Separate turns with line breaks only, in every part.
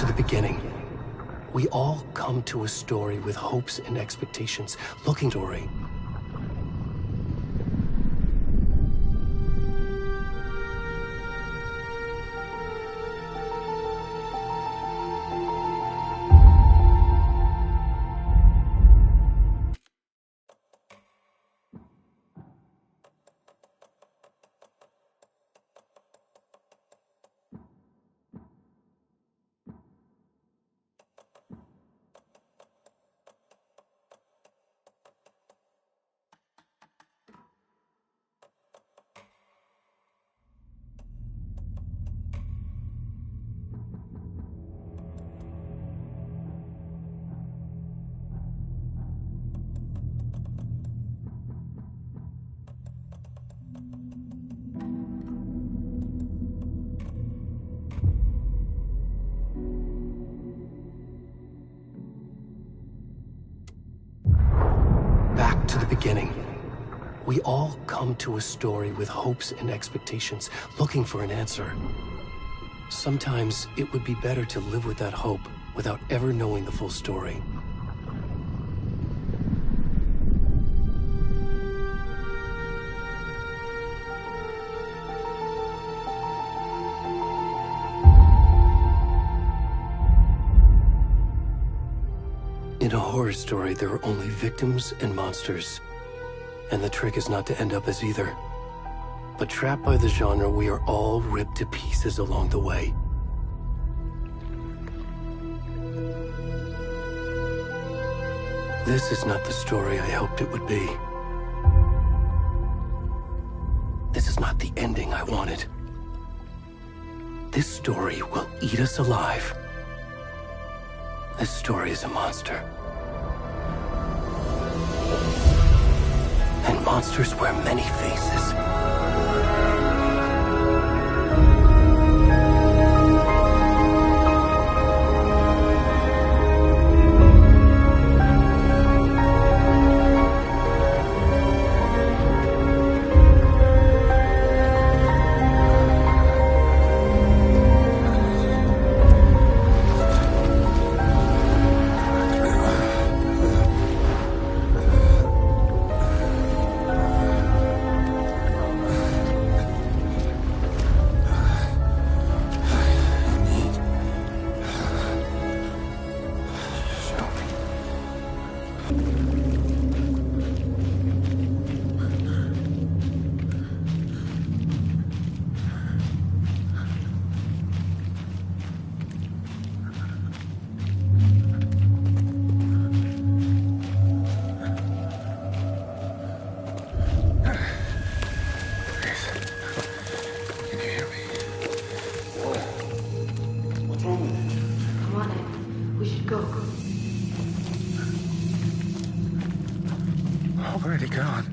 to the beginning. We all come to a story with hopes and expectations, looking story. Back to the beginning. We all come to a story with hopes and expectations, looking for an answer. Sometimes it would be better to live with that hope without ever knowing the full story. In a horror story, there are only victims and monsters. And the trick is not to end up as either. But trapped by the genre, we are all ripped to pieces along the way. This is not the story I hoped it would be. This is not the ending I wanted. This story will eat us alive. This story is a monster. And monsters wear many faces.
Already gone.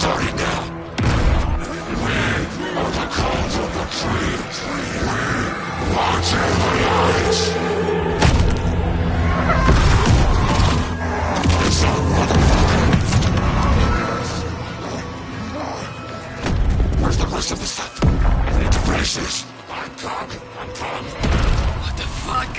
starting now. We are the cause of the tree. We watch the lights. It's a motherfucker. Where's the rest of the stuff? I need to finish this. I'm coming.
What the fuck?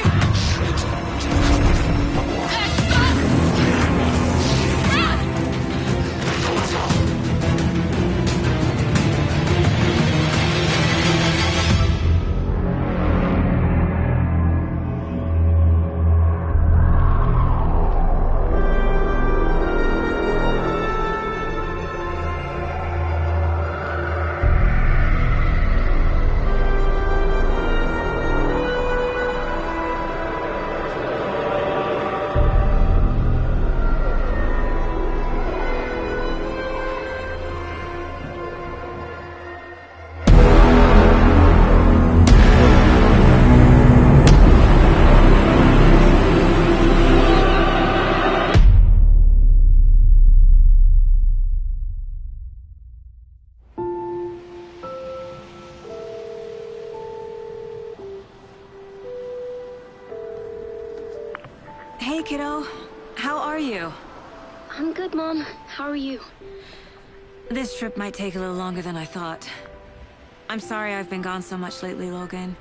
Hey, kiddo. How are you?
I'm good, Mom. How are you?
This trip might take a little longer than I thought. I'm sorry I've been gone so much lately, Logan.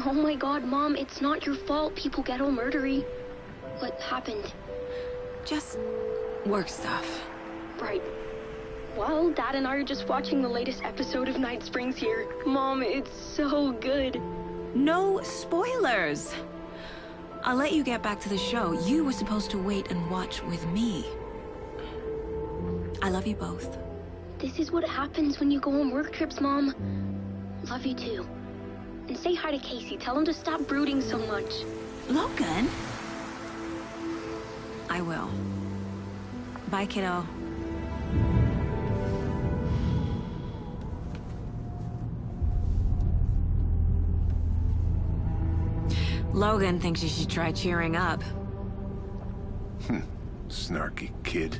Oh my god, Mom, it's not your fault people get all murdery. What happened?
Just work stuff.
Right. Well, Dad and I are just watching the latest episode of Night Springs here. Mom, it's so good.
No spoilers! I'll let you get back to the show. You were supposed to wait and watch with me. I love you both.
This is what happens when you go on work trips, Mom. Love you too. And say hi to Casey. Tell him to stop brooding so much.
Logan? I will. Bye, kiddo. Logan thinks you should try cheering up.
Snarky kid.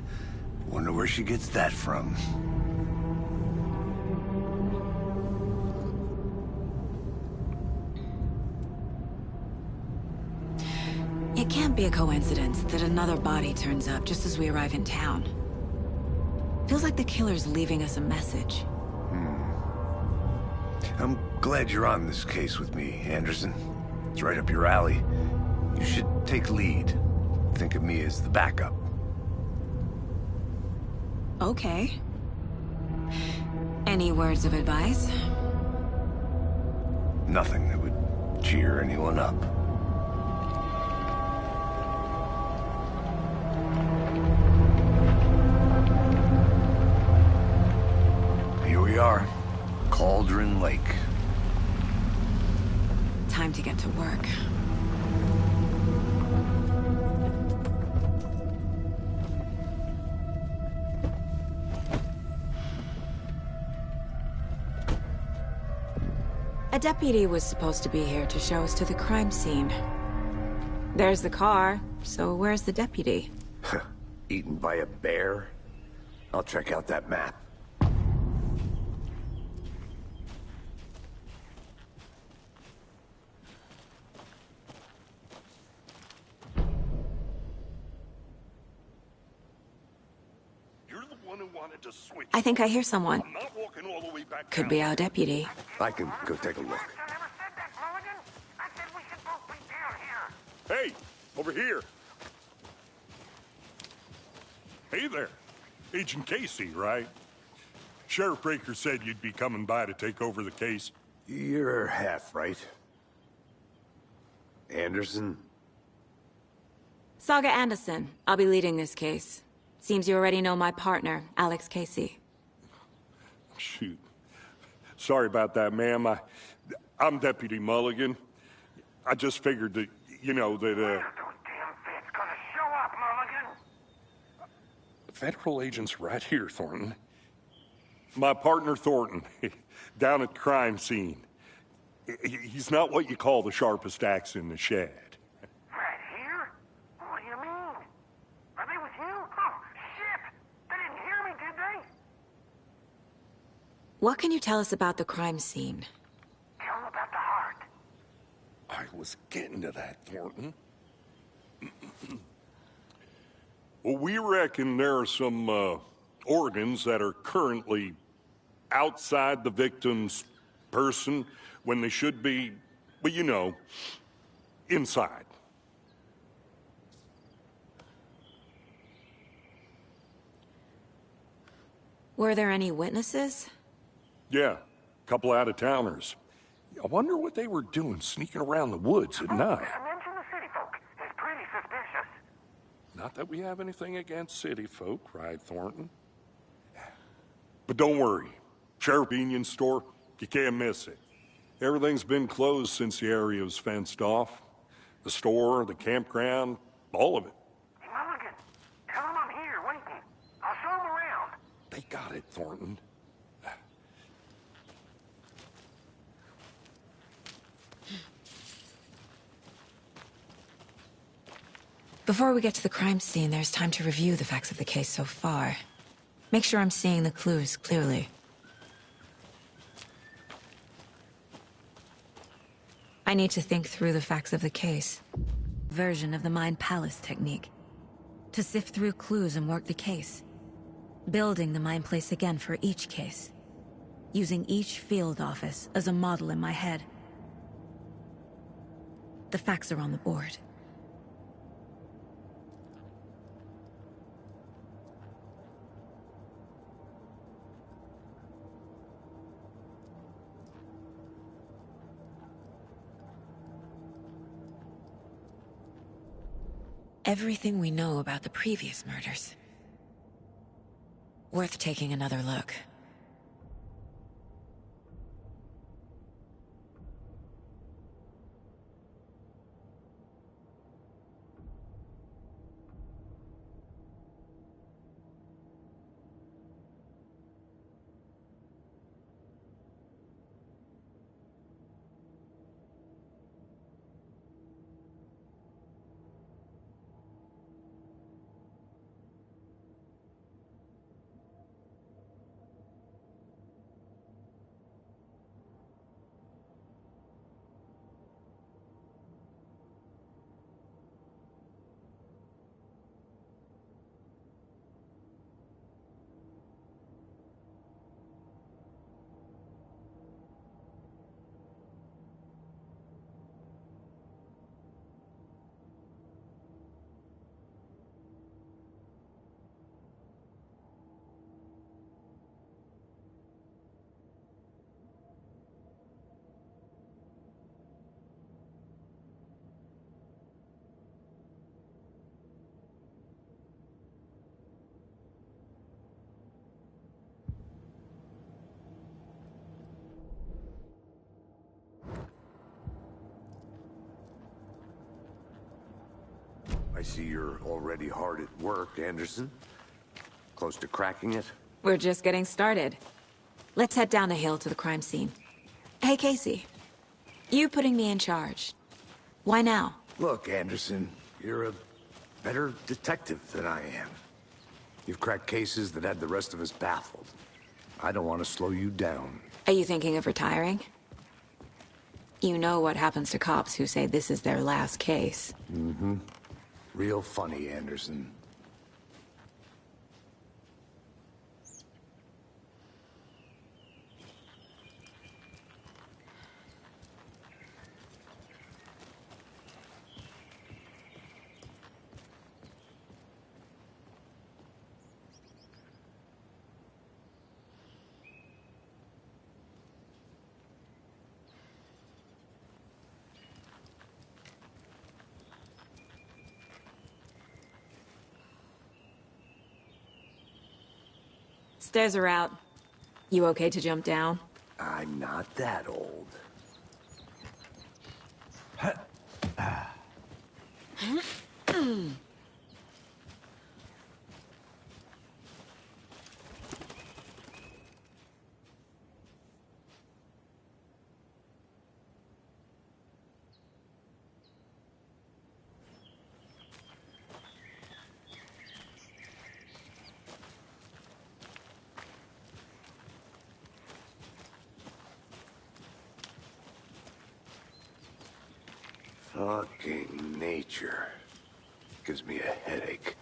Wonder where she gets that from.
It can't be a coincidence that another body turns up just as we arrive in town. Feels like the killer's leaving us a message.
I'm glad you're on this case with me, Anderson. It's right up your alley. You should take lead. Think of me as the backup.
Okay. Any words of advice?
Nothing that would cheer anyone up. Here we are. Cauldron Lake.
Time to get to work. A deputy was supposed to be here to show us to the crime scene. There's the car, so where's the deputy?
Eaten by a bear? I'll check out that map.
I think I hear someone. Could be our deputy.
I can go take a look.
Hey, over here. Hey there. Agent Casey, right? Sheriff Breaker said you'd be coming by to take over the case.
You're half right. Anderson?
Saga Anderson. I'll be leading this case. Seems you already know my partner, Alex Casey.
Shoot. Sorry about that, ma'am. I'm Deputy Mulligan. I just figured that, you know, that,
Those damn feds gonna show up, Mulligan.
Federal agent's right here, Thornton. My partner, Thornton, down at the crime scene. He's not what you call the sharpest axe in the shed.
Right here? What do you mean? Are they with you? Oh, shit! They didn't hear me, did
What can you tell us about the crime scene?
Tell him about the heart.
I was getting to that, Thornton. Well, we reckon there are some organs that are currently outside the victim's person when they should be, well, you know, inside.
Were there any witnesses?
Yeah, couple out-of-towners. I wonder what they were doing sneaking around the woods at night.
Mention the city folk. It's pretty suspicious.
Not that we have anything against city folk, cried Thornton. But don't worry. Sheriff Convenience store, you can't miss it. Everything's been closed since the area was fenced off. The store, the campground, all of it.
Hey, Mulligan, tell him I'm here waiting. I'll show him around.
They got it, Thornton.
Before we get to the crime scene, there's time to review the facts of the case so far. Make sure I'm seeing the clues clearly. I need to think through the facts of the case. Version of the Mind Palace technique. To sift through clues and work the case. Building the Mind Place again for each case. Using each field office as a model in my head. The facts are on the board. Everything we know about the previous murders. Worth taking another look.
I see you're already hard at work, Anderson. Close to cracking it?
We're just getting started. Let's head down the hill to the crime scene. Hey, Casey. You putting me in charge. Why now?
Look, Anderson, you're a better detective than I am. You've cracked cases that had the rest of us baffled. I don't want to slow you down.
Are you thinking of retiring? You know what happens to cops who say this is their last case.
Mm-hmm. Real funny, Anderson.
Stairs are out. You okay to jump down?
I'm not that old. Fucking nature. Gives me a headache.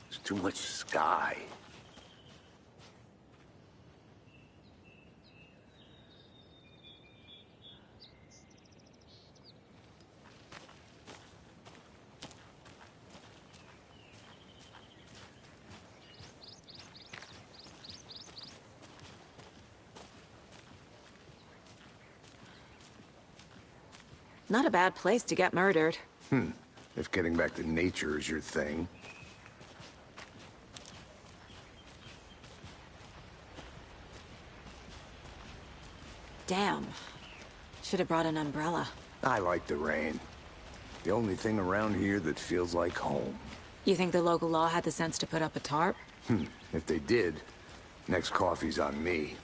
There's too much sky.
Not a bad place to get murdered.
If getting back to nature is your thing.
Damn. Should have brought an umbrella.
I like the rain. The only thing around here that feels like home.
You think the local law had the sense to put up a tarp?
If they did, next coffee's on me.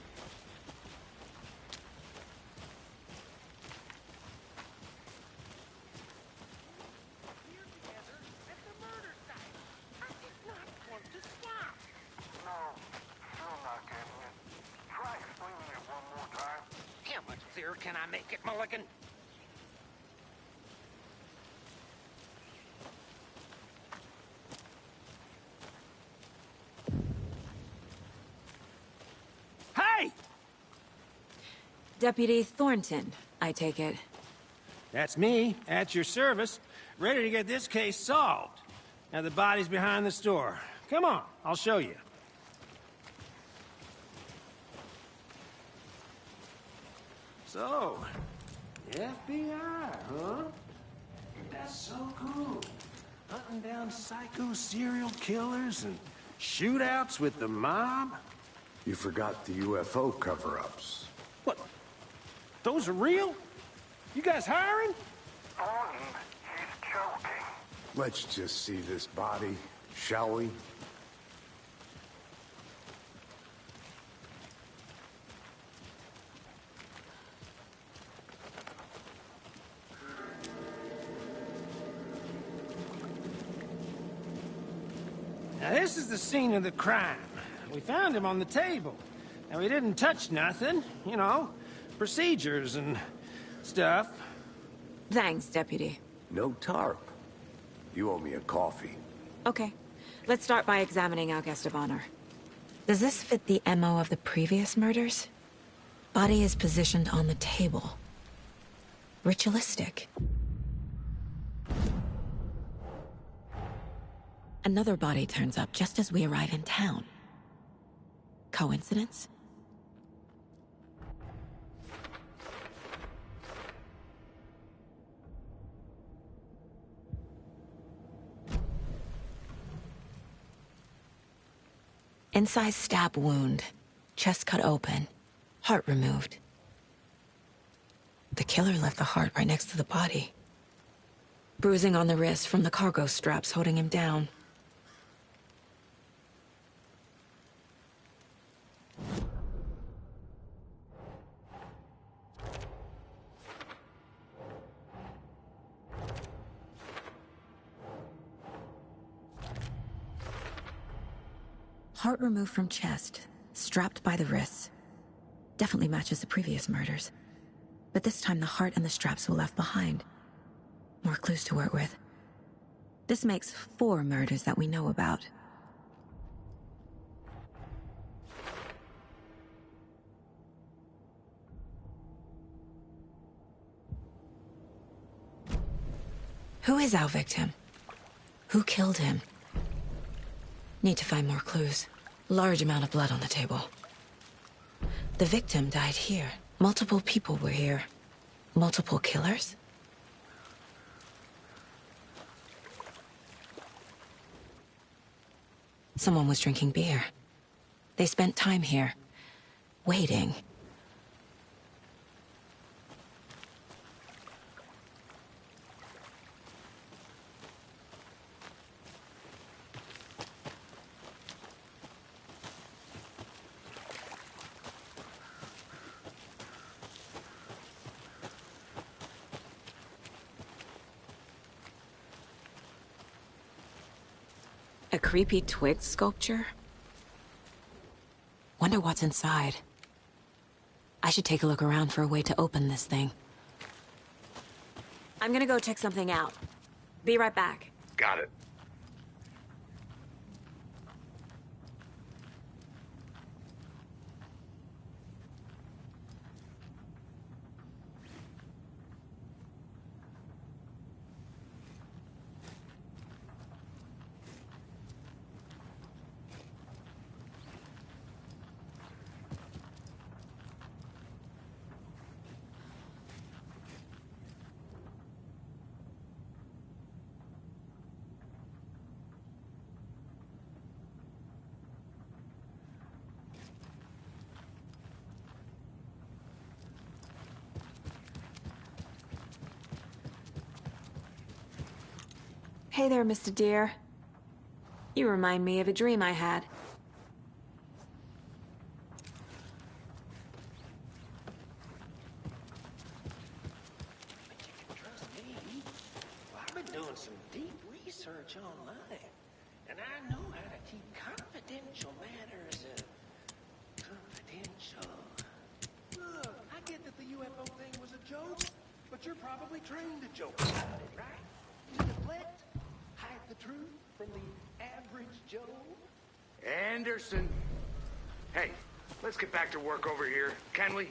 Can I make it, Mulligan?
Hey!
Deputy Thornton, I take it.
That's me, at your service, ready to get this case solved. Now the body's behind the store. Come on, I'll show you. So, the FBI, huh? That's so cool. Hunting down psycho serial killers and shootouts with the mob?
You forgot the UFO cover-ups.
What? Those are real? You guys hiring?
Thornton, he's joking.
Let's just see this body, shall we?
Now, this is the scene of the crime. We found him on the table. And we didn't touch nothing, you know, procedures and stuff.
Thanks, Deputy.
No tarp. You owe me a coffee.
Okay. Let's start by examining our guest of honor. Does this fit the MO of the previous murders? Body is positioned on the table. Ritualistic. Another body turns up just as we arrive in town. Coincidence? Incised stab wound, chest cut open, heart removed. The killer left the heart right next to the body. Bruising on the wrist from the cargo straps holding him down. Heart removed from chest, strapped by the wrists. Definitely matches the previous murders. But this time the heart and the straps were left behind. More clues to work with. This makes 4 murders that we know about. Who is our victim? Who killed him? Need to find more clues. Large amount of blood on the table. The victim died here. Multiple people were here. Multiple killers? Someone was drinking beer. They spent time here, waiting. A creepy twig sculpture? Wonder what's inside. I should take a look around for a way to open this thing.
I'm gonna go check something out. Be right back.
Got it.
Hey there, Mr. Deer. You remind me of a dream I had.
Trust me. Well, I've been doing some deep research online, and I know how to keep confidential matters confidential. Look, I get that the UFO thing was a joke, but you're probably trained to joke about it, right? To deflect, hide the truth from the average Joe.
Anderson. Hey, let's get back to work over here, can we?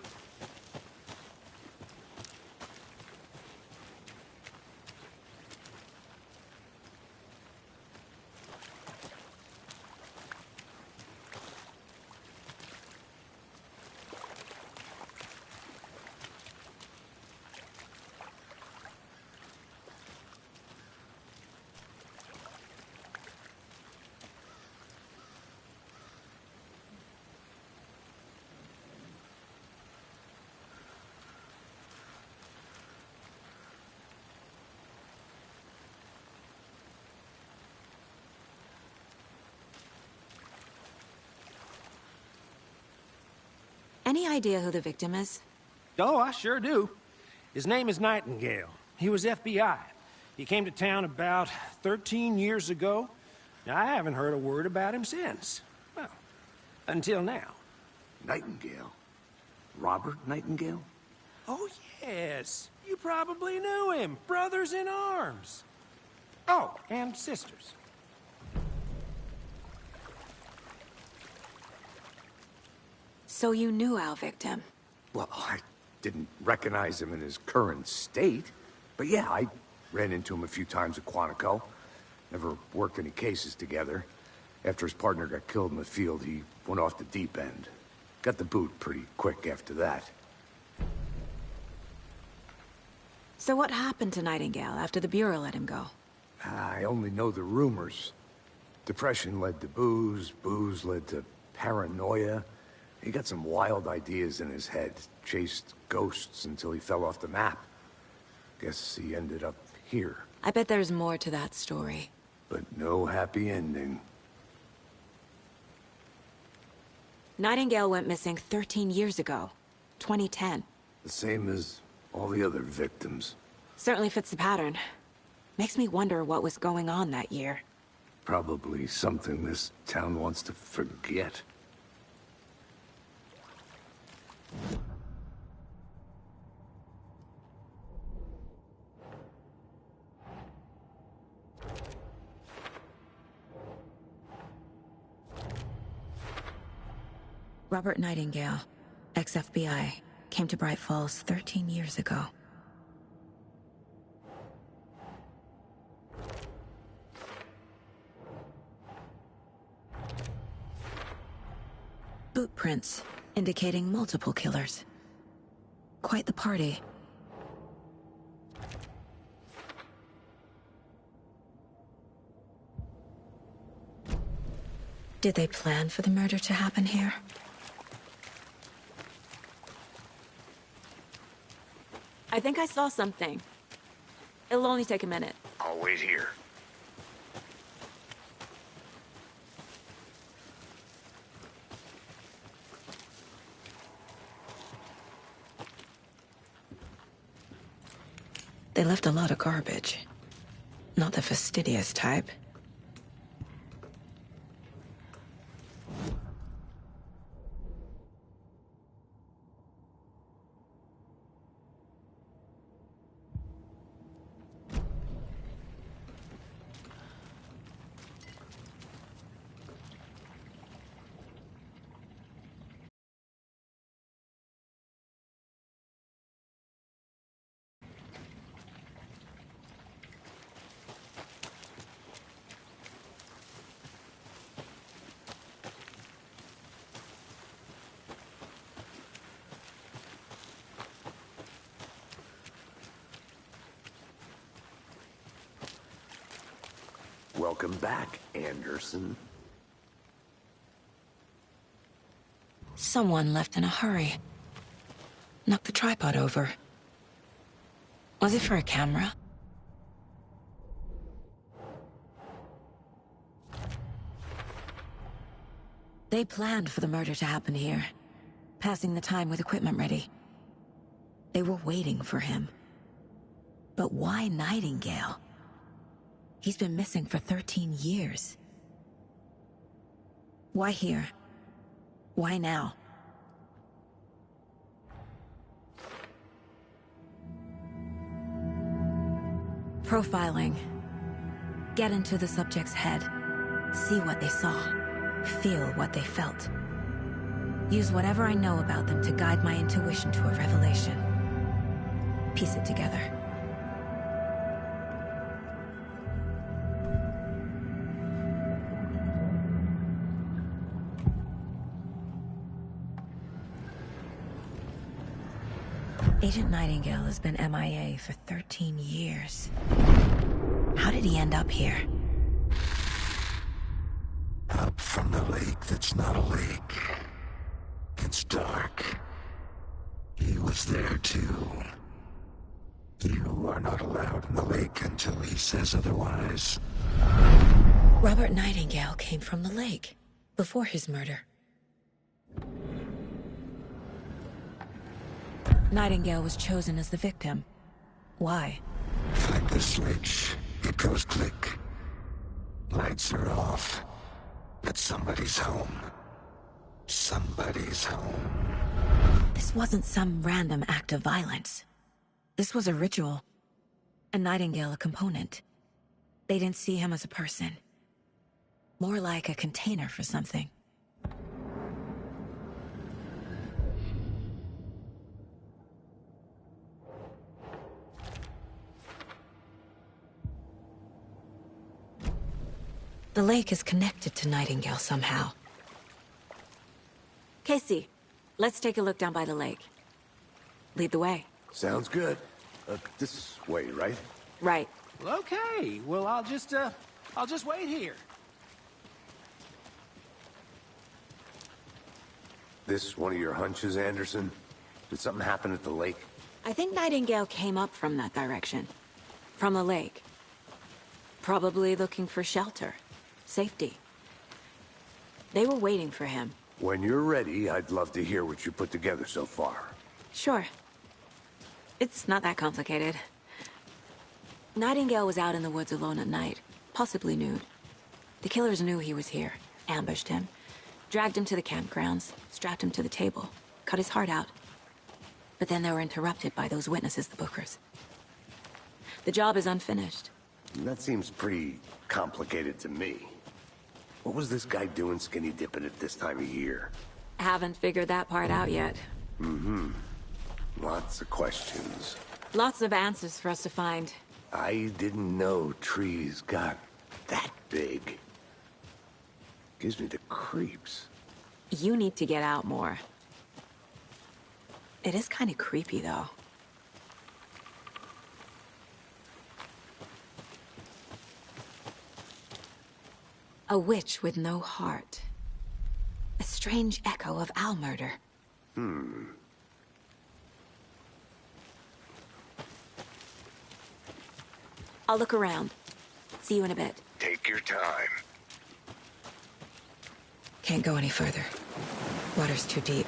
Any idea who the victim is?
Oh, I sure do. His name is Nightingale. He was FBI. He came to town about 13 years ago. Now, I haven't heard a word about him since. Well, until now.
Nightingale? Robert Nightingale?
Oh, yes. You probably knew him. Brothers in arms. Oh, and sisters.
So you knew our victim?
Well, I didn't recognize him in his current state. But yeah, I ran into him a few times at Quantico. Never worked any cases together. After his partner got killed in the field, he went off the deep end. Got the boot pretty quick after that.
So what happened to Nightingale after the Bureau let him go?
I only know the rumors. Depression led to booze, booze led to paranoia. He got some wild ideas in his head, chased ghosts until he fell off the map. Guess he ended up here.
I bet there's more to that story.
But no happy ending.
Nightingale went missing 13 years ago, 2010.
The same as all the other victims.
Certainly fits the pattern. Makes me wonder what was going on that year.
Probably something this town wants to forget.
Robert Nightingale, ex-FBI, came to Bright Falls 13 years ago. Boot prints, indicating multiple killers. Quite the party. Did they plan for the murder to happen here?
I think I saw something. It'll only take a minute.
I'll wait here.
They left a lot of garbage. Not the fastidious type.
Welcome back, Anderson.
Someone left in a hurry. Knocked the tripod over. Was it for a camera? They planned for the murder to happen here, passing the time with equipment ready. They were waiting for him. But why Nightingale? He's been missing for 13 years. Why here? Why now? Profiling. Get into the subject's head. See what they saw. Feel what they felt. Use whatever I know about them to guide my intuition to a revelation. Piece it together. Agent Nightingale has been MIA for 13 years. How did he end up here?
Up from the lake that's not a lake. It's dark. He was there too. You are not allowed in the lake until he says otherwise.
Robert Nightingale came from the lake, before his murder. Nightingale was chosen as the victim. Why?
Flick the switch. It goes click. Lights are off. But somebody's home. Somebody's home.
This wasn't some random act of violence. This was a ritual. And Nightingale a component. They didn't see him as a person. More like a container for something. The lake is connected to Nightingale somehow. Casey, let's take a look down by the lake. Lead the way.
Sounds good. This way, right?
Right.
Well, okay. Well, I'll just wait here.
This one of your hunches, Anderson? Did something happen at the lake?
I think Nightingale came up from that direction. From the lake. Probably looking for shelter. Safety. They were waiting for him.
When you're ready, I'd love to hear what you put together so far.
Sure. It's not that complicated. Nightingale was out in the woods alone at night, possibly nude. The killers knew he was here, ambushed him, dragged him to the campgrounds, strapped him to the table, cut his heart out. But then they were interrupted by those witnesses, the Bookers. The job is unfinished.
That seems pretty complicated to me. What was this guy doing skinny dipping at this time of year?
Haven't figured that part out yet.
Lots of questions.
Lots of answers for us to find.
I didn't know trees got that big. Gives me the creeps.
You need to get out more. It is kind of creepy, though. A witch with no heart. A strange echo of Al murder. I'll look around. See you in a bit.
Take your time.
Can't go any further. Water's too deep.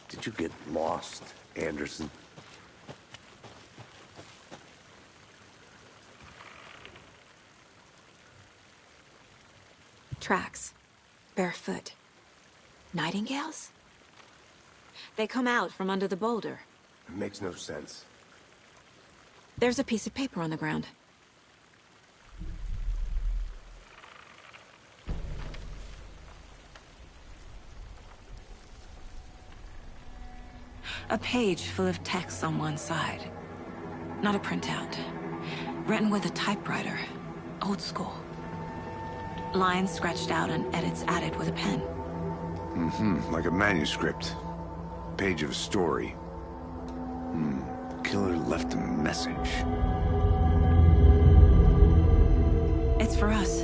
Did you get lost, Anderson?
Tracks. Barefoot. Nightingales? They come out from under the boulder.
It makes no sense.
There's a piece of paper on the ground. A page full of text on one side. Not a printout. Written with a typewriter. Old school. Lines scratched out and edits added with a pen.
Like a manuscript. Page of a story. Killer left a message.
It's for us.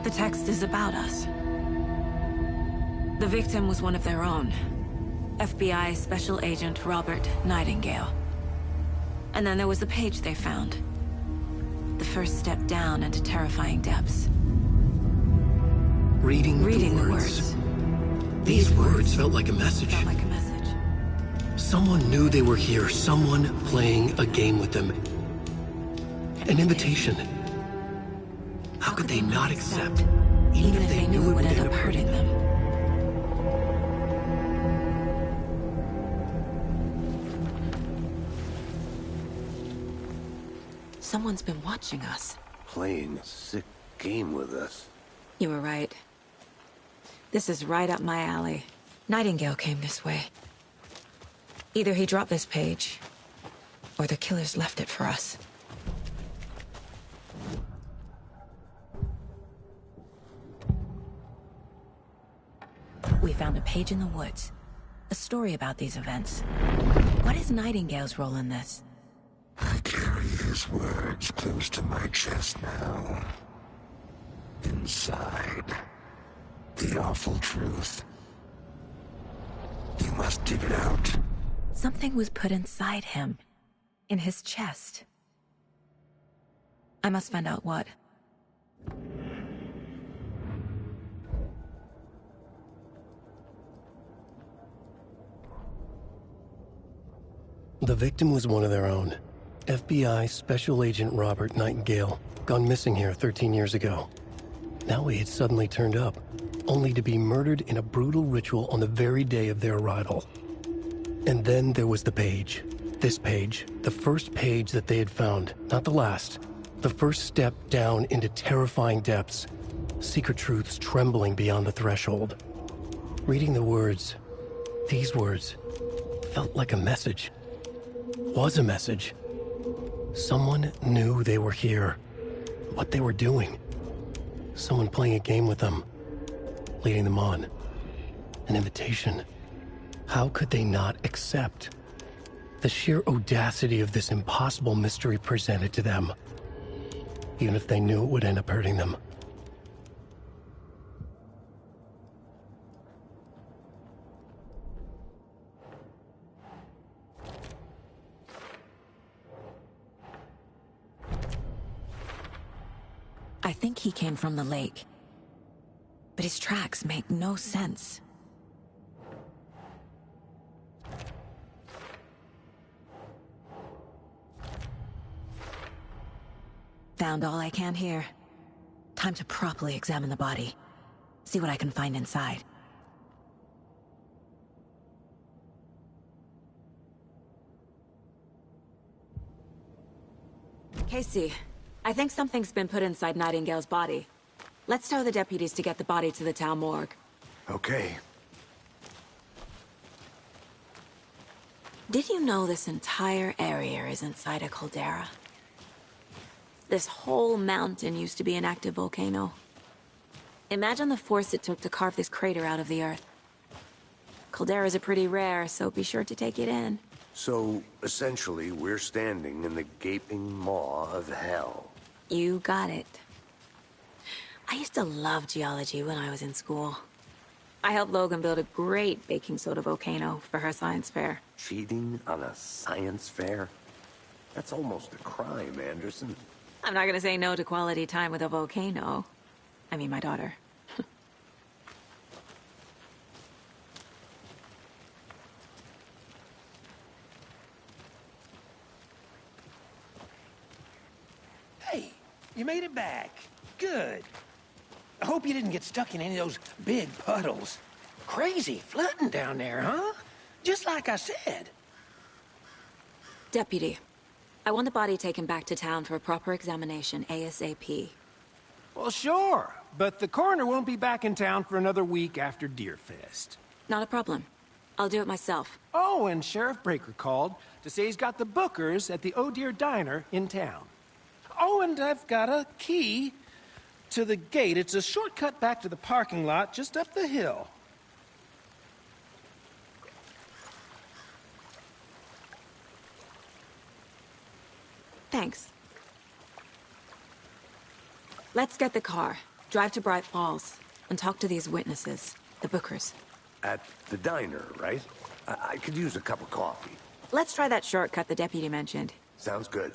The text is about us. The victim was one of their own. FBI Special Agent Robert Nightingale. And then there was the page they found. The first step down into terrifying depths.
Reading the words. These words felt like a message. Someone knew they were here. Someone playing a game with them. An invitation. How could they not accept, even if they knew it would end up hurting them?
Someone's been watching us.
Playing a sick game with us.
You were right. This is right up my alley. Nightingale came this way. Either he dropped this page, or the killers left it for us. We found a page in the woods. A story about these events. What is Nightingale's role in this?
I carry his words close to my chest now. Inside, the awful truth. You must dig it out.
Something was put inside him. In his chest. I must find out what.
The victim was one of their own. FBI Special Agent Robert Nightingale, gone missing here 13 years ago. Now he had suddenly turned up, only to be murdered in a brutal ritual on the very day of their arrival. And then there was the page. This page, the first page that they had found, not the last. The first step down into terrifying depths. Secret truths trembling beyond the threshold. Reading the words, these words, felt like a message. Was a message. Someone knew they were here. What they were doing. Someone playing a game with them. Leading them on. An invitation. How could they not accept? The sheer audacity of this impossible mystery presented to them. Even if they knew it would end up hurting them.
I think he came from the lake. But his tracks make no sense. Found all I can here. Time to properly examine the body. See what I can find inside. Casey, I think something's been put inside Nightingale's body. Let's tell the deputies to get the body to the town morgue.
Okay.
Did you know this entire area is inside a caldera? This whole mountain used to be an active volcano. Imagine the force it took to carve this crater out of the earth. Calderas are pretty rare, so be sure to take it in.
So, essentially, we're standing in the gaping maw of hell.
You got it. I used to love geology when I was in school. I helped Logan build a great baking soda volcano for her science fair.
Cheating on a science fair? That's almost a crime, Anderson.
I'm not gonna say no to quality time with a volcano. I mean, my daughter.
Hey, you made it back. Good. I hope you didn't get stuck in any of those big puddles. Crazy flooding down there, huh? Just like I said.
Deputy, I want the body taken back to town for a proper examination ASAP.
Well, sure, but the coroner won't be back in town for another week after Deerfest.
Not a problem. I'll do it myself.
Oh, and Sheriff Breaker called to say he's got the Bookers at the Oh Dear Diner in town. Oh, and I've got a key to the gate. It's a shortcut back to the parking lot just up the hill.
Thanks. Let's get the car, drive to Bright Falls, and talk to these witnesses, the Bookers.
At the diner, right? I could use a cup of coffee.
Let's try that shortcut the deputy mentioned.
Sounds good.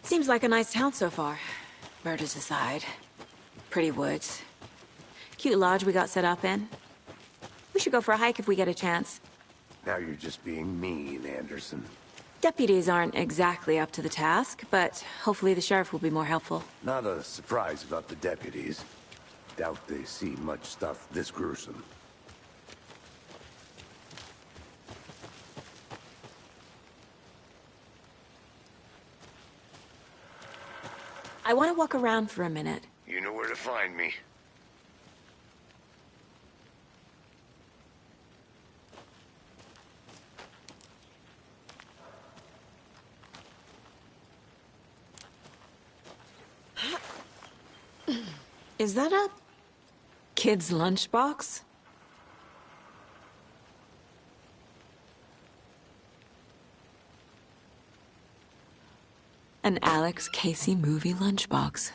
Seems like a nice town so far. Murders aside. Pretty woods. Cute lodge we got set up in. We should go for a hike if we get a chance.
Now you're just being mean, Anderson.
Deputies aren't exactly up to the task, but hopefully the sheriff will be more helpful.
Not a surprise about the deputies. Doubt they see much stuff this gruesome.
I want to walk around for a minute.
You know where to find me.
Is that a kid's lunchbox? An Alex Casey movie lunchbox.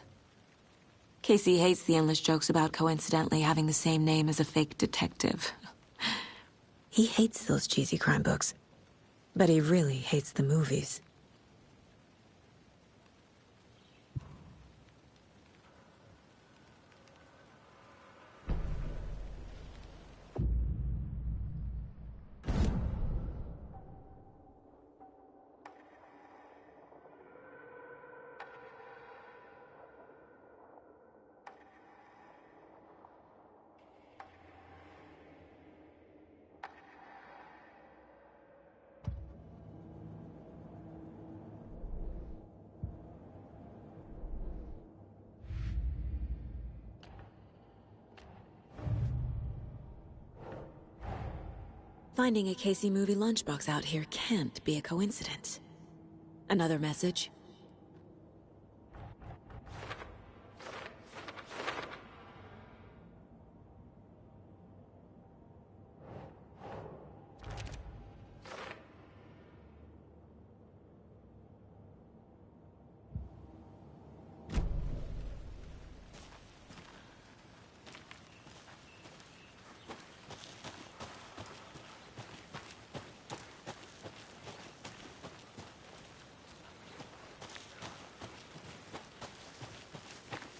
Casey hates the endless jokes about coincidentally having the same name as a fake detective. He hates those cheesy crime books, but he really hates the movies. Finding a Casey movie lunchbox out here can't be a coincidence. Another message?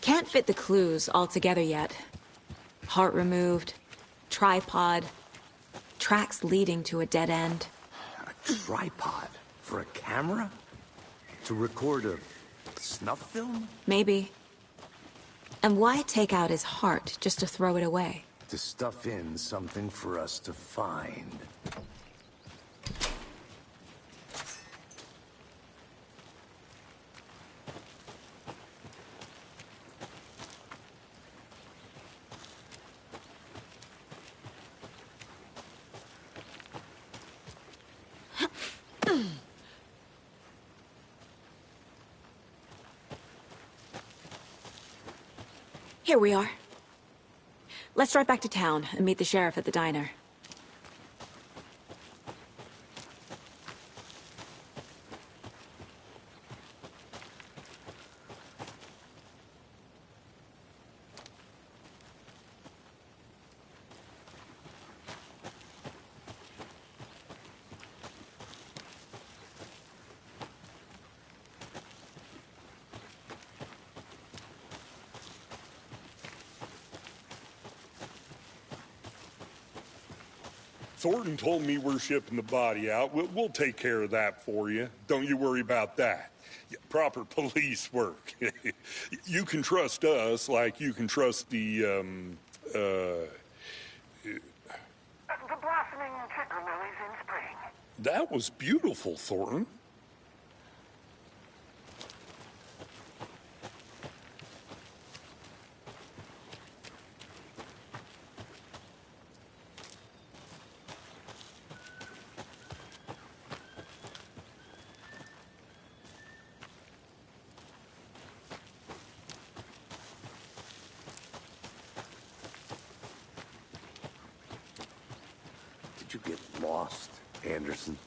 Can't fit the clues all together yet. Heart removed, tripod, tracks leading to a dead end.
A tripod? For a camera? To record a snuff film?
Maybe. And why take out his heart just to throw it away?
To stuff in something for us to find.
Here we are. Let's drive back to town and meet the sheriff at the diner.
Thornton told me we're shipping the body out. We'll take care of that for you. Don't you worry about that. Proper police work. You can trust us like you can trust the
The blossoming chicken lilies in spring.
That was beautiful, Thornton.
you get lost, Anderson?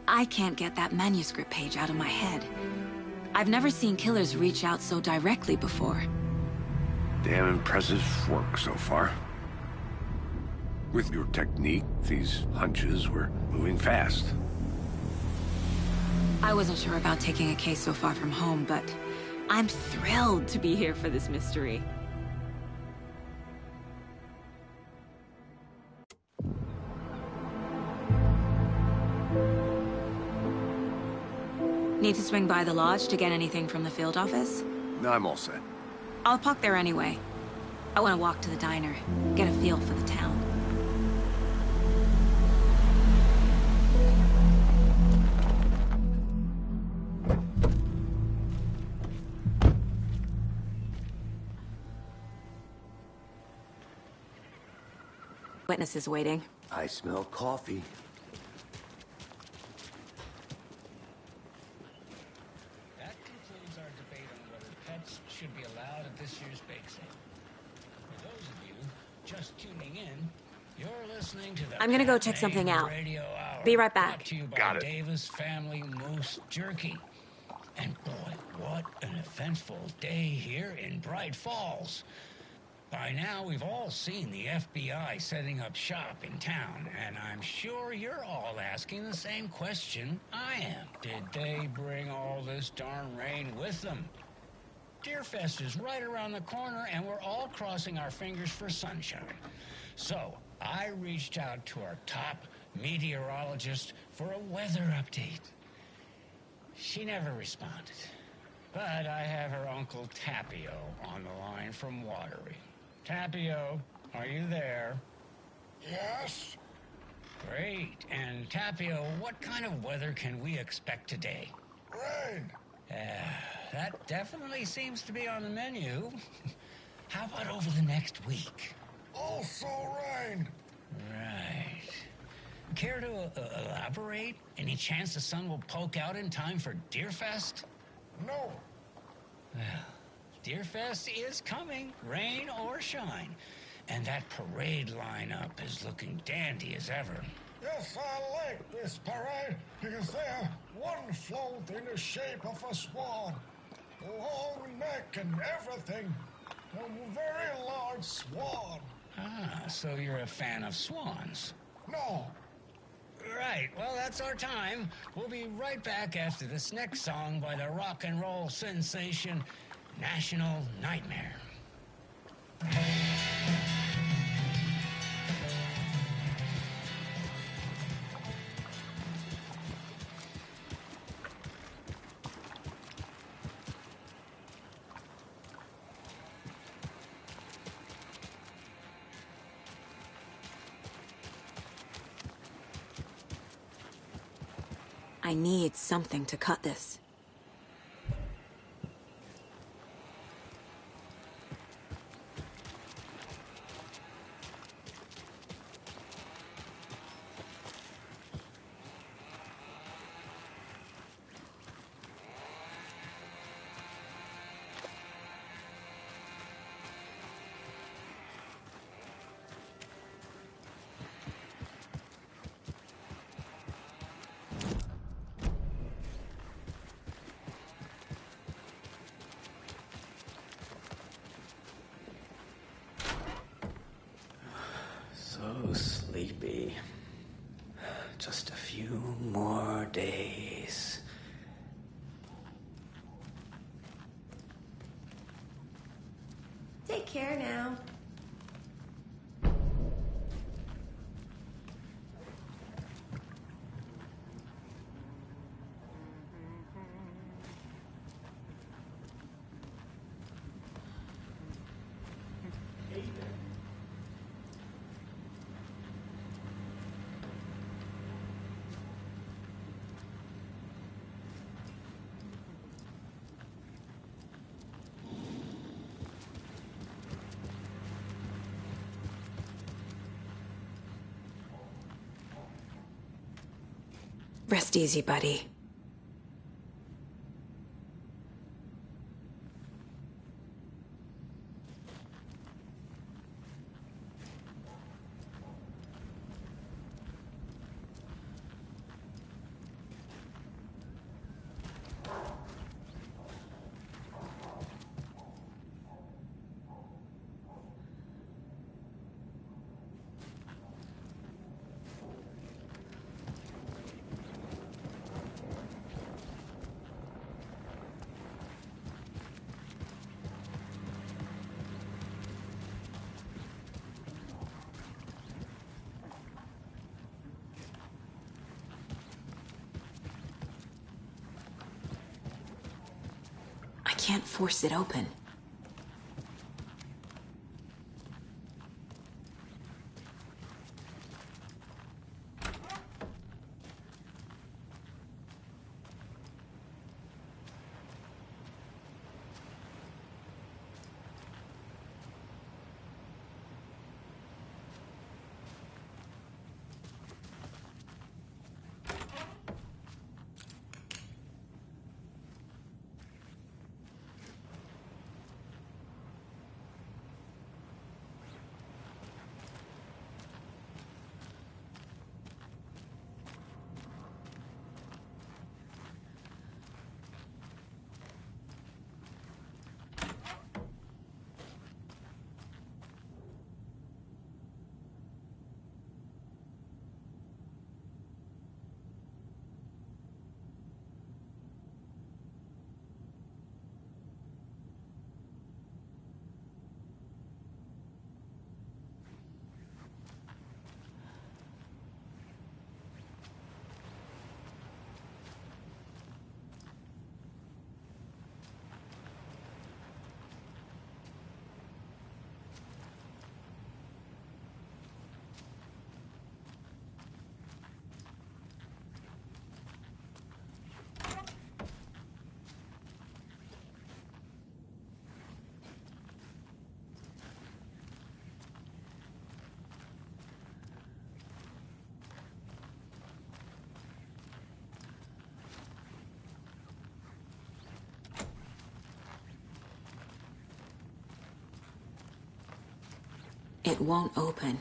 I can't get that manuscript page out of my head. I've never seen killers reach out so directly before.
Damn impressive work so far. With your technique, these hunches were moving fast.
I wasn't sure about taking a case so far from home, but I'm thrilled to be here for this mystery. Need to swing by the lodge to get anything from the field office?
No, I'm all set.
I'll park there anyway. I want to walk to the diner, get a feel for the town. Witnesses waiting.
I smell coffee.
That concludes our debate on whether pets should be allowed at this year's bake sale. For those of you just tuning in, you're listening to the
I'm gonna go check something out.
Radio Hour,
Be right back.
brought to you by
Got it.
Davis Family Moose Jerky. And boy, what an eventful day here in Bright Falls. By now, we've all seen the FBI setting up shop in town, and I'm sure you're all asking the same question I am. Did they bring all this darn rain with them? Deerfest is right around the corner, and we're all crossing our fingers for sunshine. So, I reached out to our top meteorologist for a weather update. She never responded. But I have her Uncle Tapio on the line from Watery. Tapio, are you there?
Yes?
Great. And Tapio, what kind of weather can we expect today?
Rain.
That definitely seems to be on the menu. How about over the next week?
Also rain.
Right. Care to elaborate? Any chance the sun will poke out in time for Deerfest?
No.
Well, Deerfest is coming, rain or shine. And that parade lineup is looking dandy as ever.
Yes, I like this parade because they're one float in the shape of a swan. Long neck and everything. A very large swan.
Ah, so you're a fan of swans.
No.
Right, well, that's our time. We'll be right back after this next song by the rock and roll sensation, National Nightmare.
I need something to cut this.
So sleepy. Just a few more days.
Take care now.
Rest easy, buddy.
can't force it open. It won't open.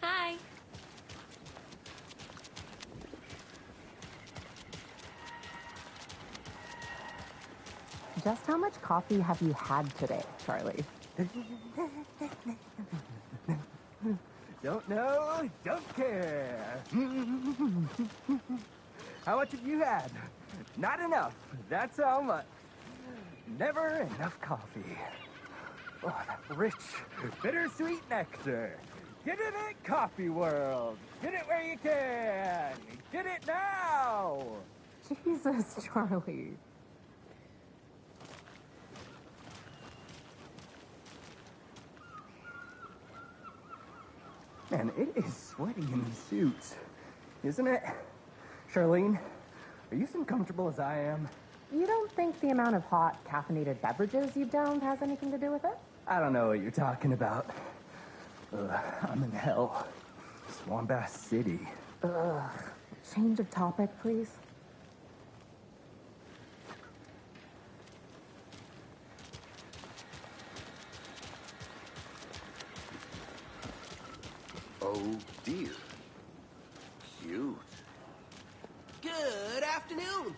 Hi.
Just how much coffee have you had today, Charlie?
Don't know, don't care. How much have you had? Not enough. That's how much. Never enough coffee. Oh, that rich, bittersweet nectar. Get it at Coffee World. Get it where you can. Get it now.
Jesus, Charlie.
Man, it is sweaty in these suits, isn't it? Charlene, are you as uncomfortable as I am?
You don't think the amount of hot, caffeinated beverages you've downed has anything to do with it?
I don't know what you're talking about. I'm in hell. Swamp Ass City.
Ugh. Change of topic, please.
Oh, dear. Cute.
Good afternoon.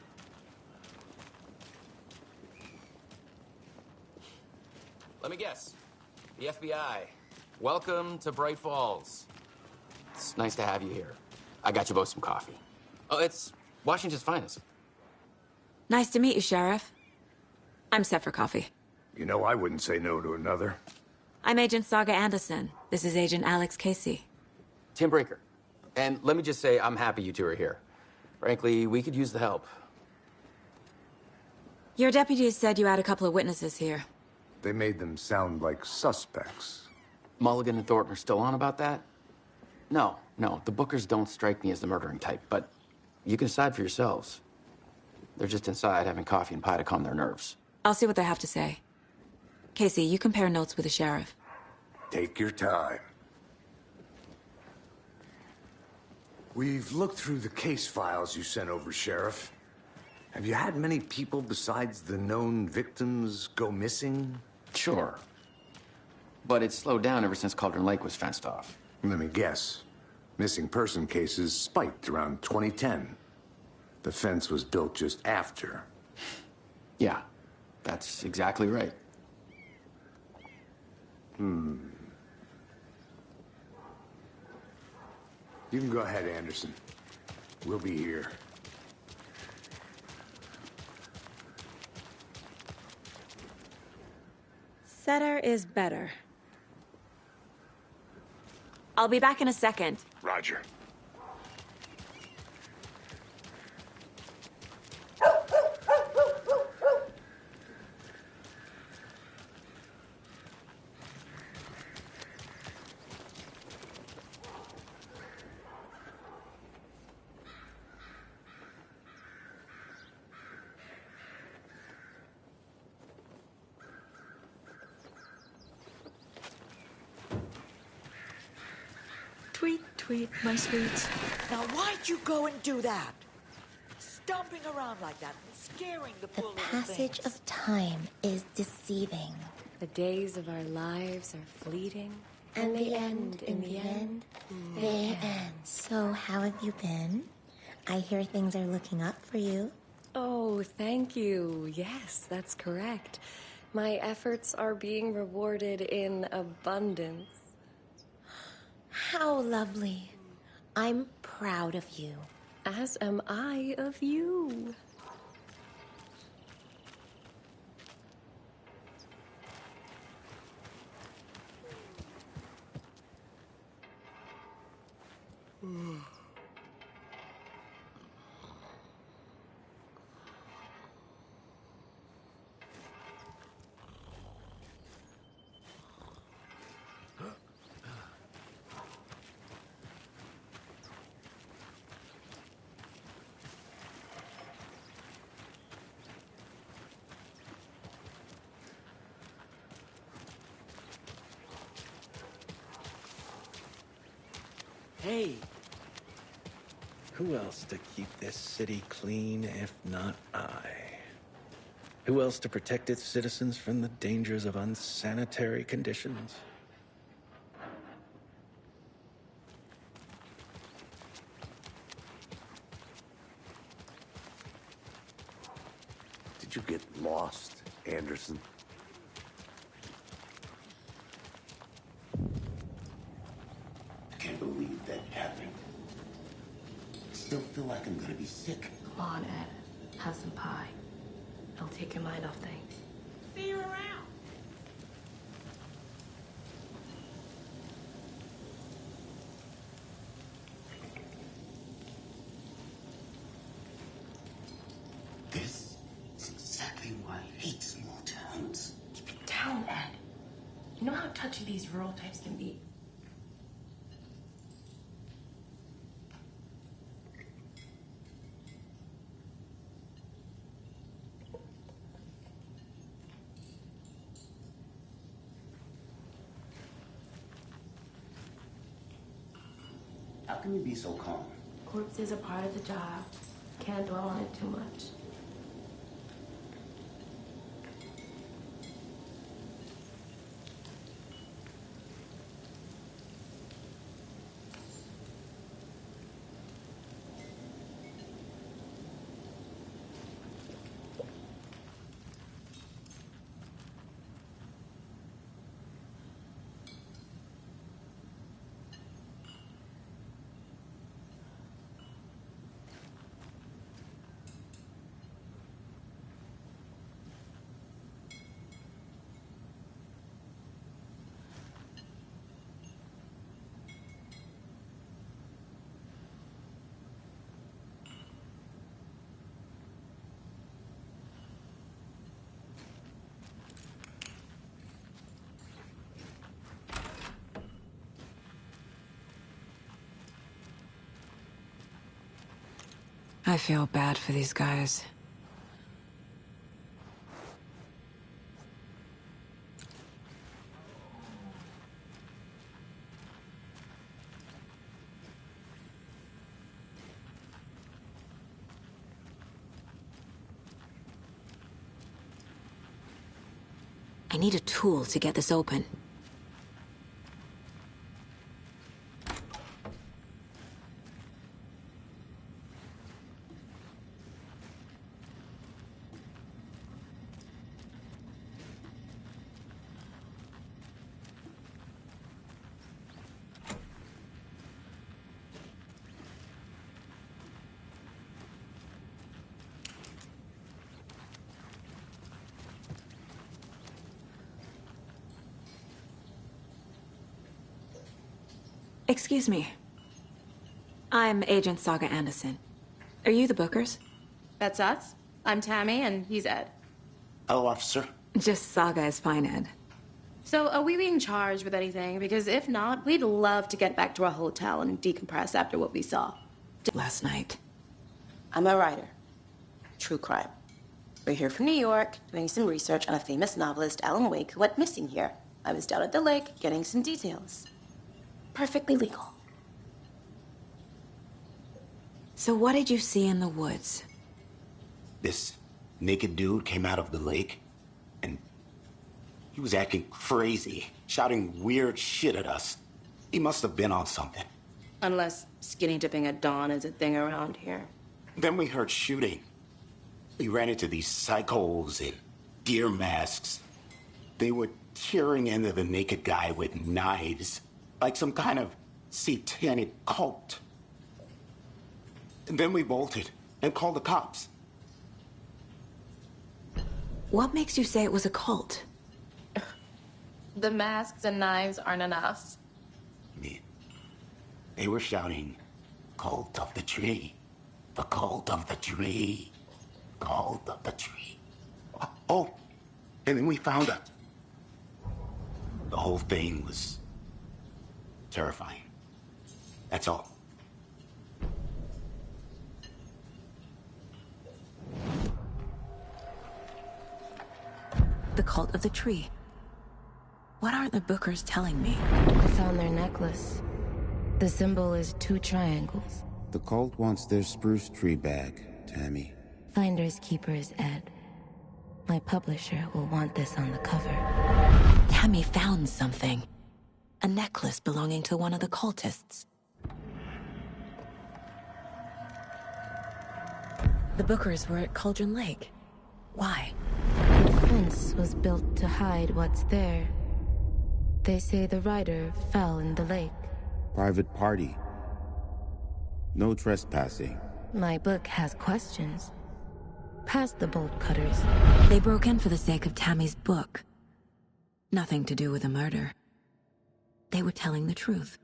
Let me guess. The FBI. Welcome to Bright Falls. It's nice to have you here. I got you both some coffee. Oh, it's Washington's finest.
Nice to meet you, Sheriff. I'm set for coffee.
You know, I wouldn't say no to another.
I'm Agent Saga Anderson. This is Agent Alex Casey.
Tim Brinker. And let me just say, I'm happy you two are here. Frankly, we could use the help.
Your deputies said you had a couple of witnesses here.
They made them sound like suspects.
Mulligan and Thornton are still on about that? No, the Bookers don't strike me as the murdering type, but you can decide for yourselves. They're just inside having coffee and pie to calm their nerves.
I'll see what they have to say. Casey, you compare notes with the sheriff.
Take your time. We've looked through the case files you sent over, Sheriff. Have you had many people besides the known victims go missing?
Sure. But it's slowed down ever since Cauldron Lake was fenced off.
Let me guess. Missing person cases spiked around 2010. The fence was built just after.
Yeah, that's exactly right.
You can go ahead, Anderson. We'll be here.
Setter is better. I'll be back in a second.
Roger.
Tweet, tweet, my sweets. Now, why'd you go and do that? Stomping around like that and scaring the poor
The
little
passage
things.
of time is deceiving.
The days of our lives are fleeting.
And they end in the end. They end. So, how have you been? I hear things are looking up for you.
Oh, thank you. Yes, that's correct. My efforts are being rewarded in abundance.
How lovely. I'm proud of you.
As am I of you.
Hey! Who else to keep this city clean if not I? Who else to protect its citizens from the dangers of unsanitary conditions?
Did you get lost, Anderson?
I can't believe that happened. Still feel like I'm gonna be sick.
Come on, Ed. Have some pie. It'll take your mind off things.
See you around.
This is exactly why I hate small towns.
Keep it down, Ed. You know how touchy these rural types can be.
How can you be so calm?
Corpses are part of the job. Can't dwell on it too much.
I feel bad for these guys. I need a tool to get this open.
Excuse me. I'm Agent Saga Anderson. Are you the Bookers?
That's us. I'm Tammy, and he's Ed.
Hello, officer.
Just Saga is fine, Ed.
So, are we being charged with anything? Because if not, we'd love to get back to our hotel and decompress after what we saw.
Last night.
I'm a writer. True crime. We're here from New York, doing some research on a famous novelist, Alan Wake, who went missing here. I was down at the lake, getting some details. Perfectly legal.
So what did you see in the woods?
This naked dude came out of the lake, and he was acting crazy, shouting weird shit at us. He must have been on something.
Unless skinny dipping at dawn is a thing around here.
Then we heard shooting. We ran into these psychos in deer masks. They were tearing into the naked guy with knives, like some kind of satanic cult. And then we bolted and called the cops.
What makes you say it was a cult?
The masks and knives aren't enough.
They were shouting, "Cult of the tree, the cult of the tree, cult of the tree." Oh, and then we found out. The whole thing was terrifying. That's all.
The cult of the tree. What aren't the Bookers telling me?
I found their necklace. The symbol is 2 triangles.
The cult wants their spruce tree back, Tammy.
Finders keepers, Ed. My publisher will want this on the cover.
Tammy found something. A necklace belonging to one of the cultists. The Bookers were at Cauldron Lake. Why?
The fence was built to hide what's there. They say the rider fell in the lake.
Private party. No trespassing.
My book has questions. Past the bolt cutters.
They broke in for the sake of Tammy's book. Nothing to do with a murder. They were telling the truth.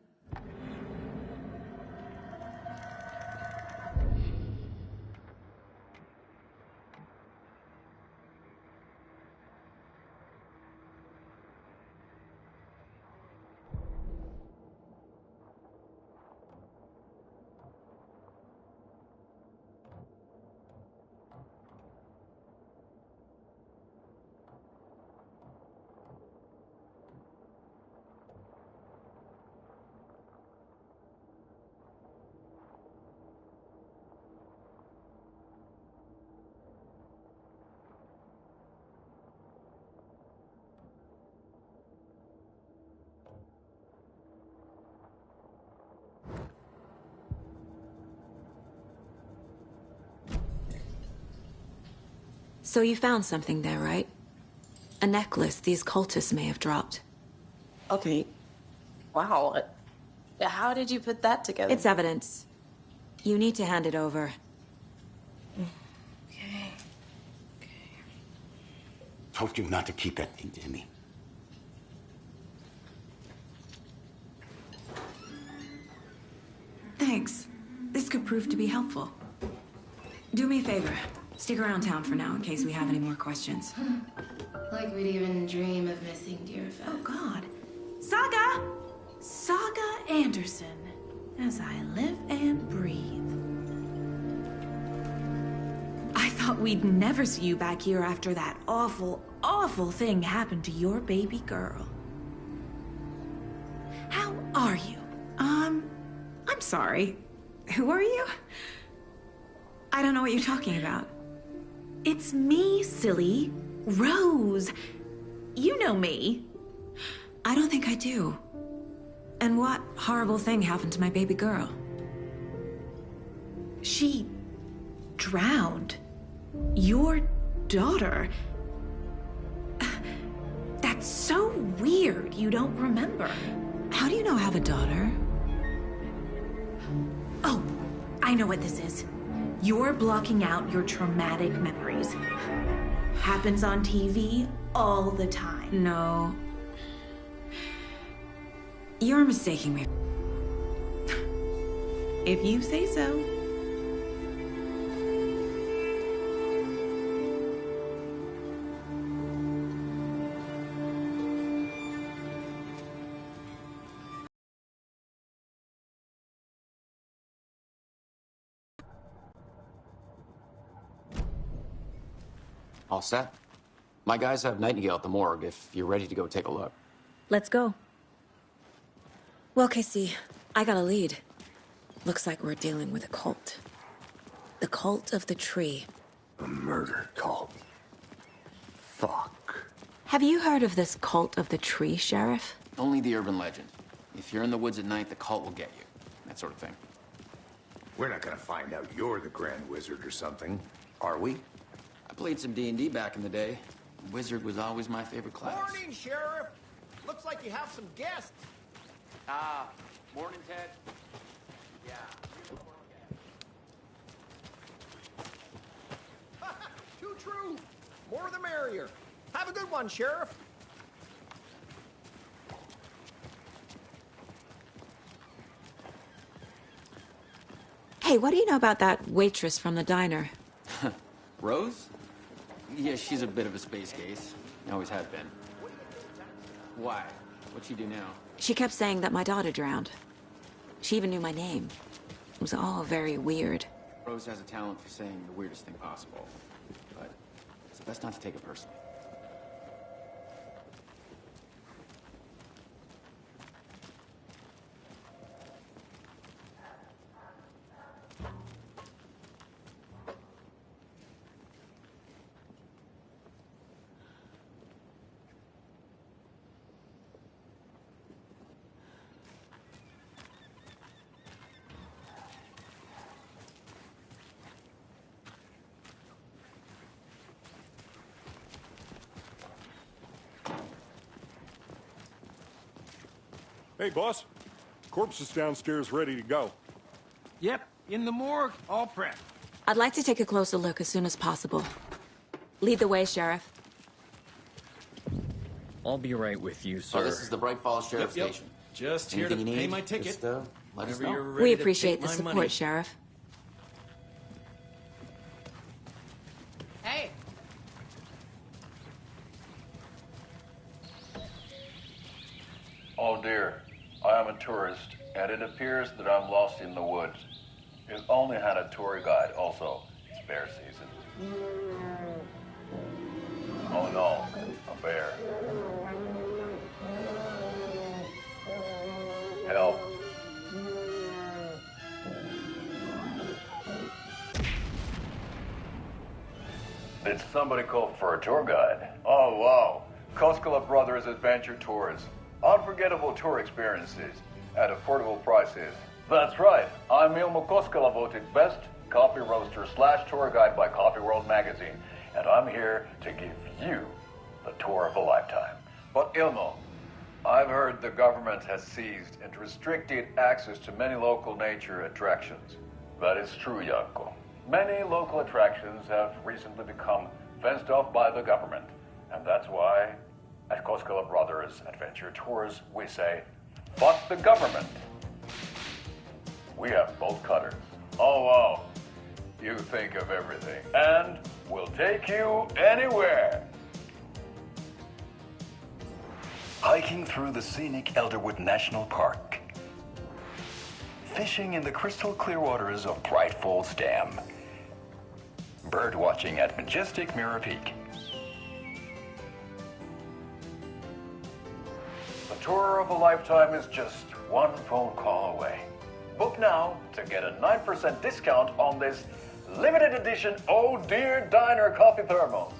So you found something there, right? A necklace these cultists may have dropped.
Okay. Wow. How did you put that together?
It's evidence. You need to hand it over.
Okay.
Told you not to keep that thing to me.
Thanks. This could prove to be helpful. Do me a favor. Stick around town for now in case we have any more questions.
Like we'd even dream of missing Deerfest.
Oh, God. Saga! Saga Anderson. As I live and breathe. I thought we'd never see you back here after that awful, awful thing happened to your baby girl. How are you? I'm sorry. Who are you? I don't know what you're talking about. It's me, silly. Rose. You know me.
I don't think I do. And what horrible thing happened to my baby girl?
She drowned. Your daughter. That's so weird you don't remember.
How do you know I have a daughter?
Oh, I know what this is. You're blocking out your traumatic memories. Happens on TV all the time.
No. You're mistaking me.
If you say so.
All set? My guys have Nightingale at the morgue if you're ready to go take a look.
Let's go. Well, Casey, I got a lead. Looks like we're dealing with a cult. The cult of the tree.
A murder cult. Fuck.
Have you heard of this cult of the tree, Sheriff?
Only the urban legend. If you're in the woods at night, the cult will get you. That sort of thing.
We're not gonna find out you're the Grand Wizard or something, are we?
I played some D&D back in the day. Wizard was always my favorite class.
Morning, Sheriff. Looks like you have some guests.
Morning, Ted. Yeah.
Too true. More the merrier. Have a good one, Sheriff.
Hey, what do you know about that waitress from the diner?
Rose? Yeah, she's a bit of a space case. Always has been. Why? What'd she do now?
She kept saying that my daughter drowned. She even knew my name. It was all very weird.
Rose has a talent for saying the weirdest thing possible. But it's best not to take it personally.
Hey, boss. Corpse is downstairs ready to go.
Yep, in the morgue, all prepped.
I'd like to take a closer look as soon as possible. Lead the way, Sheriff.
I'll be right with you, sir.
Oh, this is the Bright Falls Sheriff Station.
Just
Anything
here to
you
pay
need,
my ticket.
just, let us
Whenever
know.
you're ready
We
to
appreciate
take
the
my
support,
money.
Sheriff.
Hey.
Oh dear, I am a tourist, and it appears that I'm lost in the woods. It only had a tour guide, also. It's bear season. Oh no, a bear. Help. Did somebody call for a tour guide? Oh wow, Koskela Brothers Adventure Tours. Unforgettable tour experiences at affordable prices. That's right. I'm Ilmo Koskela, voted best coffee roaster / tour guide by Coffee World magazine, and I'm here to give you the tour of a lifetime. But Ilmo, I've heard the government has seized and restricted access to many local nature attractions. That is true, Janko. Many local attractions have recently become fenced off by the government, and that's why at Koskela Brothers Adventure Tours, we say, fuck the government. We have bolt cutters. Oh, wow. You think of everything. And we'll take you anywhere. Hiking through the scenic Elderwood National Park. Fishing in the crystal clear waters of Bright Falls Dam. Bird watching at majestic Mirror Peak. The tour of a lifetime is just one phone call away. Book now to get a 9% discount on this limited edition Oh Dear Diner coffee thermos.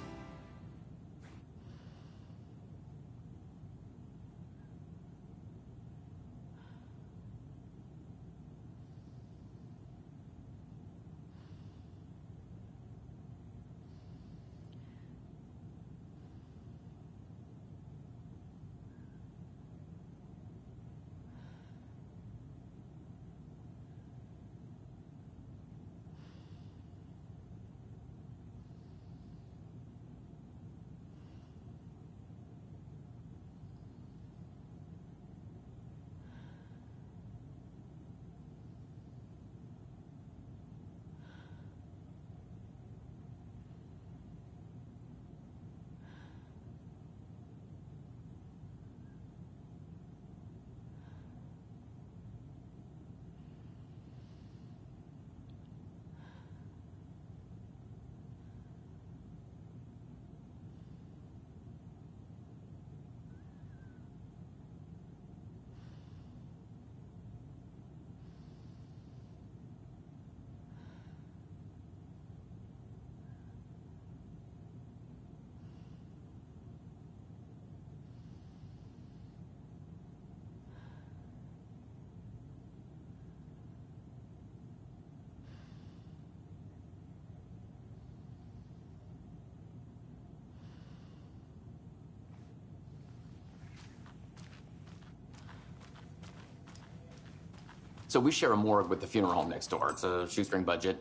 So we share a morgue with the funeral home next door. It's a shoestring budget.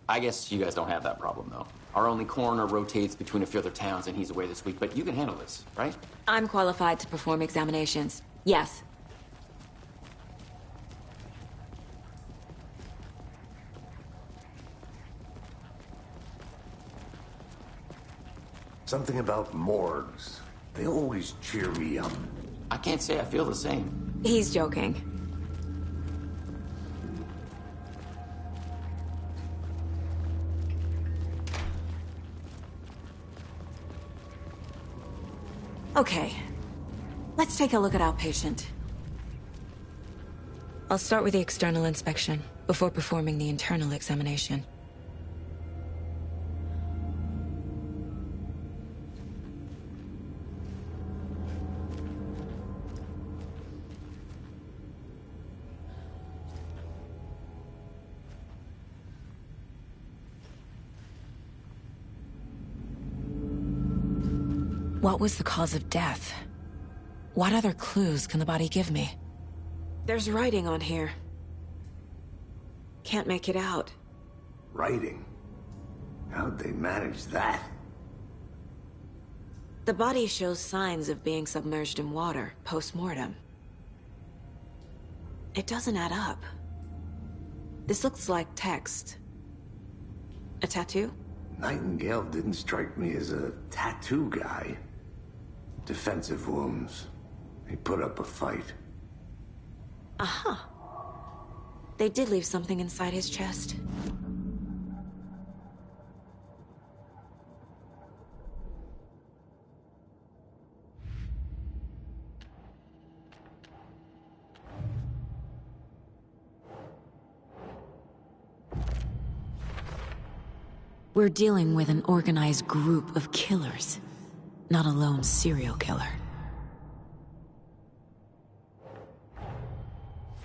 I guess you guys don't have that problem, though. Our only coroner rotates between a few other towns, and he's away this week, but you can handle this, right?
I'm qualified to perform examinations. Yes.
Something about morgues. They always cheer me up.
I can't say I feel the same.
He's joking. Okay. Let's take a look at our patient. I'll start with the external inspection before performing the internal examination. What was the cause of death? What other clues can the body give me? There's writing on here. Can't make it out.
Writing? How'd they manage that?
The body shows signs of being submerged in water, post-mortem. It doesn't add up. This looks like text. A tattoo?
Nightingale didn't strike me as a tattoo guy. Defensive wounds. He put up a fight.
Aha. They did leave something inside his chest. We're dealing with an organized group of killers, not a lone serial killer.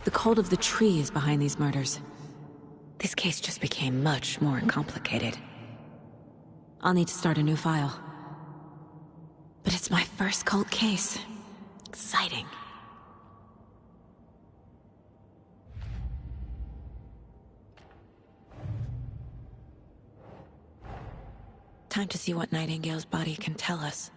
The cult of the tree is behind these murders. This case just became much more complicated. I'll need to start a new file. But it's my first cult case. Exciting. Time to see what Nightingale's body can tell us.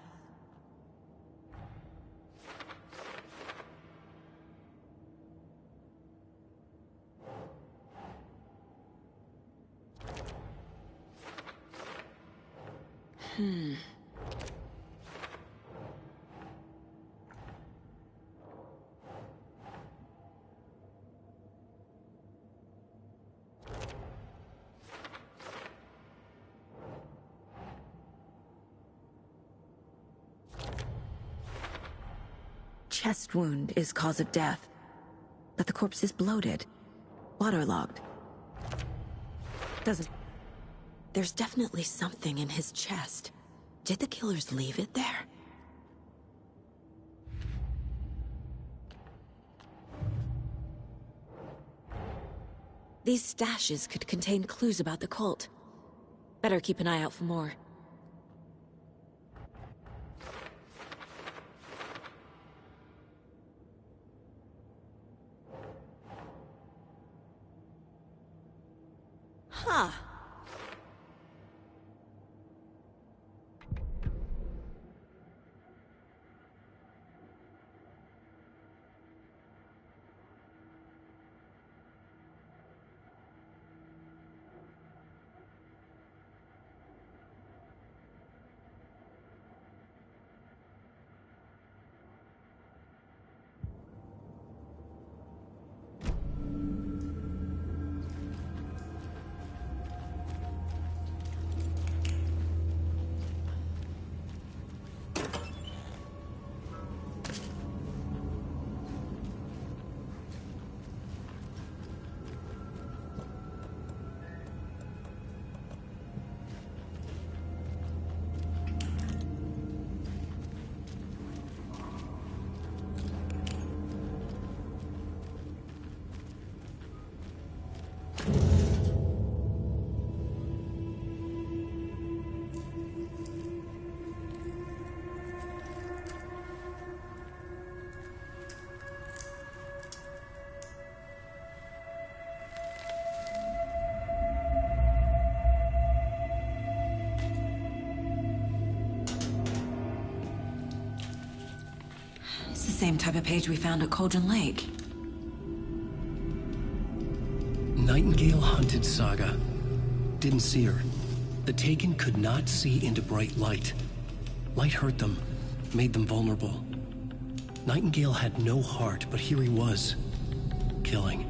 Chest wound is cause of death, but the corpse is bloated, waterlogged. There's definitely something in his chest. Did the killers leave it there? These stashes could contain clues about the cult. Better keep an eye out for more. Huh. same type of page we found at Cauldron Lake.
Nightingale hunted Saga. Didn't see her. The Taken could not see into bright light. Light hurt them, made them vulnerable. Nightingale had no heart, but here he was, killing.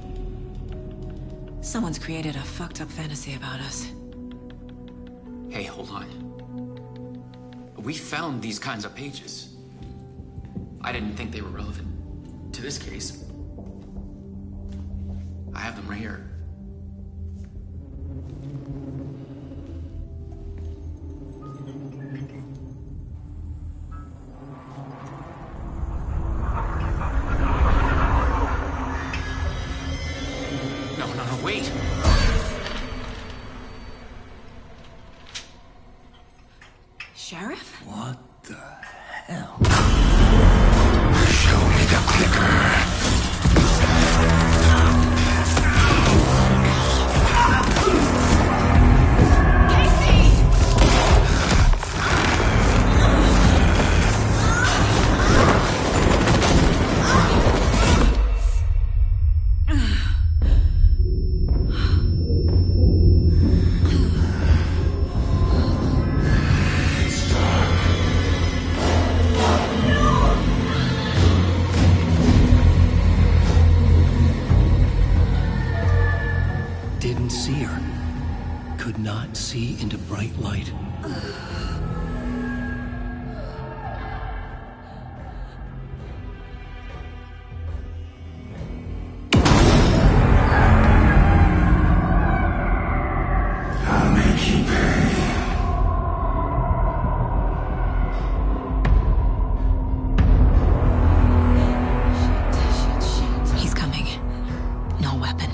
Someone's created a fucked up fantasy about us.
Hey, hold on. We found these kinds of pages. I didn't think they were relevant to this case. I have them right here. No, wait!
Sheriff?
What the hell? Show me the clicker.
Didn't see her. Could not see into bright light.
I'll make you pay.
He's coming. No weapon.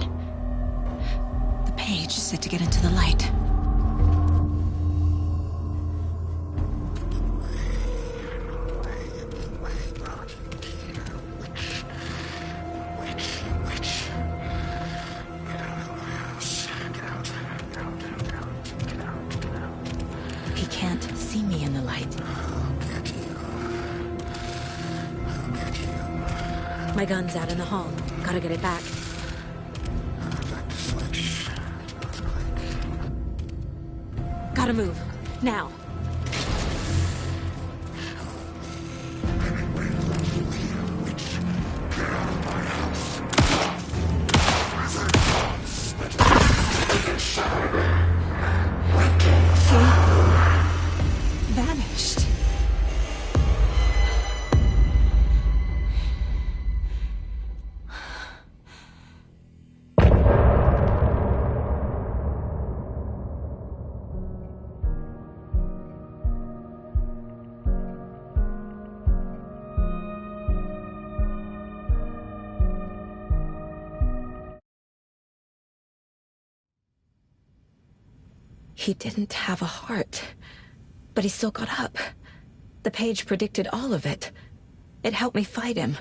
The page said to get into the light. He can't see me in the light. My gun's out in the hall. Gotta get it back. Gotta move. Now. Vanished. He didn't have a heart, but he still got up. The page predicted all of it. It helped me fight him.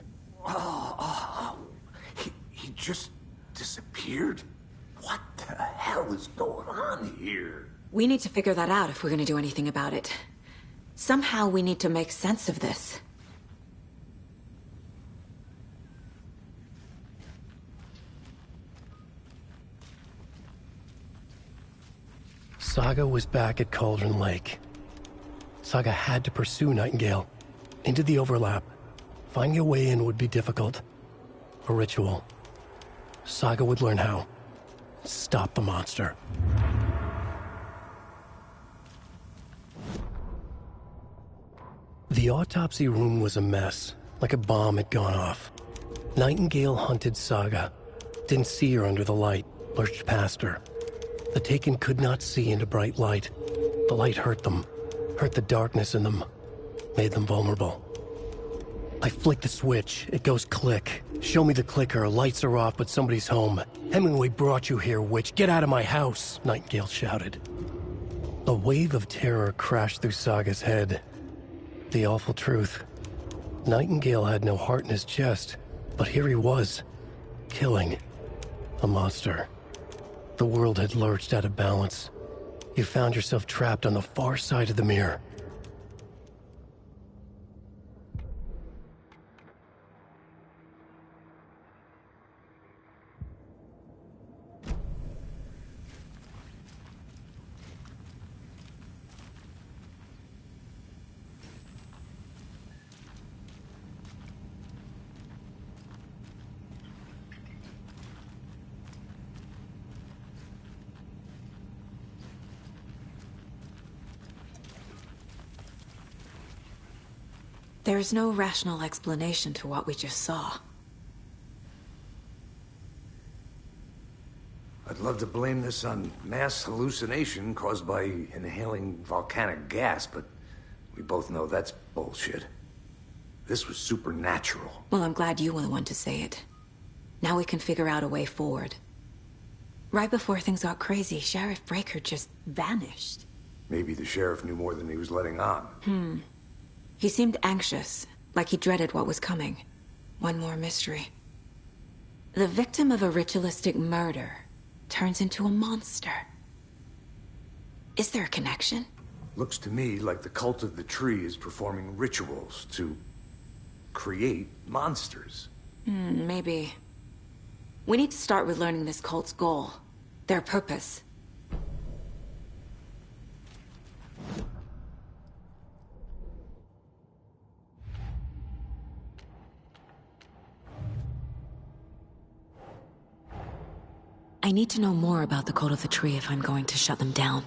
He just disappeared? What the hell is going on here?
We need to figure that out if we're going to do anything about it. Somehow we need to make sense of this.
Saga was back at Cauldron Lake. Saga had to pursue Nightingale. Into the overlap. Finding a way in would be difficult. A ritual. Saga would learn how. Stop the monster. The autopsy room was a mess, like a bomb had gone off. Nightingale hunted Saga. Didn't see her under the light, lurched past her. The Taken could not see into bright light. The light hurt them, hurt the darkness in them, made them vulnerable. I flick the switch, it goes click. Show me the clicker, lights are off, but somebody's home. Hemingway brought you here, witch. Get out of my house, Nightingale shouted. A wave of terror crashed through Saga's head. The awful truth. Nightingale had no heart in his chest, but here he was, killing a monster. The world had lurched out of balance. You found yourself trapped on the far side of the mirror.
There's no rational explanation to what we just saw.
I'd love to blame this on mass hallucination caused by inhaling volcanic gas, but we both know that's bullshit. This was supernatural.
Well, I'm glad you were the one to say it. Now we can figure out a way forward. Right before things got crazy, Sheriff Breaker just vanished.
Maybe the sheriff knew more than he was letting on.
He seemed anxious, like he dreaded what was coming. One more mystery. The victim of a ritualistic murder turns into a monster. Is there a connection?
Looks to me like the cult of the tree is performing rituals to create monsters.
Maybe. We need to start with learning this cult's goal. Their purpose. I need to know more about the Cult of the Tree if I'm going to shut them down.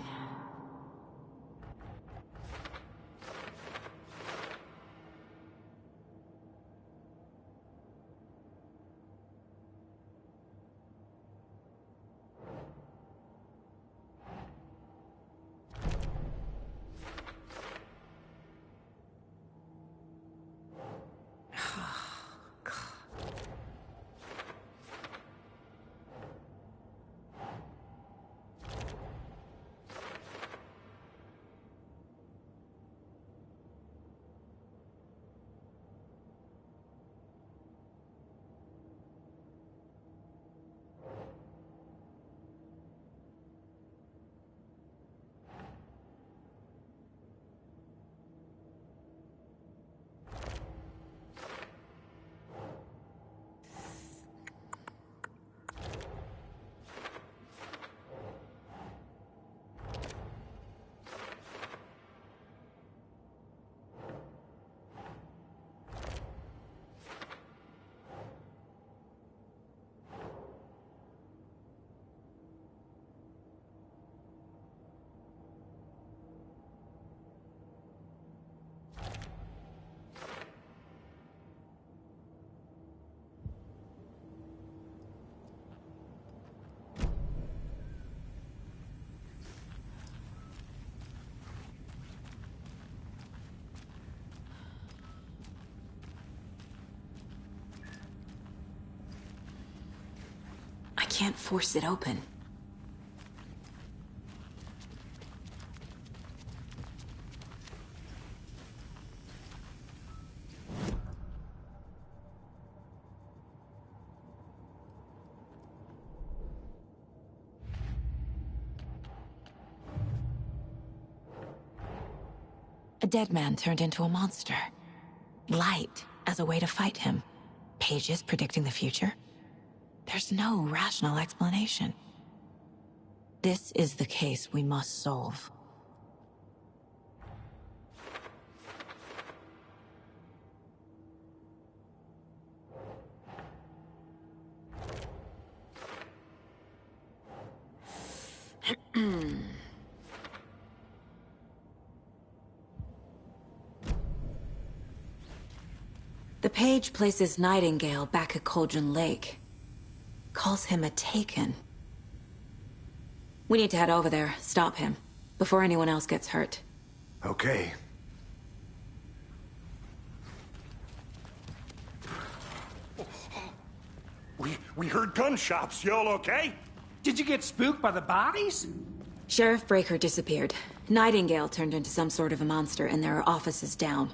I can't force it open. A dead man turned into a monster. Light as a way to fight him. Pages predicting the future. There's no rational explanation. This is the case we must solve. The page places Nightingale back at Cauldron Lake. Calls him a Taken. We need to head over there, stop him, before anyone else gets hurt.
Okay.
We heard gunshots. Y'all okay?
Did you get spooked by the bodies?
Sheriff Breaker disappeared. Nightingale turned into some sort of a monster, and there are offices down.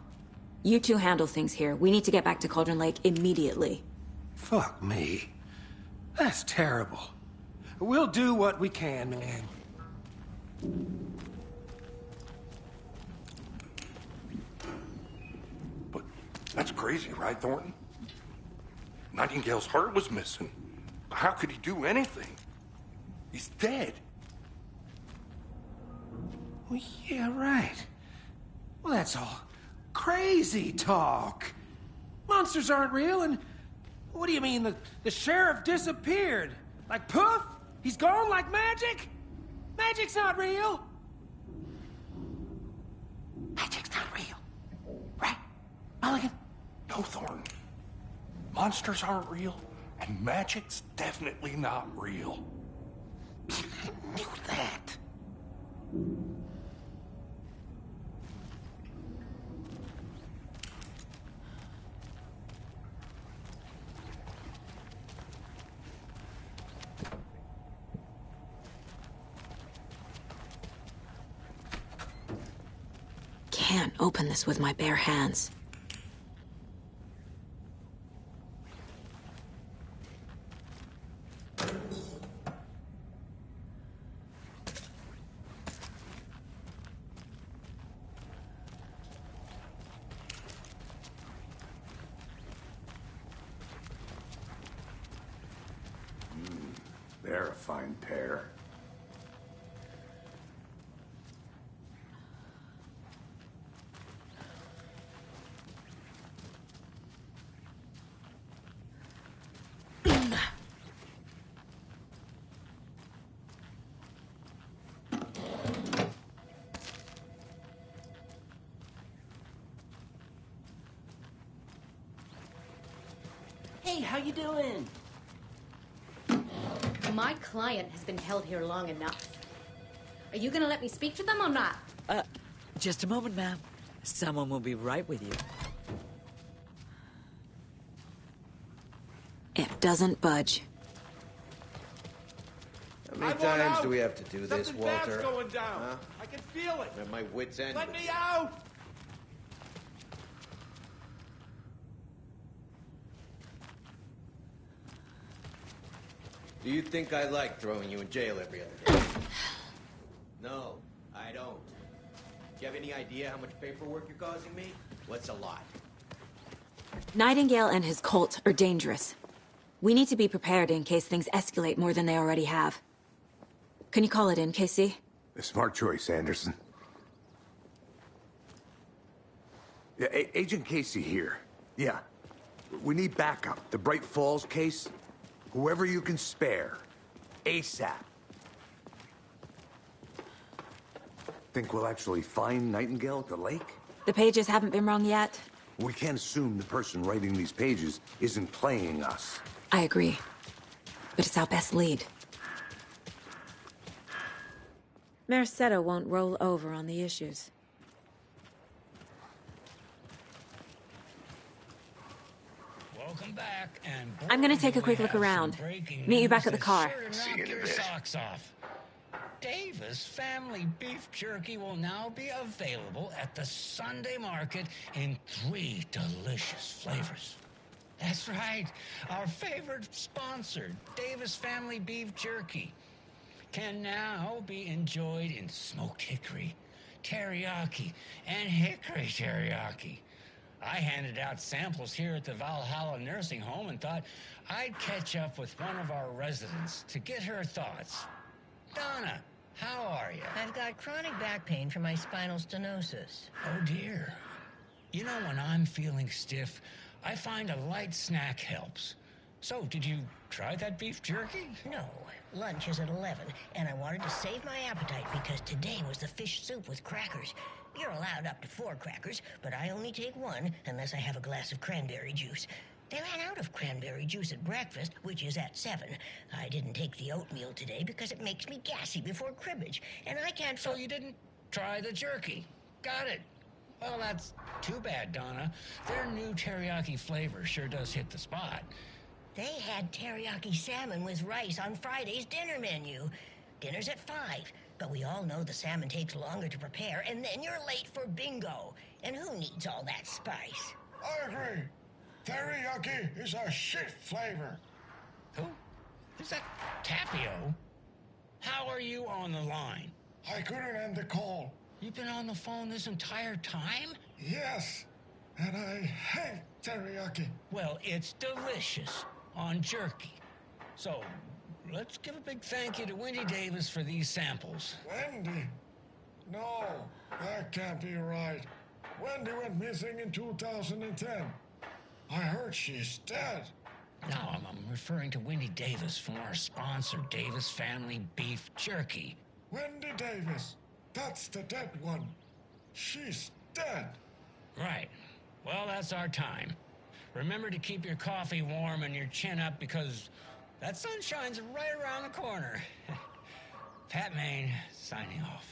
You two handle things here. We need to get back to Cauldron Lake immediately.
Fuck me. That's terrible. We'll do what we can, man.
But that's crazy, right, Thornton? Nightingale's heart was missing. How could he do anything? He's dead.
Well, yeah, right. Well, that's all crazy talk. Monsters aren't real, and what do you mean the sheriff disappeared? Like poof? He's gone like magic? Magic's not real. Magic's not real. Right? Mulligan?
monsters aren't real, and magic's definitely not real.
Knew that.
Can't open this with my bare hands.
They're a fine pair.
Hey, how you doing?
My client has been held here long enough. Are you gonna let me speak to them or not?
Just a moment, ma'am. Someone will be right with you.
It doesn't budge.
How many times do we have to do this,
Something
Walter?
bad's going down.
Huh?
I can feel it.
I'm at my wit's end.
Let me out!
Do you think I like throwing you in jail every other day? No, I don't. Do you have any idea how much paperwork you're causing me? What's a lot?
Nightingale and his cult are dangerous. We need to be prepared in case things escalate more than they already have. Can you call it in, Casey?
A smart choice, Anderson. Yeah, Agent Casey here. Yeah. We need backup. The Bright Falls case. Whoever you can spare. ASAP. Think we'll actually find Nightingale at the lake?
The pages haven't been wrong yet.
We can't assume the person writing these pages isn't playing us.
I agree. But it's our best lead. Mercado won't roll over on the issues.
Welcome back, and
I'm gonna take a quick look around. Meet you back at the car.
See you in a bit. Socks off. Davis Family Beef Jerky will now be available at the Sunday Market in 3 delicious flavors. That's right, our favorite sponsor, Davis Family Beef Jerky, can now be enjoyed in smoked hickory, teriyaki, and hickory teriyaki. I handed out samples here at the Valhalla Nursing Home and thought I'd catch up with one of our residents to get her thoughts. Donna, how are you?
I've got chronic back pain from my spinal stenosis.
Oh, dear. You know, when I'm feeling stiff, I find a light snack helps. So, did you try that beef jerky?
No. Lunch is at 11, and I wanted to save my appetite because today was the fish soup with crackers. You're allowed up to 4 crackers, but I only take 1 unless I have a glass of cranberry juice. They ran out of cranberry juice at breakfast, which is at 7. I didn't take the oatmeal today because it makes me gassy before cribbage, and I can't...
So you didn't try the jerky. Got it. Well, that's too bad, Donna. Their new teriyaki flavor sure does hit the spot.
They had teriyaki salmon with rice on Friday's dinner menu. Dinner's at 5, but we all know the salmon takes longer to prepare, and then you're late for bingo. And who needs all that spice?
I agree. Teriyaki is a shit flavor.
Who? Is that Tapio? How are you on the line?
I couldn't end the call.
You've been on the phone this entire time?
Yes, and I hate teriyaki.
Well, it's delicious on jerky. So, let's give a big thank you to Wendy Davis for these samples.
Wendy? No, that can't be right. Wendy went missing in 2010. I heard she's dead.
No, I'm referring to Wendy Davis from our sponsor, Davis Family Beef Jerky.
Wendy Davis. That's the dead one. She's dead.
Right. Well, that's our time. Remember to keep your coffee warm and your chin up because that sunshine's right around the corner. Pat Maine, signing off.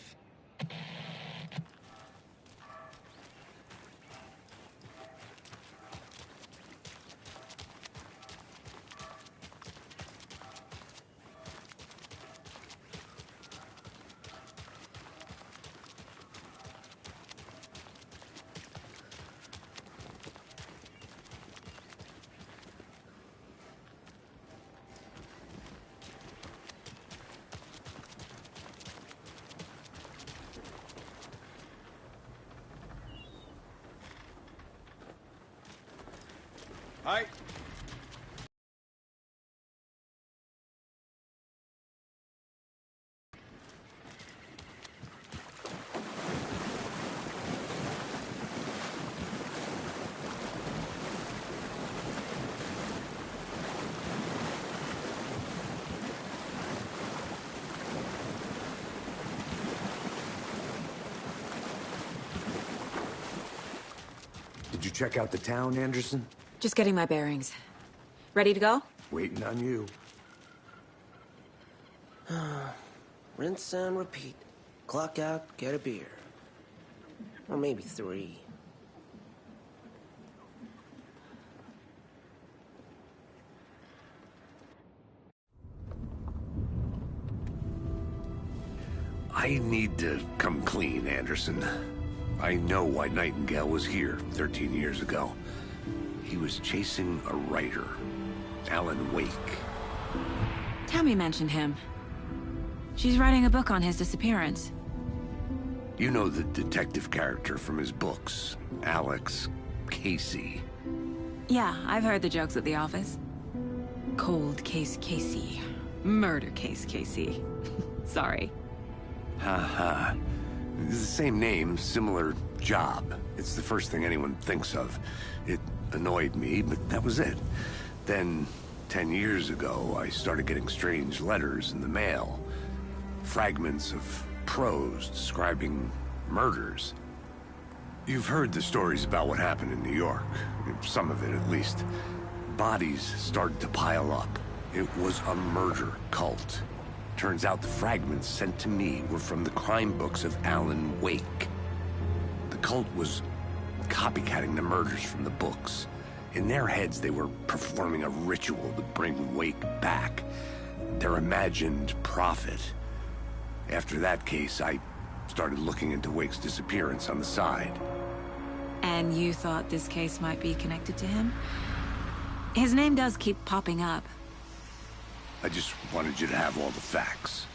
Hi. Did you check out the town, Anderson?
Just getting my bearings. Ready to go?
Waiting on you.
Rinse and repeat. Clock out, get a beer. Or maybe 3.
I need to come clean, Anderson. I know why Nightingale was here 13 years ago. He was chasing a writer, Alan Wake.
Tammy mentioned him. She's writing a book on his disappearance.
You know the detective character from his books, Alex Casey.
Yeah, I've heard the jokes at the office. Cold case Casey. Murder case Casey. Sorry.
Haha. It's the same name, similar job. It's the first thing anyone thinks of. It annoyed me, but that was it. Then, 10 years ago, I started getting strange letters in the mail. Fragments of prose describing murders. You've heard the stories about what happened in New York. Some of it, at least. Bodies started to pile up. It was a murder cult. Turns out the fragments sent to me were from the crime books of Alan Wake. The cult was copycatting the murders from the books. In their heads, they were performing a ritual to bring Wake back. Their imagined prophet. After that case, I started looking into Wake's disappearance on the side.
And you thought this case might be connected to him? His name does keep popping up.
I just wanted you to have all the facts.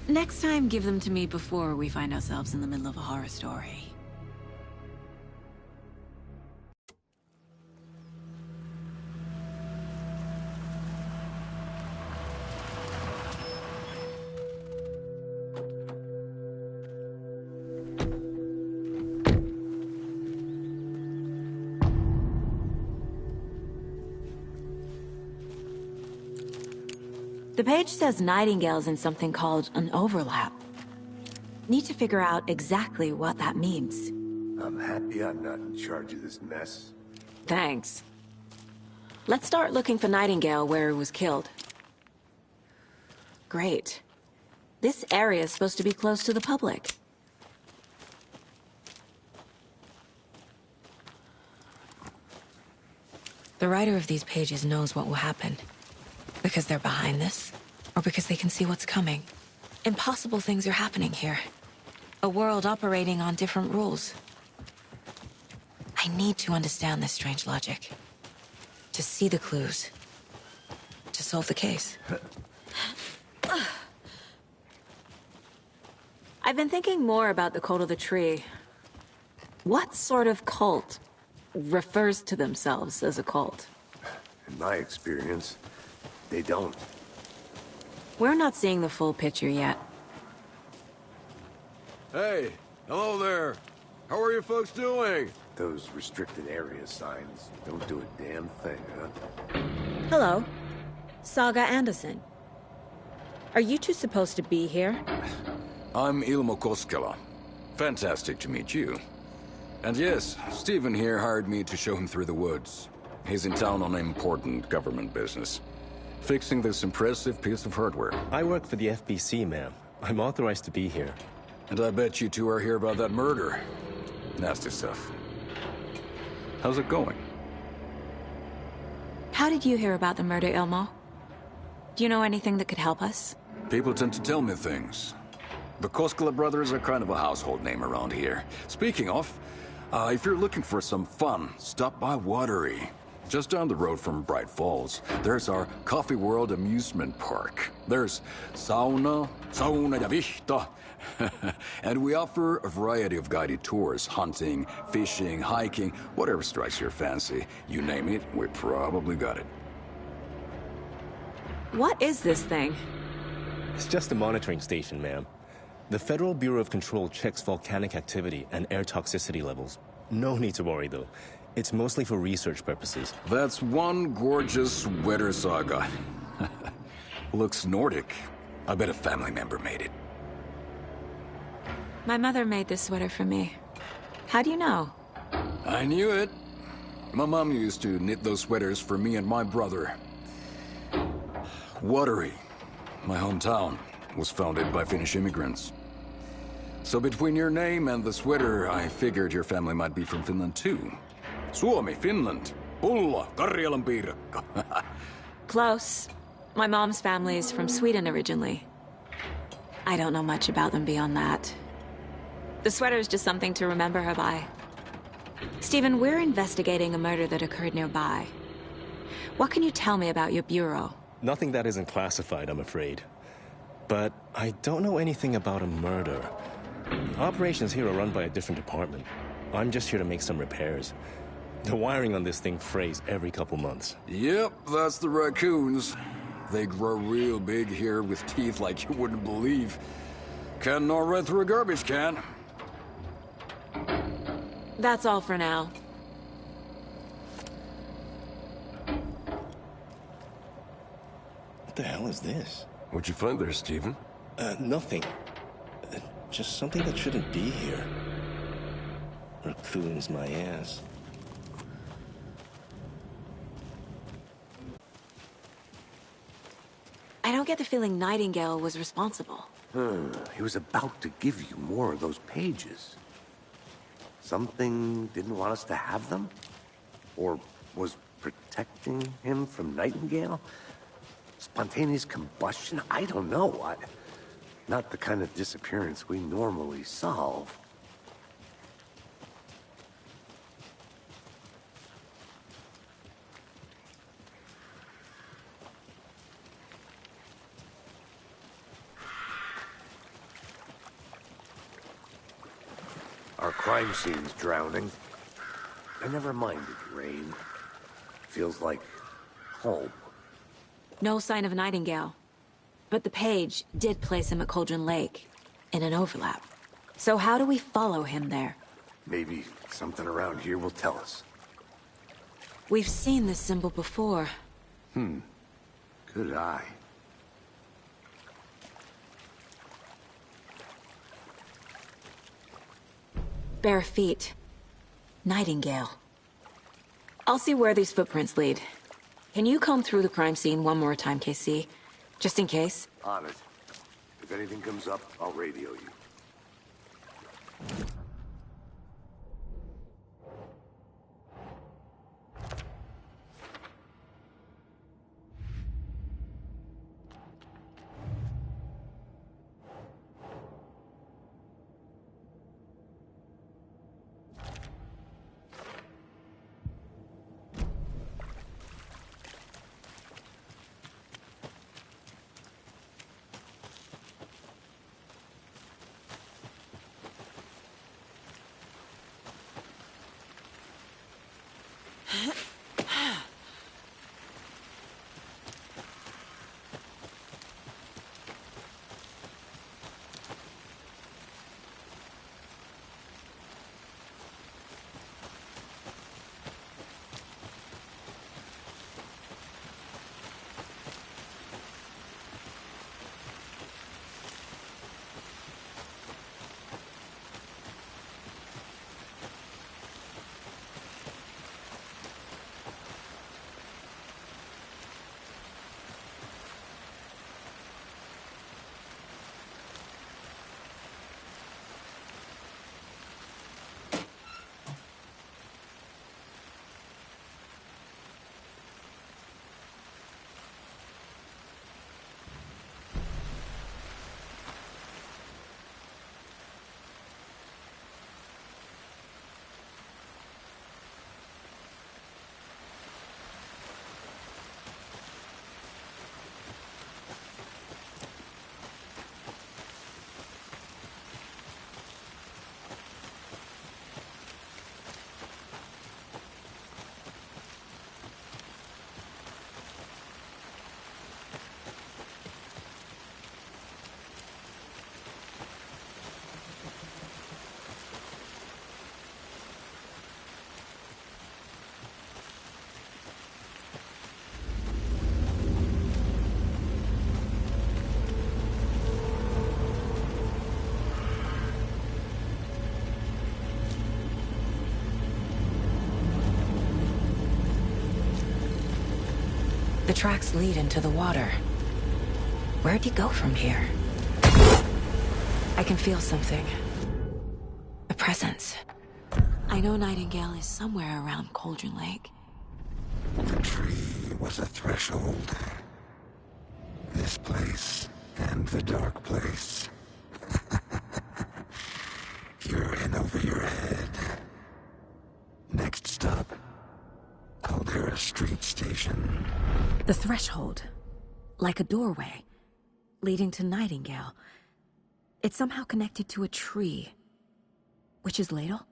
Next time, give them to me before we find ourselves in the middle of a horror story. The page says Nightingale's in something called an overlap. Need to figure out exactly what that means.
I'm happy I'm not in charge of this mess.
Thanks. Let's start looking for Nightingale where he was killed. Great. This area is supposed to be close to the public. The writer of these pages knows what will happen. Because they're behind this, or because they can see what's coming. Impossible things are happening here. A world operating on different rules. I need to understand this strange logic. To see the clues. To solve the case. I've been thinking more about the Cult of the Tree. What sort of cult refers to themselves as a cult?
In my experience, they don't.
We're not seeing the full picture yet.
Hey, hello there. How are you folks doing?
Those restricted area signs don't do a damn thing, huh?
Hello. Saga Anderson. Are you two supposed to be here?
I'm Ilmo Koskela. Fantastic to meet you. And yes, Stephen here hired me to show him through the woods.
He's in town on important government business. Fixing this impressive piece of hardware.
I work for the FBC, ma'am. I'm authorized to be here.
And I bet you two are here about that murder. Nasty stuff. How's it going?
How did you hear about the murder, Ilmo? Do you know anything that could help us?
People tend to tell me things. The Koskela brothers are kind of a household name around here. Speaking of, if you're looking for some fun, stop by Watery. Just down the road from Bright Falls, there's our Coffee World amusement park. There's sauna ja vihta. And we offer a variety of guided tours, hunting, fishing, hiking, whatever strikes your fancy. You name it, we probably got it.
What is this thing?
It's just a monitoring station, ma'am. The Federal Bureau of Control checks volcanic activity and air toxicity levels. No need to worry, though. It's mostly for research purposes.
That's one gorgeous weather saga. Looks Nordic. I bet a family member made it.
My mother made this sweater for me. How do you know?
I knew it. My mom used to knit those sweaters for me and my brother. Watery, my hometown, was founded by Finnish immigrants. So between your name and the sweater, I figured your family might be from Finland too. Suomi, Finland. Pulla, Karjalan piirakka.
Close. My mom's family is from Sweden originally. I don't know much about them beyond that. The sweater is just something to remember her by. Stephen, we're investigating a murder that occurred nearby. What can you tell me about your bureau?
Nothing that isn't classified, I'm afraid. But I don't know anything about a murder. Operations here are run by a different department. I'm just here to make some repairs. The wiring on this thing frays every couple months.
Yep, that's the raccoons. They grow real big here with teeth like you wouldn't believe. Can't gnaw right through a garbage can.
That's all for now.
What the hell is this?
What'd you find there, Stephen?
Nothing. Just something that shouldn't be here. Raccoons, my ass.
I don't get the feeling Nightingale was responsible.
He was about to give you more of those pages. Something didn't want us to have them? Or was protecting him from Nightingale? Spontaneous combustion? I don't know. Not the kind of disappearance we normally solve. Our crime scene's drowning. I never minded rain. Feels like home.
No sign of Nightingale. But the page did place him at Cauldron Lake, in an overlap. So how do we follow him there?
Maybe something around here will tell us.
We've seen this symbol before.
Good eye.
Bare feet. Nightingale. I'll see where these footprints lead. Can you comb through the crime scene one more time, KC? Just in case?
On it. If anything comes up, I'll radio you.
The tracks lead into the water. Where'd he go from here? I can feel something. A presence. I know Nightingale is somewhere around Cauldron Lake.
The tree was a threshold. This place and the dark place. You're in over your head. Next stop, Caldera Street Station.
The threshold. Like a doorway. Leading to Nightingale. It's somehow connected to a tree. Witch's Ladle?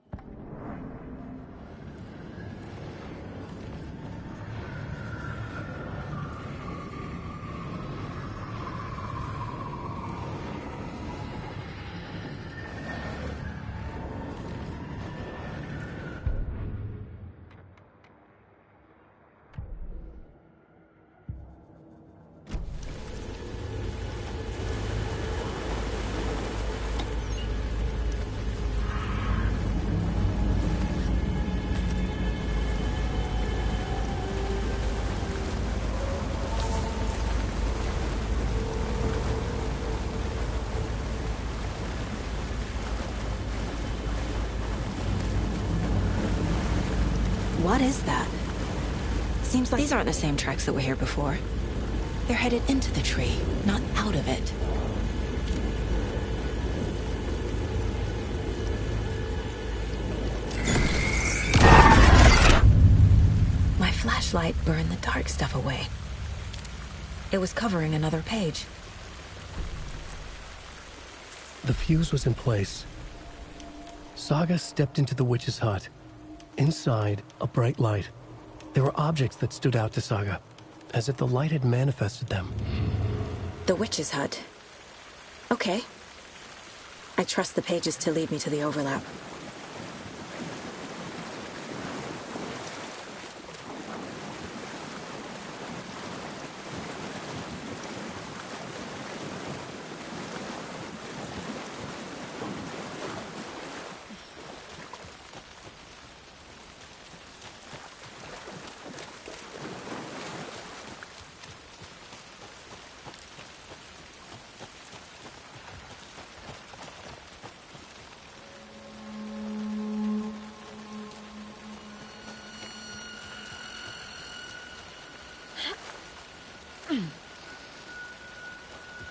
What is that? Seems like these aren't the same tracks that were here before. They're headed into the tree, not out of it. My flashlight burned the dark stuff away. It was covering another page.
The fuse was in place. Saga stepped into the witch's hut. Inside, a bright light. There were objects that stood out to Saga, as if the light had manifested them.
The witch's hut. Okay. I trust the pages to lead me to the overlap.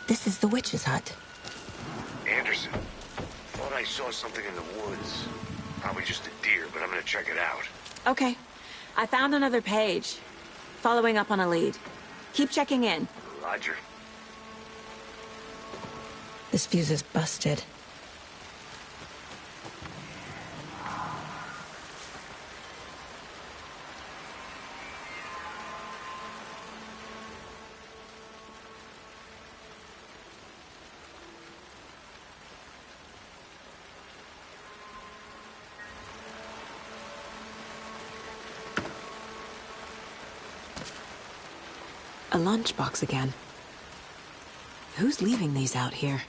This is the witch's hut.
Anderson, thought I saw something in the woods. Probably just a deer, but I'm gonna check it out.
Okay. I found another page. Following up on a lead. Keep checking in.
Roger.
This fuse is busted. A lunchbox again. Who's leaving these out here?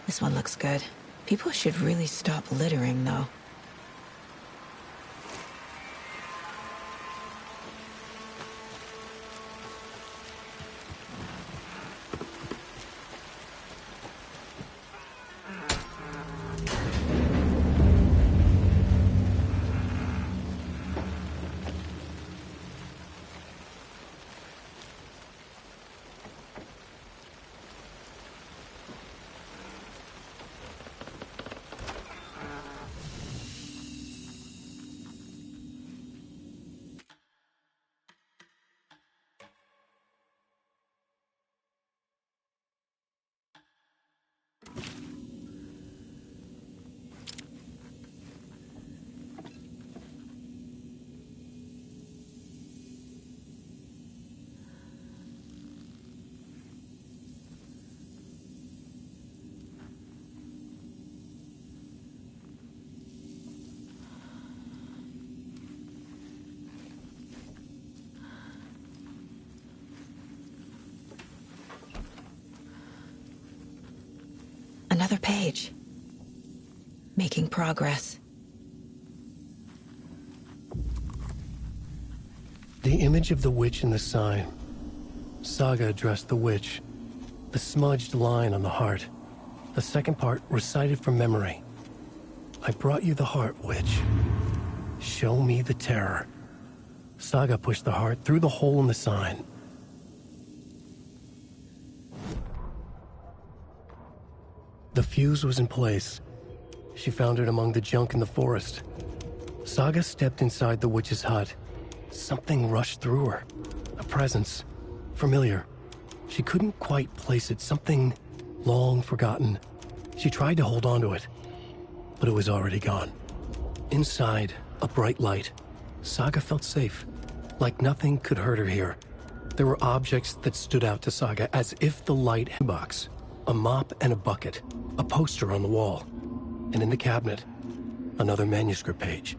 This one looks good. People should really stop littering, though. Another page. Making progress.
The image of the witch in the sign. Saga addressed the witch. The smudged line on the heart. The second part recited from memory. I brought you the heart, witch. Show me the terror. Saga pushed the heart through the hole in the sign. The fuse was in place. She found it among the junk in the forest. Saga stepped inside the witch's hut. Something rushed through her. A presence. Familiar. She couldn't quite place it. Something long forgotten. She tried to hold on to it, but it was already gone. Inside, a bright light. Saga felt safe. Like nothing could hurt her here. There were objects that stood out to Saga as if the light had a box. A mop and a bucket. A poster on the wall. And in the cabinet, another manuscript page.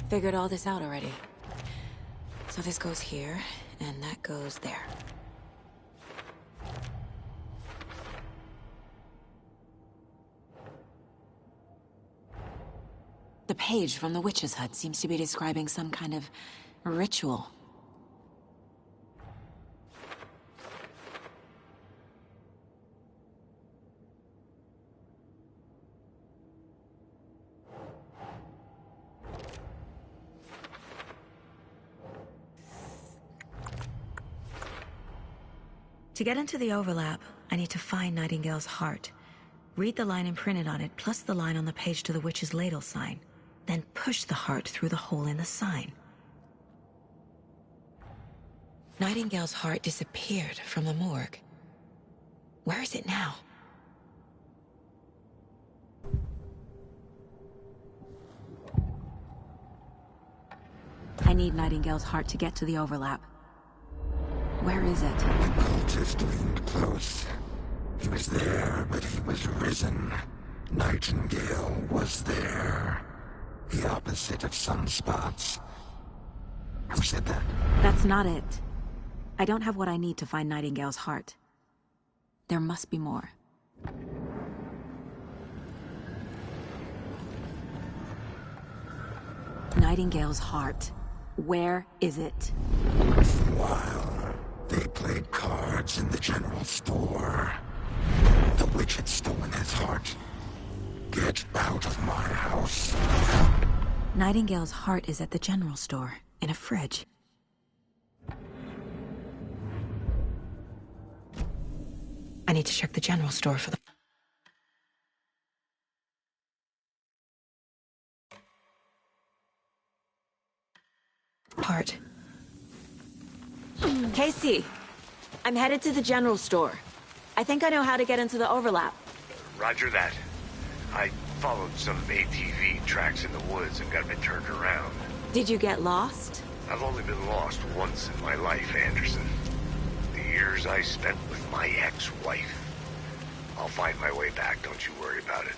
Figured all this out already. So this goes here, and that goes there. The page from the witch's hut seems to be describing some kind of ritual. To get into the overlap, I need to find Nightingale's heart. Read the line imprinted on it, plus the line on the page to the witch's ladle sign. Then push the heart through the hole in the sign. Nightingale's heart disappeared from the morgue. Where is it now? I need Nightingale's heart to get to the overlap. Where is it?
The cultist leaned close. He was there, but he was risen. Nightingale was there. The opposite of sunspots. Who said that?
That's not it. I don't have what I need to find Nightingale's heart. There must be more. Nightingale's heart. Where is it?
While they played cards in the general store, the witch had stolen his heart. Get out of my house.
Nightingale's heart is at the general store, in a fridge. I need to check the general store for the... heart. Casey, I'm headed to the general store. I think I know how to get into the overlap.
Roger that. I followed some ATV tracks in the woods and got a bit turned around.
Did you get lost?
I've only been lost once in my life, Anderson. The years I spent with my ex-wife. I'll find my way back, don't you worry about it.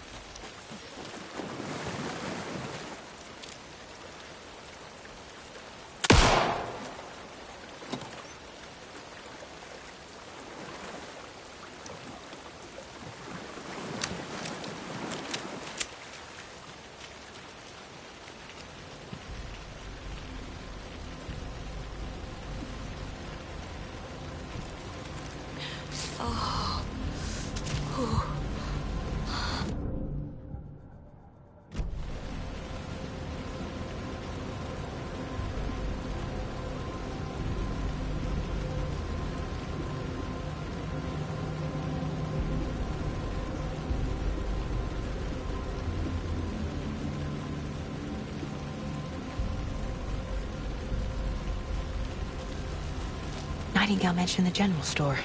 Nightingale mentioned the general store.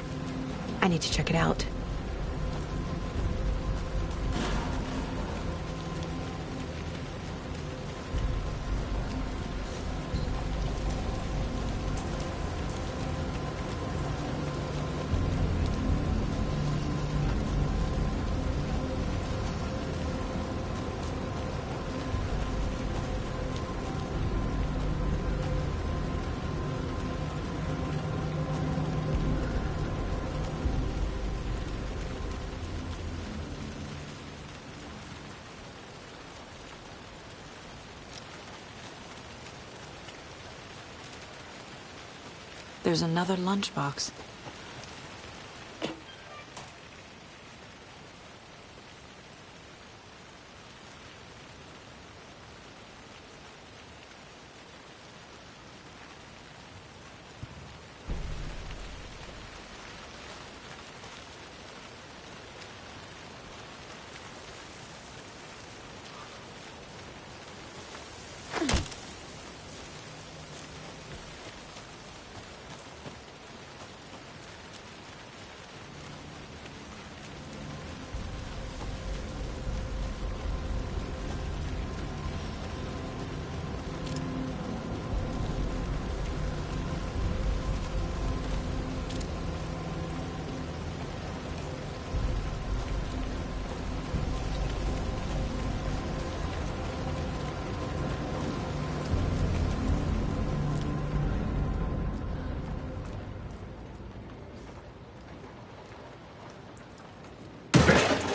I need to check it out. There's another lunchbox.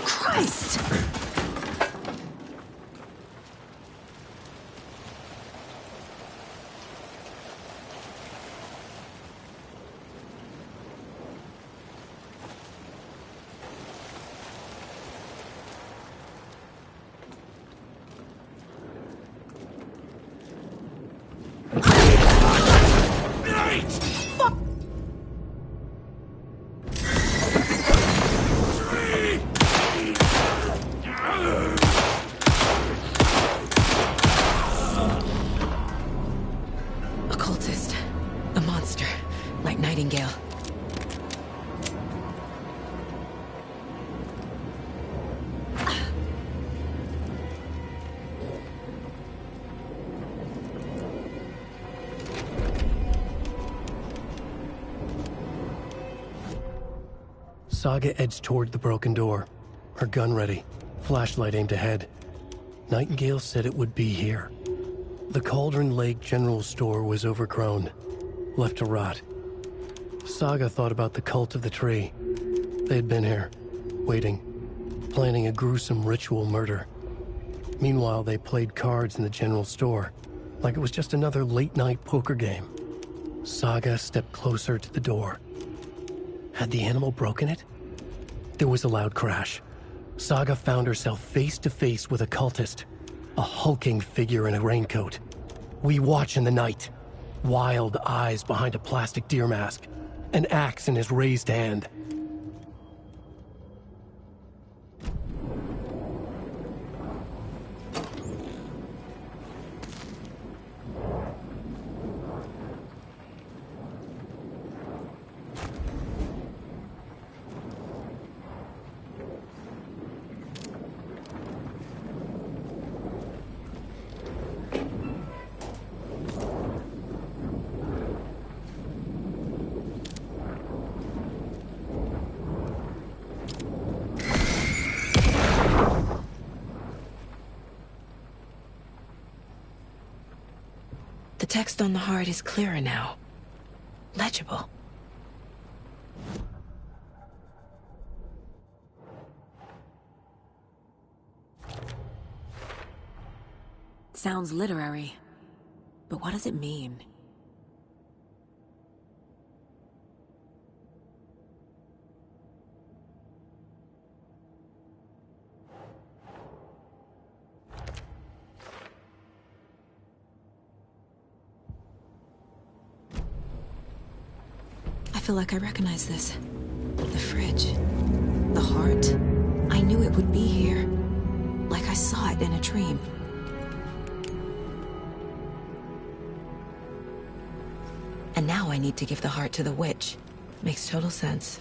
Christ! Occultist. A monster. Like Nightingale.
Saga edged toward the broken door, her gun ready, flashlight aimed ahead. Nightingale said it would be here. The Cauldron Lake General Store was overgrown, left to rot. Saga thought about the cult of the tree. They had been here, waiting, planning a gruesome ritual murder. Meanwhile, they played cards in the general store, like it was just another late-night poker game. Saga stepped closer to the door. Had the animal broken it? There was a loud crash. Saga found herself face to face with a cultist, a hulking figure in a raincoat. We watch in the night. Wild eyes behind a plastic deer mask, an axe in his raised hand.
The text on the heart is clearer now. Legible. Sounds literary. But what does it mean? I feel like I recognize this. The fridge. The heart. I knew it would be here. Like I saw it in a dream. And now I need to give the heart to the witch. Makes total sense.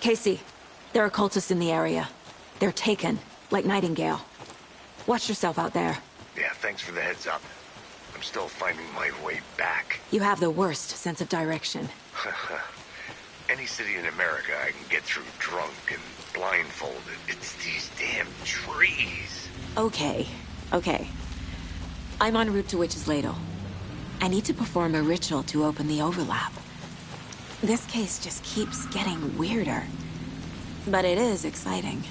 Casey, there are cultists in the area. They're taken, like Nightingale. Watch yourself out there.
Yeah, thanks for the heads up. I'm still finding my way back.
You have the worst sense of direction.
Any city in America I can get through drunk and blindfolded. It's these damn trees.
Okay. I'm en route to Witch's Ladle. I need to perform a ritual to open the overlap. This case just keeps getting weirder. But it is exciting.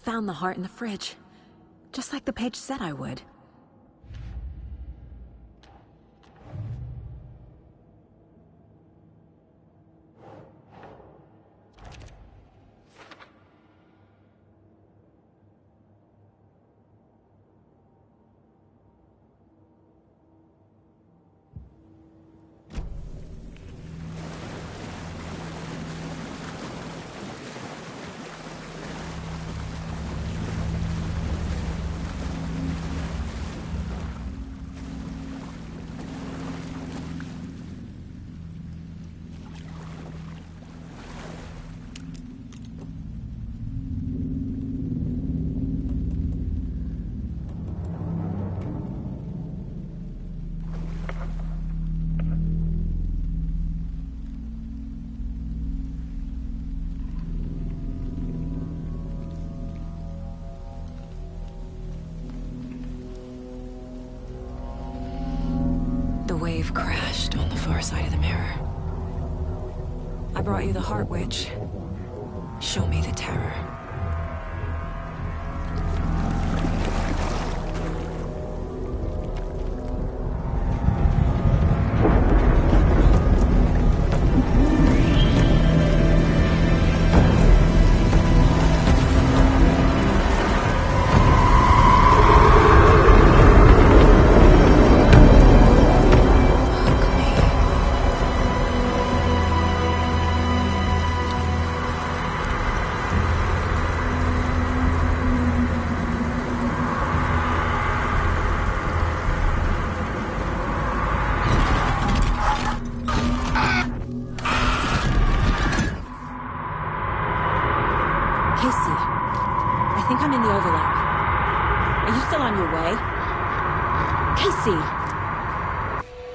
Found the heart in the fridge. Just like the page said I would. Wave crashed on the far side of the mirror. I brought you the Heart Witch. Show me the terror.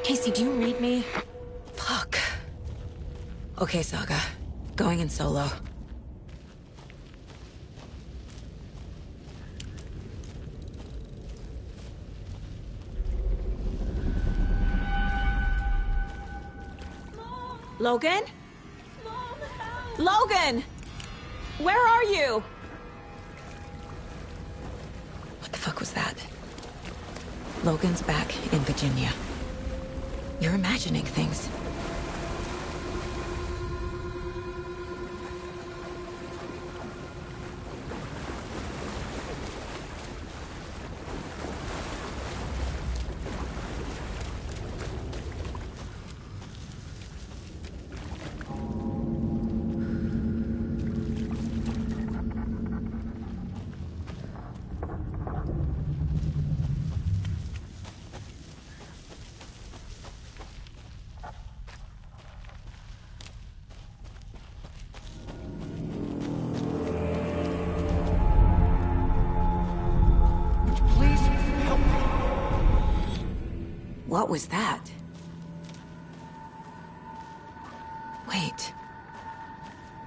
Casey, do you read me? Fuck. Okay, Saga. Going in solo. Logan? Mom, help! Logan! Where are you? What the fuck was that? Logan's back in Virginia. You're imagining things. What was that? Wait.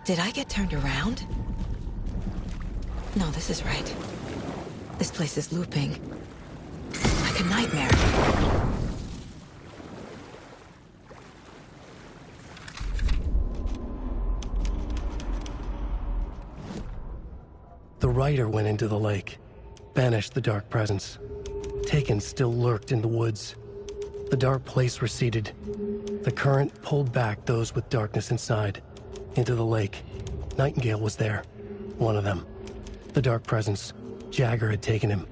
Did I get turned around? No, this is right. This place is looping. Like a nightmare.
The rider went into the lake, banished the dark presence. Taken still lurked in the woods. The dark place receded. The current pulled back those with darkness inside, into the lake. Nightingale was there, one of them. The dark presence, Jagger had taken him.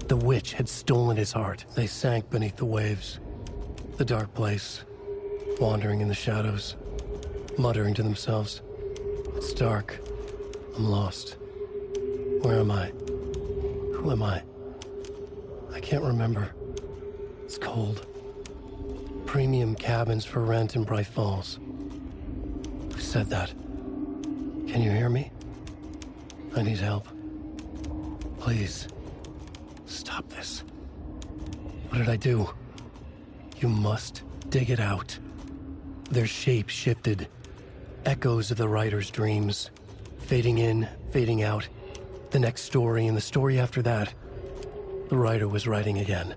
The witch had stolen his heart. They sank beneath the waves. The dark place, wandering in the shadows, muttering to themselves. It's dark. I'm lost. Where am I? Who am I? I can't remember. It's cold. Premium cabins for rent in Bright Falls. Who said that? Can you hear me? I need help. Please. Stop this. What did I do? You must dig it out. Their shape shifted. Echoes of the writer's dreams. Fading in, fading out. The next story and the story after that. The writer was writing again.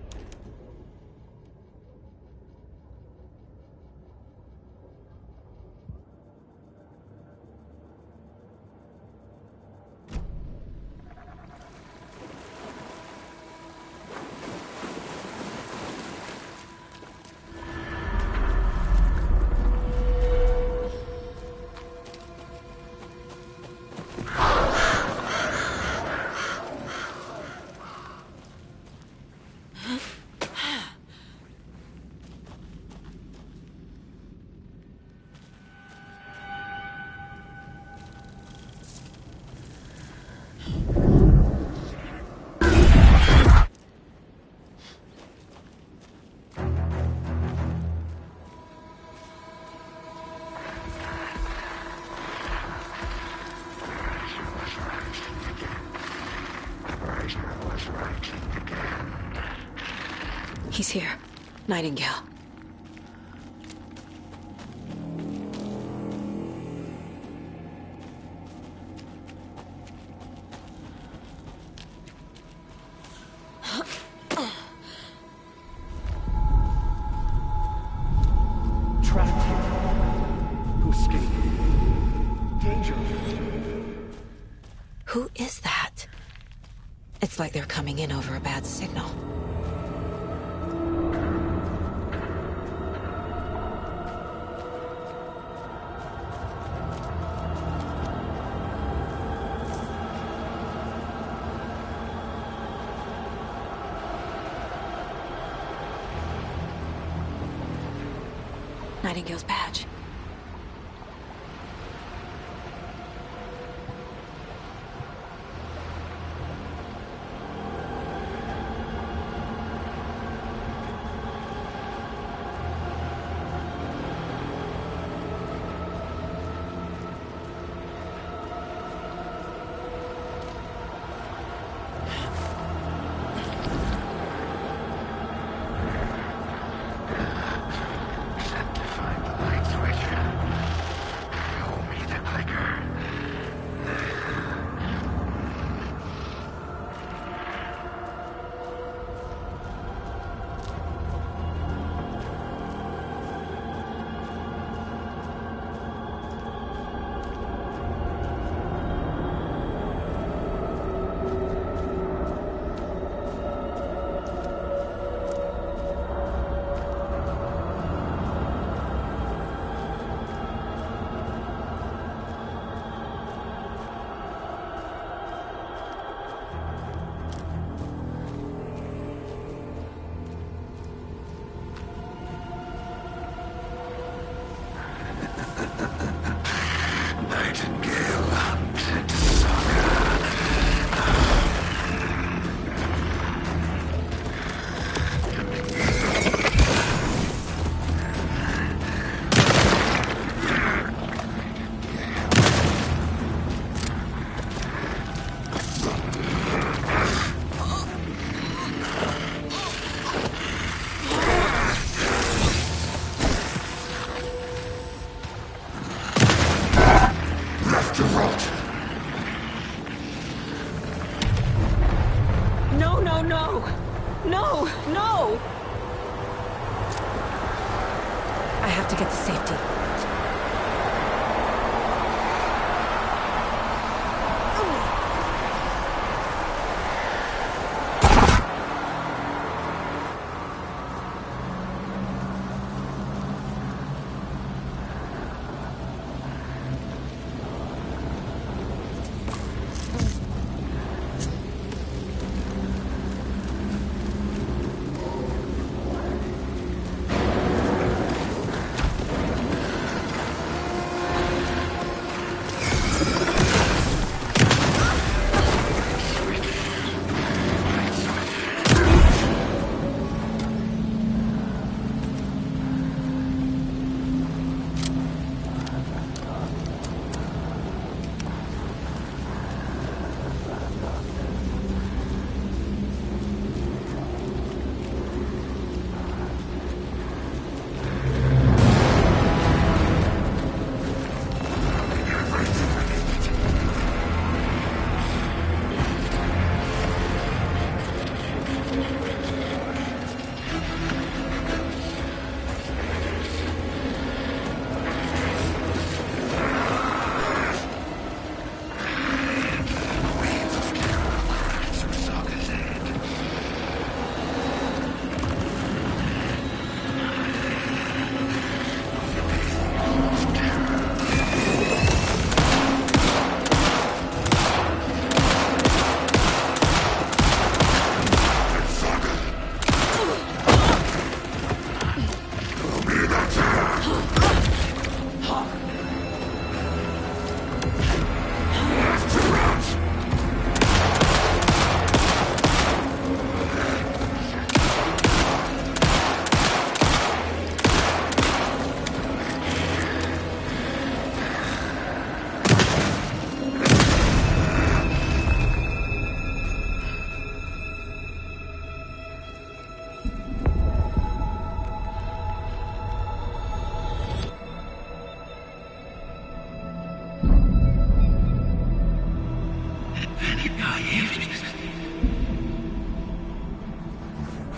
He's here. Nightingale.
Trapped here. Who escaped? Danger.
Who is that? It's like they're coming in over a bad signal. Nightingale's badge.
Set to find the light thread
have to get to safety.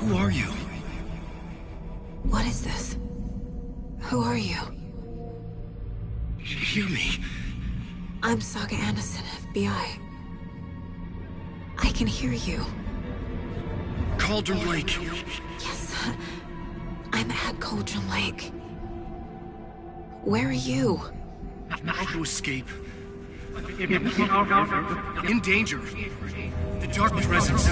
Who are you?
What is this? Who are you?
Hear me.
I'm Saga Anderson, FBI. I can hear you.
Cauldron Lake.
Yes, I'm at Cauldron Lake. Where are you?
Not to escape. In danger. The dark presence.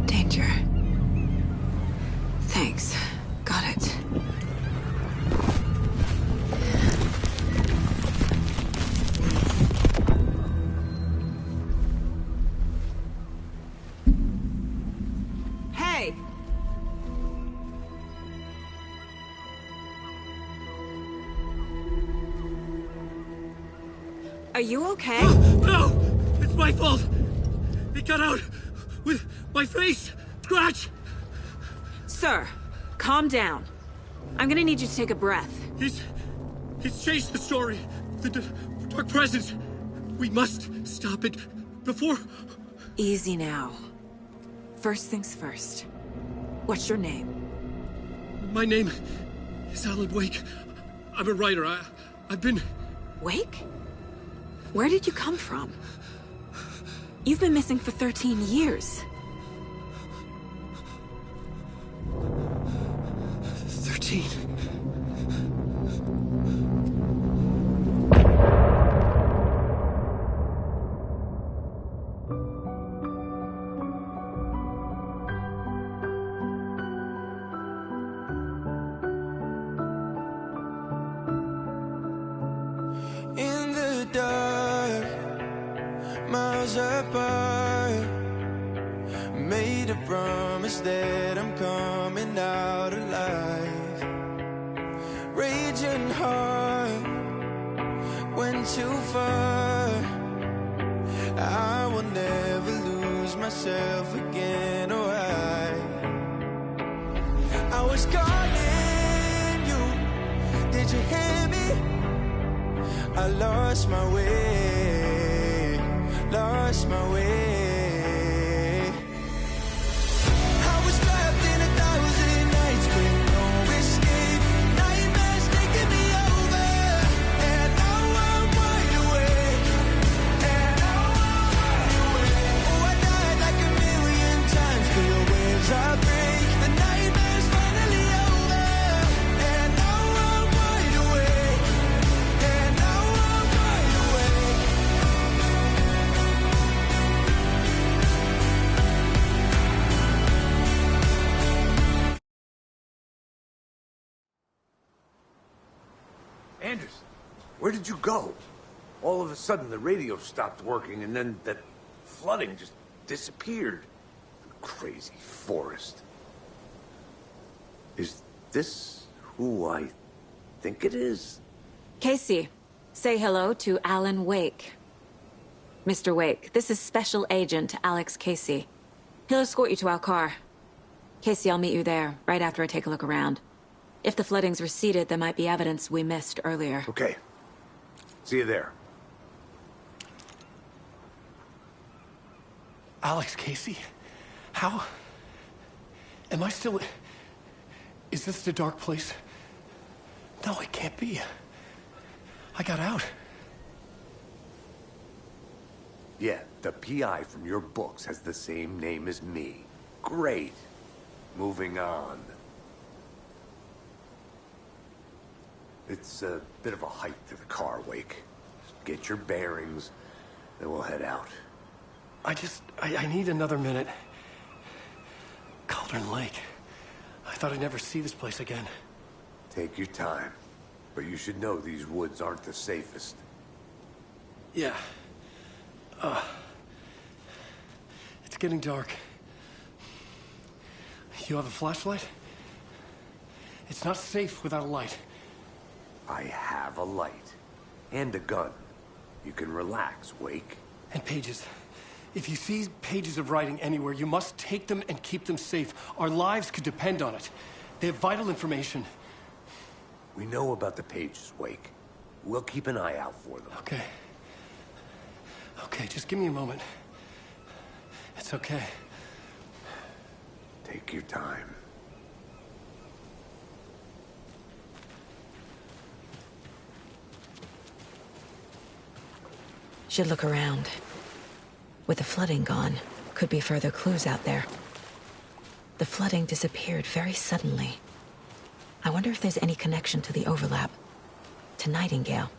Danger. Thanks. Got it.
Hey! Are you okay?
No! It's my fault! It got out with my face! Scratch!
Sir, calm down. I'm gonna need you to take a breath.
He's changed the story. The dark presence. We must stop it before...
Easy now. First things first. What's your name?
My name is Alan Wake. I'm a writer. I've been...
Wake? Where did you come from? You've been missing for 13 years.
13.
In the dark, miles apart, made a promise that I'm coming out alive. Raging heart, went too far. I will never lose myself again, or I was calling you, did you hear me? I lost my way, lost my way. I was trapped in 1,000
Anderson, where did you go? All of a sudden, the radio stopped working, and then that flooding just disappeared. Crazy forest. Is this who I think it is?
Casey, say hello to Alan Wake. Mr. Wake, this is Special Agent Alex Casey. He'll escort you to our car. Casey, I'll meet you there, right after I take a look around. If the flooding's receded, there might be evidence we missed earlier.
Okay. See you there.
Alex Casey? How? Am I still... Is this the dark place? No, it can't be. I got out.
Yeah, the PI from your books has the same name as me. Great. Moving on. It's a bit of a hike to the car, Wake. Get your bearings, then we'll head out.
I need another minute. Cauldron Lake. I thought I'd never see this place again.
Take your time. But you should know these woods aren't the safest.
Yeah. It's getting dark. You have a flashlight? It's not safe without a light.
I have a light. And a gun. You can relax, Wake.
And pages. If you see pages of writing anywhere, you must take them and keep them safe. Our lives could depend on it. They have vital information.
We know about the pages, Wake. We'll keep an eye out for them.
Okay. Okay, just give me a moment. It's okay.
Take your time.
Should look around. With the flooding gone, could be further clues out there. The flooding disappeared very suddenly. I wonder if there's any connection to the overlap. To Nightingale.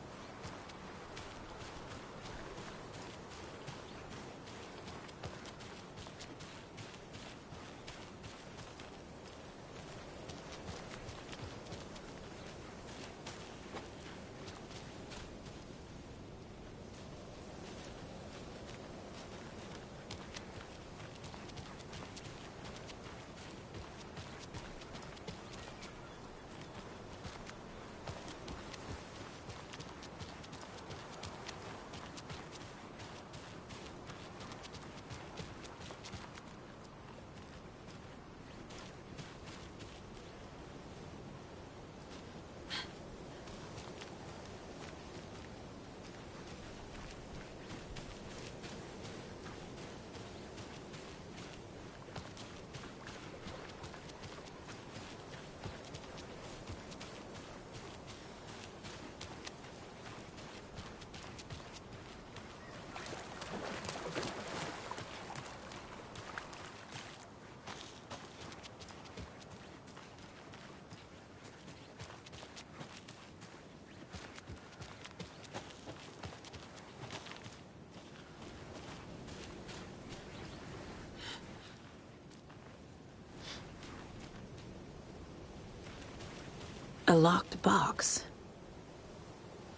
A locked box.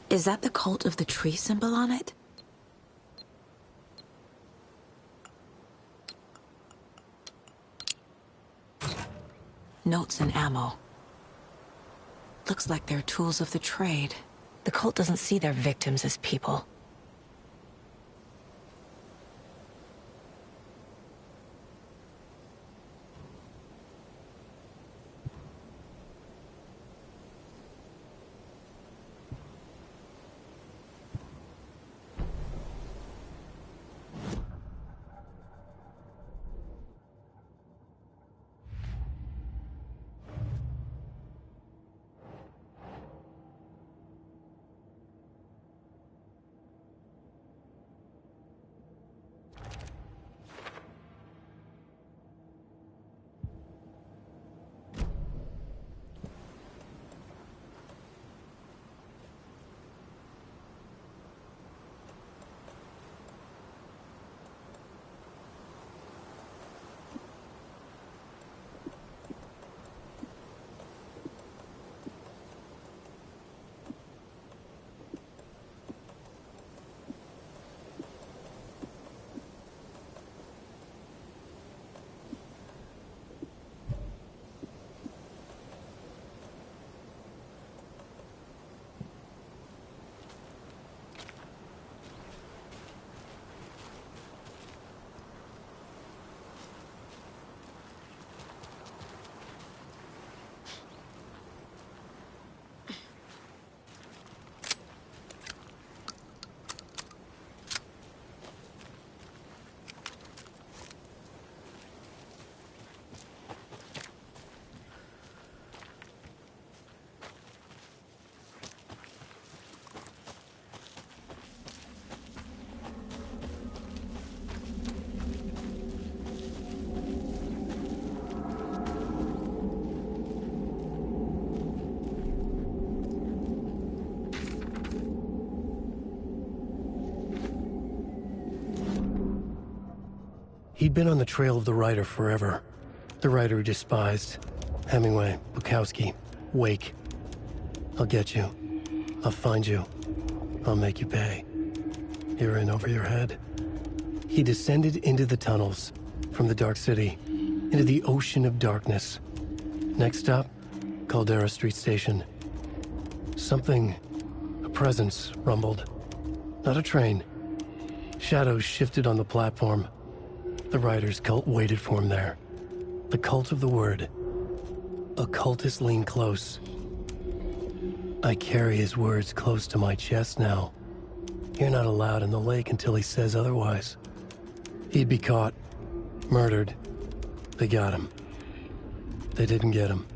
Is that the cult of the tree symbol on it? Notes and ammo. Looks like they're tools of the trade. The cult doesn't see their victims as people.
He'd been on the trail of the writer forever. The writer he despised. Hemingway, Bukowski, Wake. I'll get you. I'll find you. I'll make you pay. You're in over your head. He descended into the tunnels, from the Dark City, into the ocean of darkness. Next stop, Caldera Street Station. Something, a presence, rumbled. Not a train. Shadows shifted on the platform. The writer's cult waited for him there. The cult of the word. Occultists lean close. I carry his words close to my chest now. You're not allowed in the lake until he says otherwise. He'd be caught. Murdered. They got him. They didn't get him.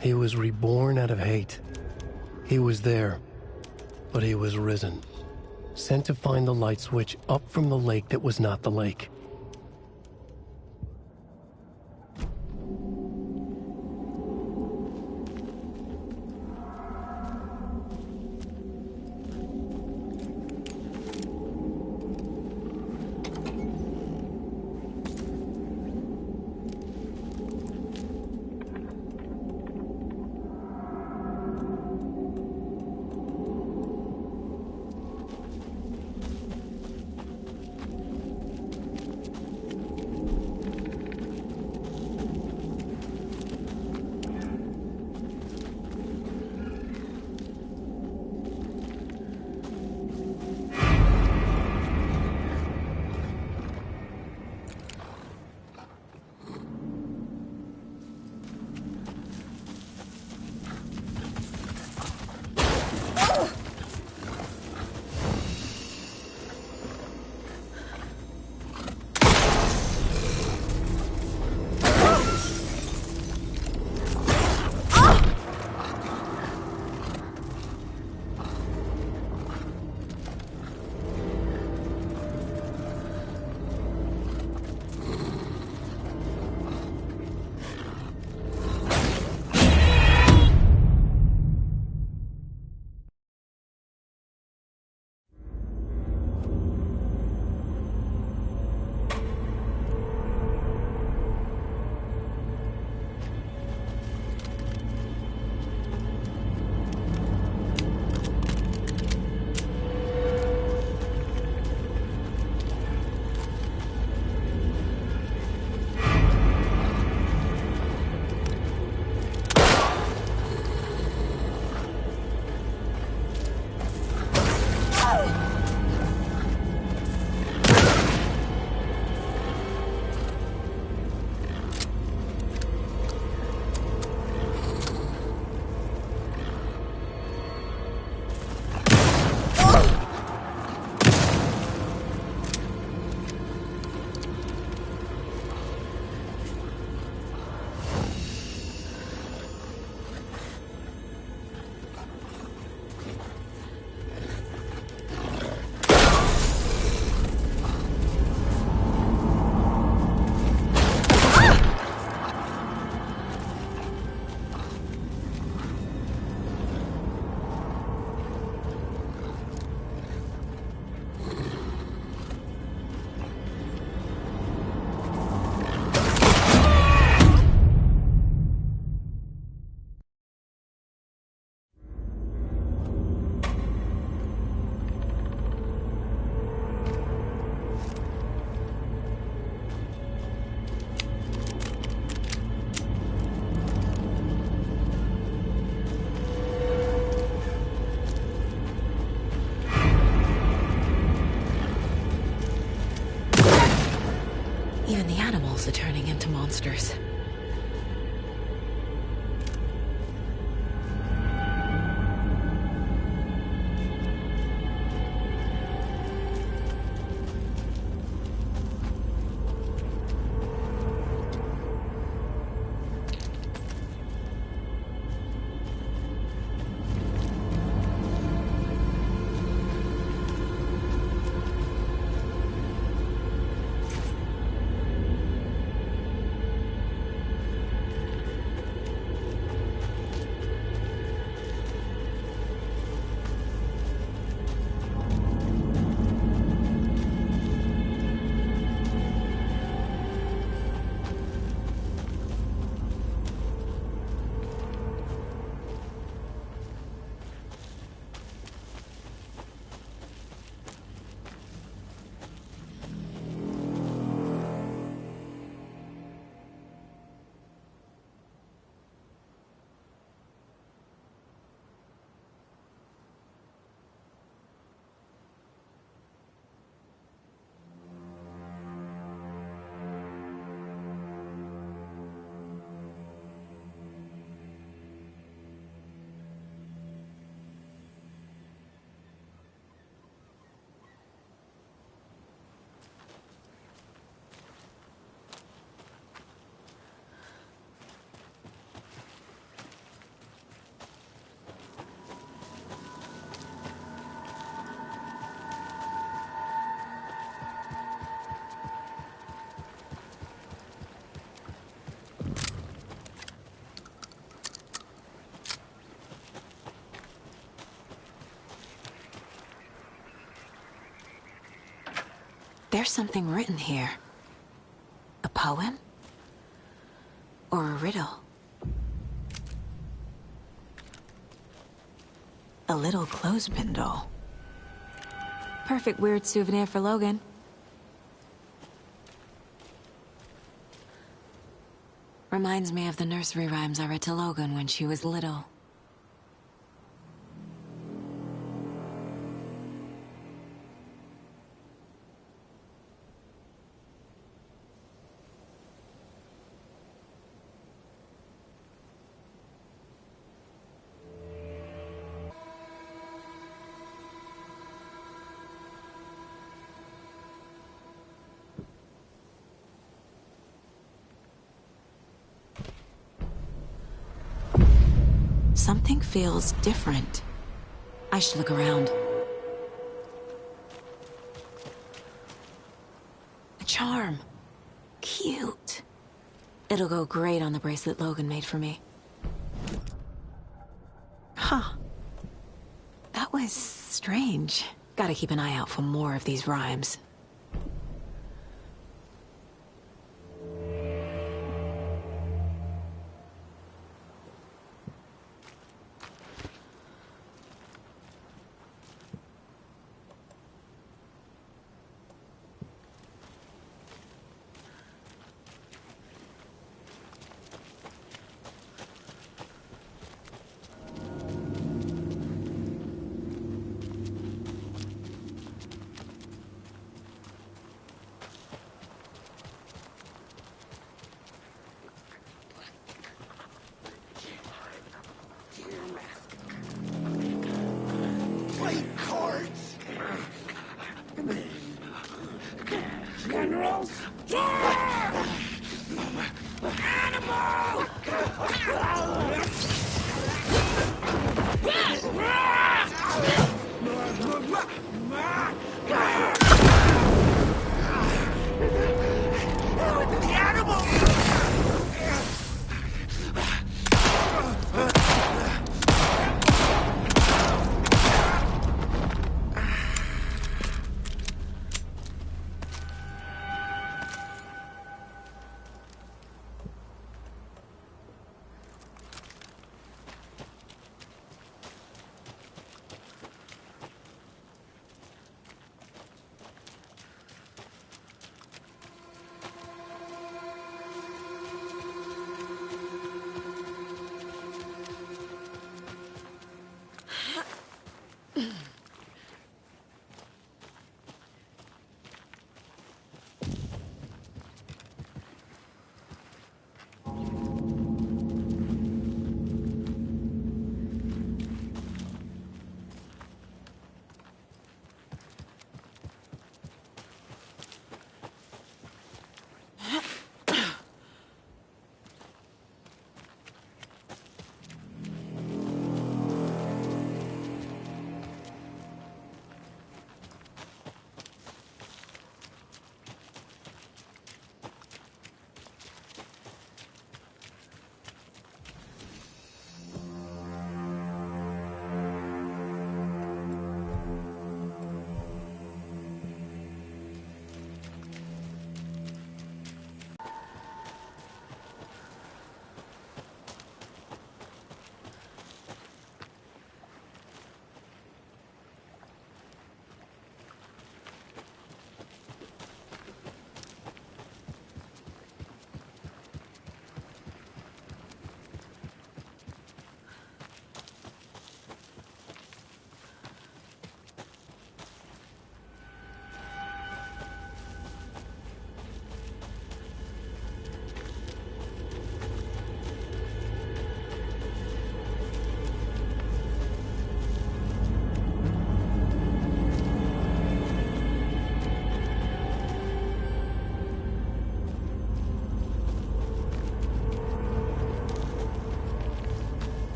He was reborn out of hate. He was there, but he was risen. Sent to find the light switch up from the lake that was not the lake.
Even the animals are turning into monsters. There's something written here. A poem? Or a riddle? A little clothespin doll. Perfect weird souvenir for Logan. Reminds me of the nursery rhymes I read to Logan when she was little. Something feels different. I should look around. A charm. Cute. It'll go great on the bracelet Logan made for me. Huh. That was strange. Gotta keep an eye out for more of these rhymes.
Play cards! Generals! Animal! The animal!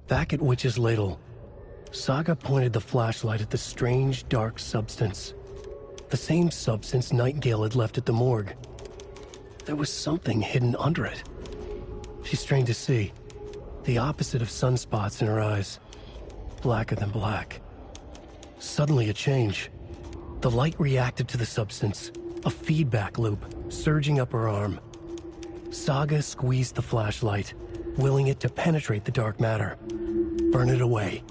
Back at Witch's Ladle, Saga pointed the flashlight at the strange, dark substance. The same substance Nightingale had left at the morgue. There was something hidden under it. She strained to see. The opposite of sunspots in her eyes. Blacker than black. Suddenly a change. The light reacted to the substance. A feedback loop, surging up her arm. Saga squeezed the flashlight, willing it to penetrate the dark matter. Burn it away.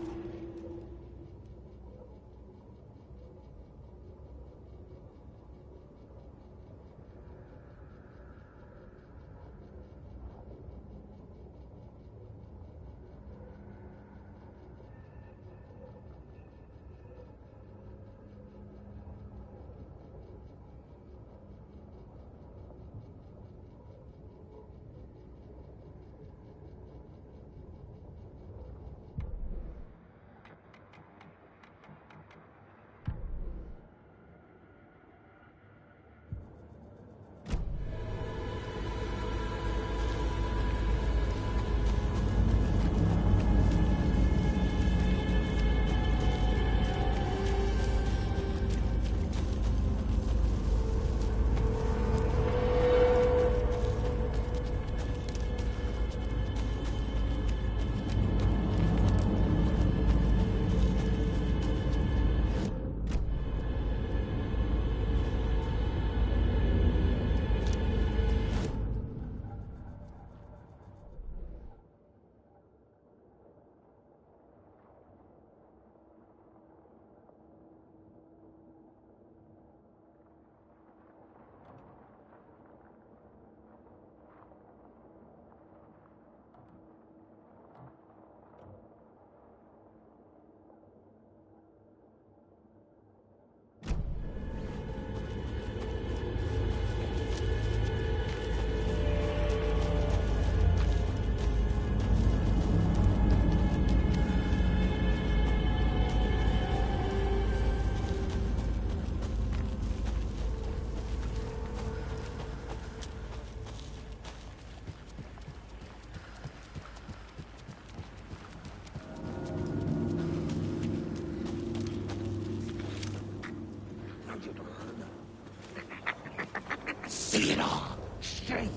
See it all. Straight.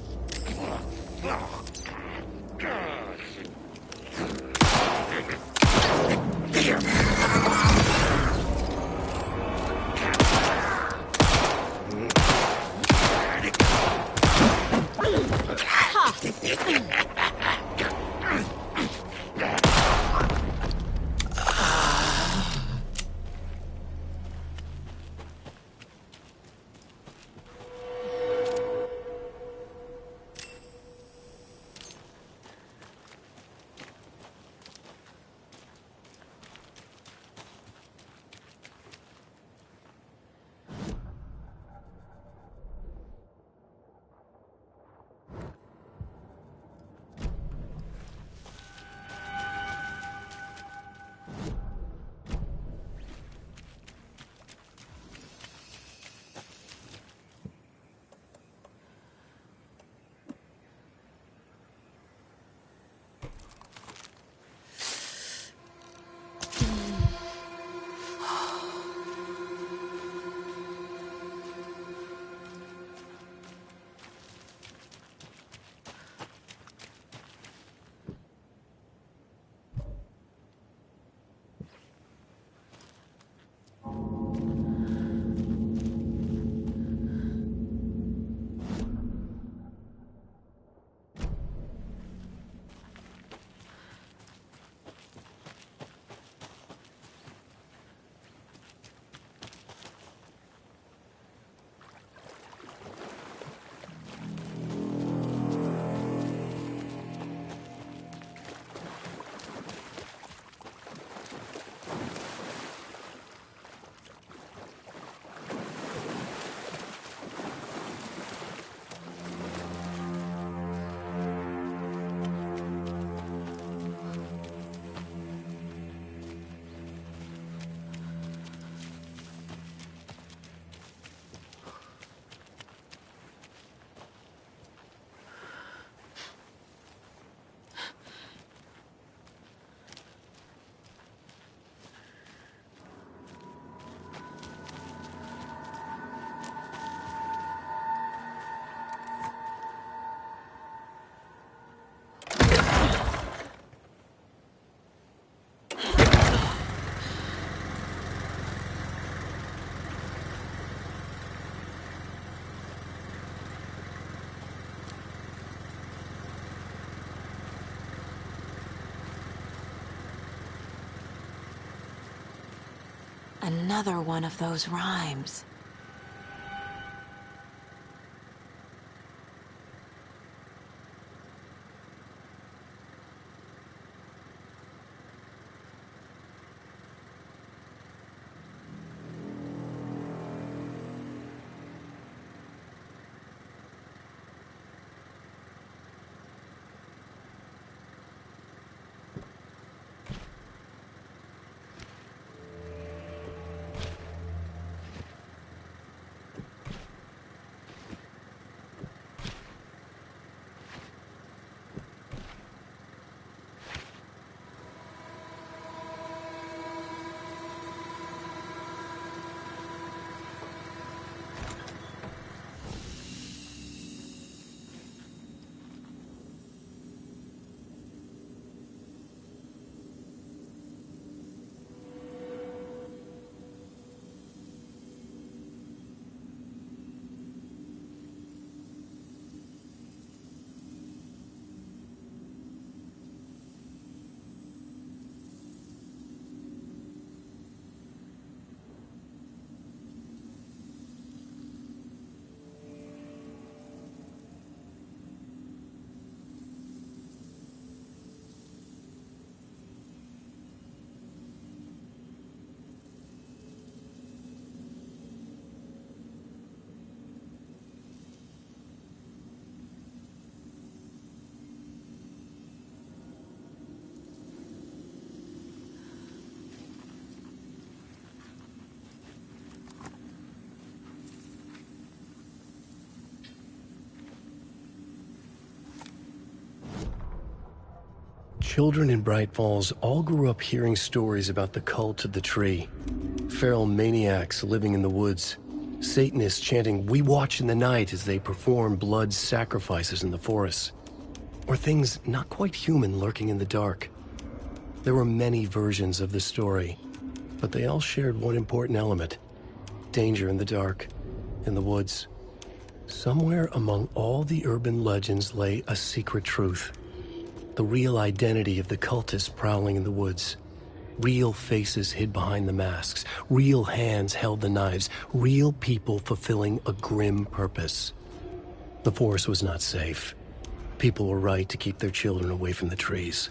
Another one of those rhymes.
Children in Bright Falls all grew up hearing stories about the cult of the tree. Feral maniacs living in the woods. Satanists chanting, "We watch in the night," as they perform blood sacrifices in the forests. Or things not quite human lurking in the dark. There were many versions of the story, but they all shared one important element: danger in the dark, in the woods. Somewhere among all the urban legends lay a secret truth. The real identity of the cultists prowling in the woods. Real faces hid behind the masks. Real hands held the knives. Real people fulfilling a grim purpose. The forest was not safe. People were right to keep their children away from the trees.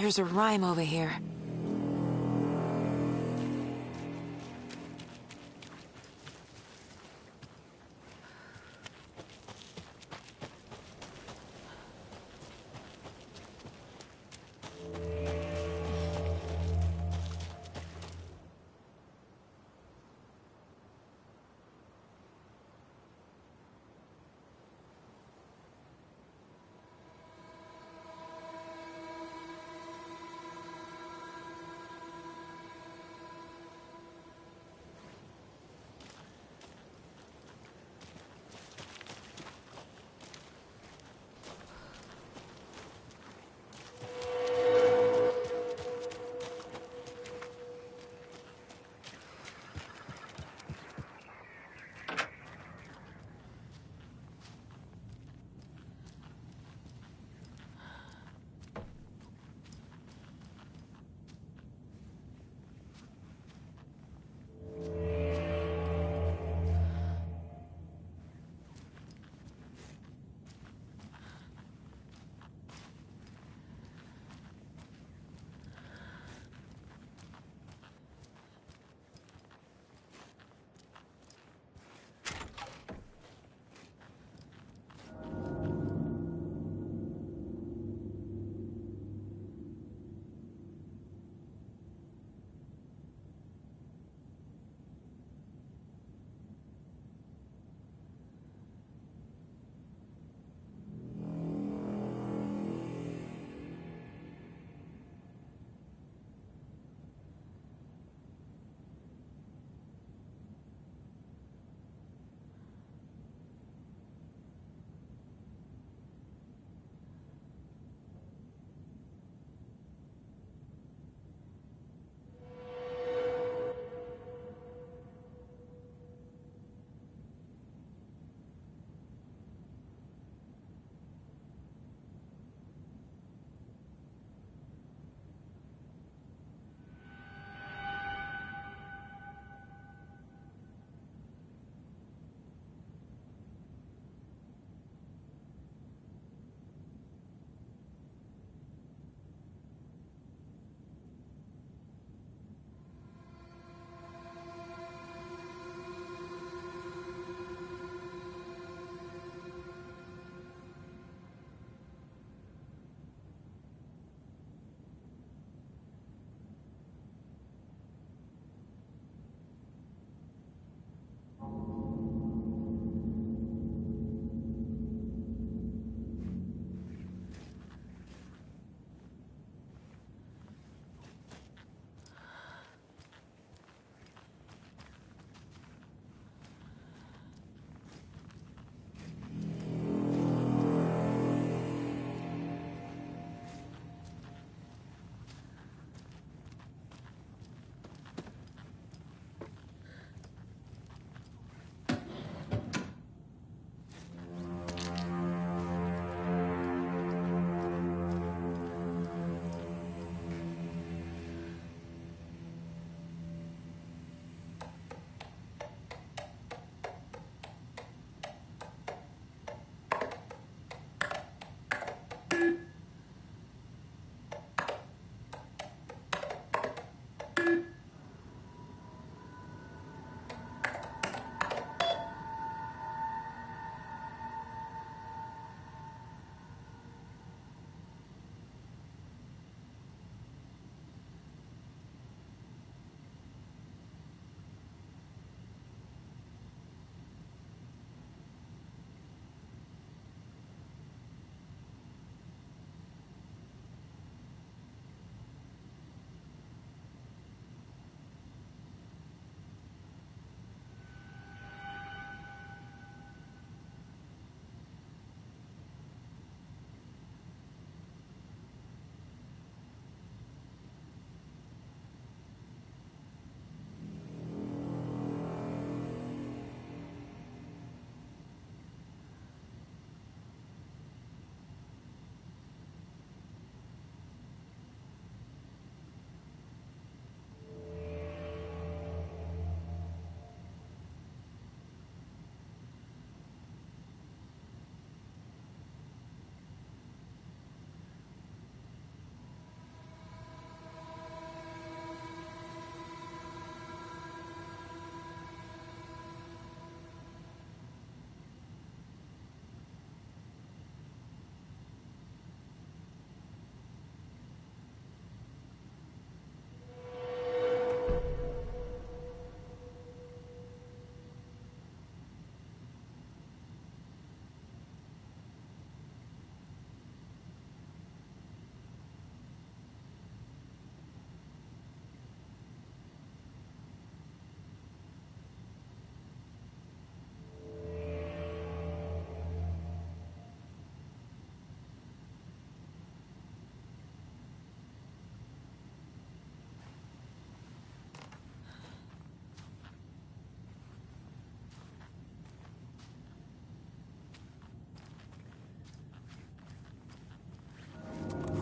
There's a rhyme over here.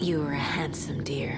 You were a handsome deer.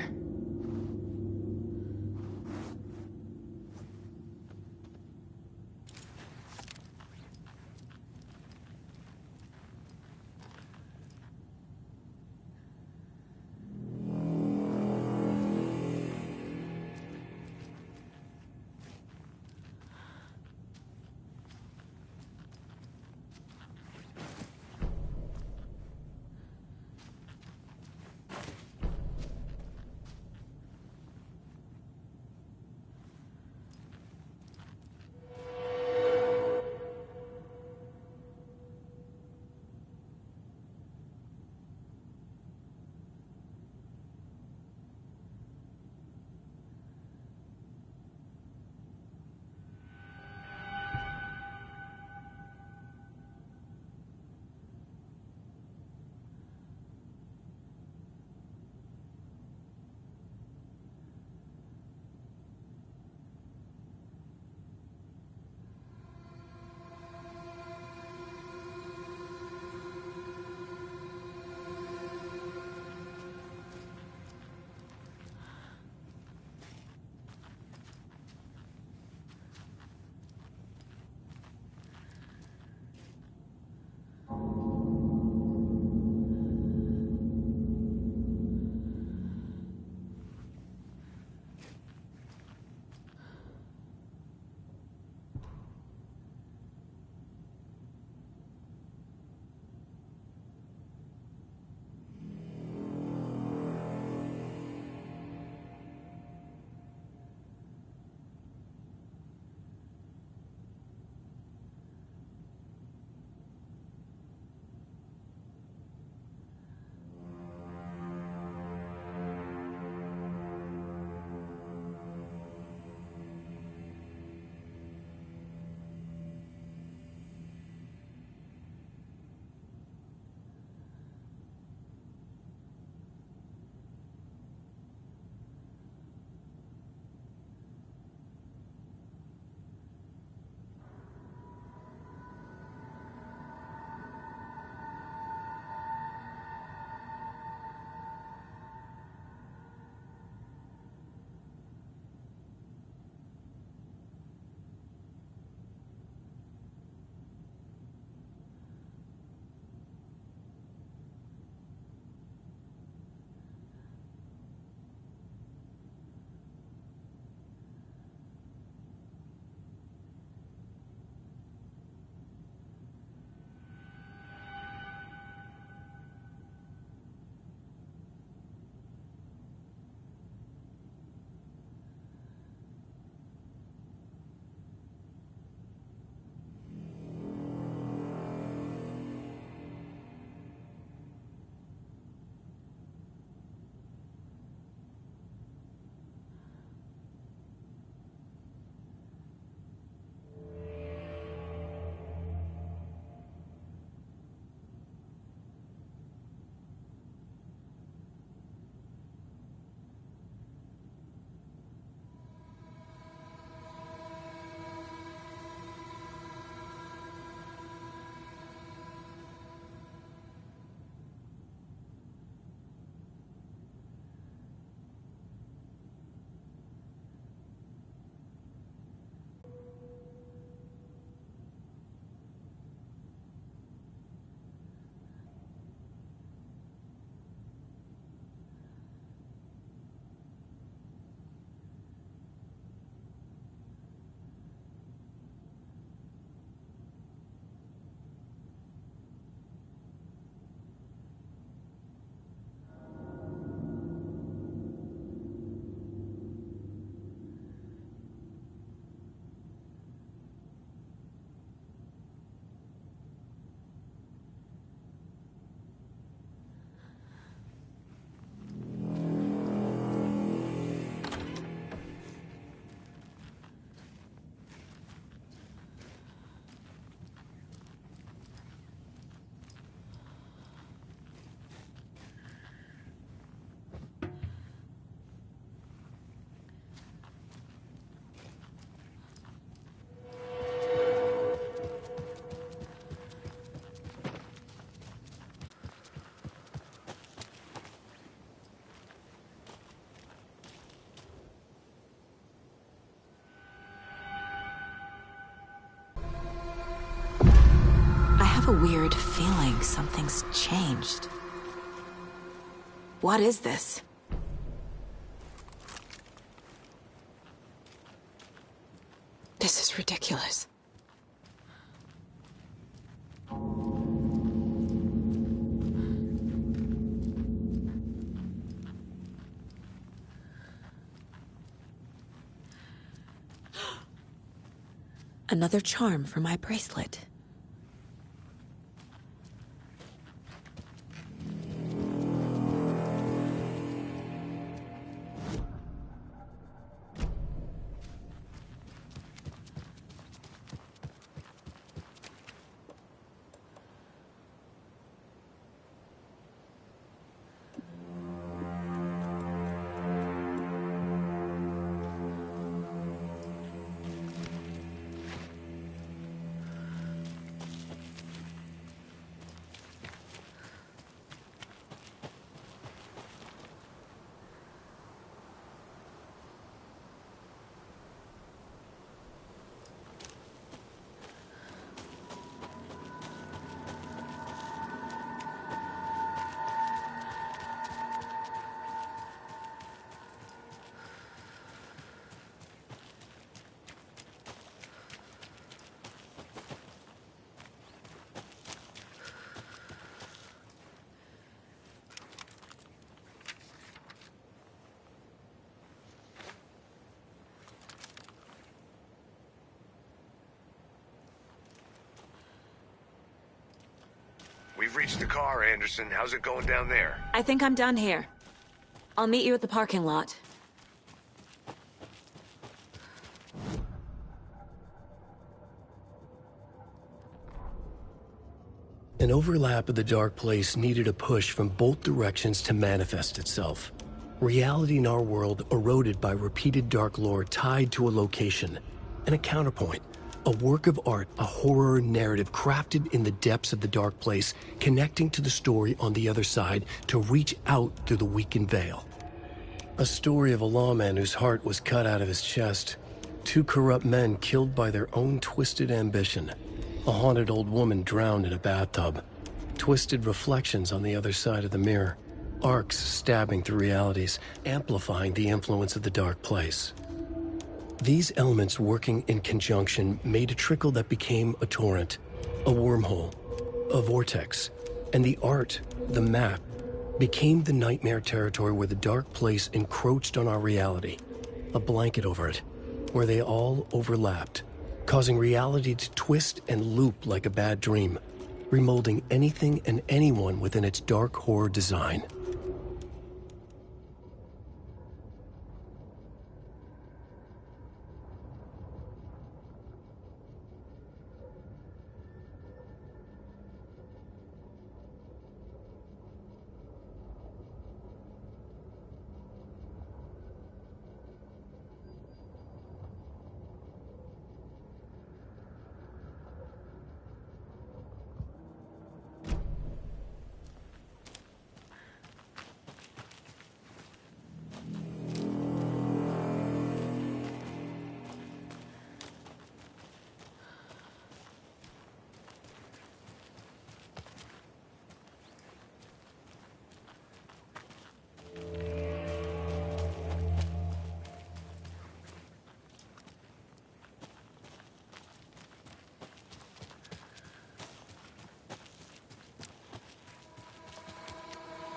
a weird feeling something's changed. What is this? This is ridiculous. Another charm for my bracelet.
We've reached the car, Anderson. How's it going down there?
I think I'm done here. I'll meet you at the parking lot.
An overlap of the dark place needed a push from both directions to manifest itself. Reality in our world eroded by repeated dark lore tied to a location, and a counterpoint. A work of art, a horror narrative crafted in the depths of the dark place, connecting to the story on the other side to reach out through the weakened veil. A story of a lawman whose heart was cut out of his chest. Two corrupt men killed by their own twisted ambition. A haunted old woman drowned in a bathtub. Twisted reflections on the other side of the mirror. Arcs stabbing through realities, amplifying the influence of the dark place. These elements working in conjunction made a trickle that became a torrent, a wormhole, a vortex, and the art, the map, became the nightmare territory where the dark place encroached on our reality, a blanket over it, where they all overlapped, causing reality to twist and loop like a bad dream, remolding anything and anyone within its dark horror design.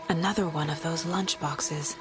Another one of those lunch boxes.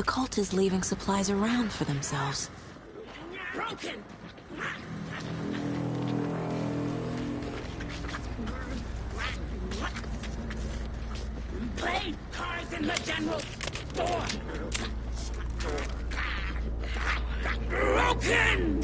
cult is leaving supplies around for themselves.
Broken! Blade cars in the general store! Broken!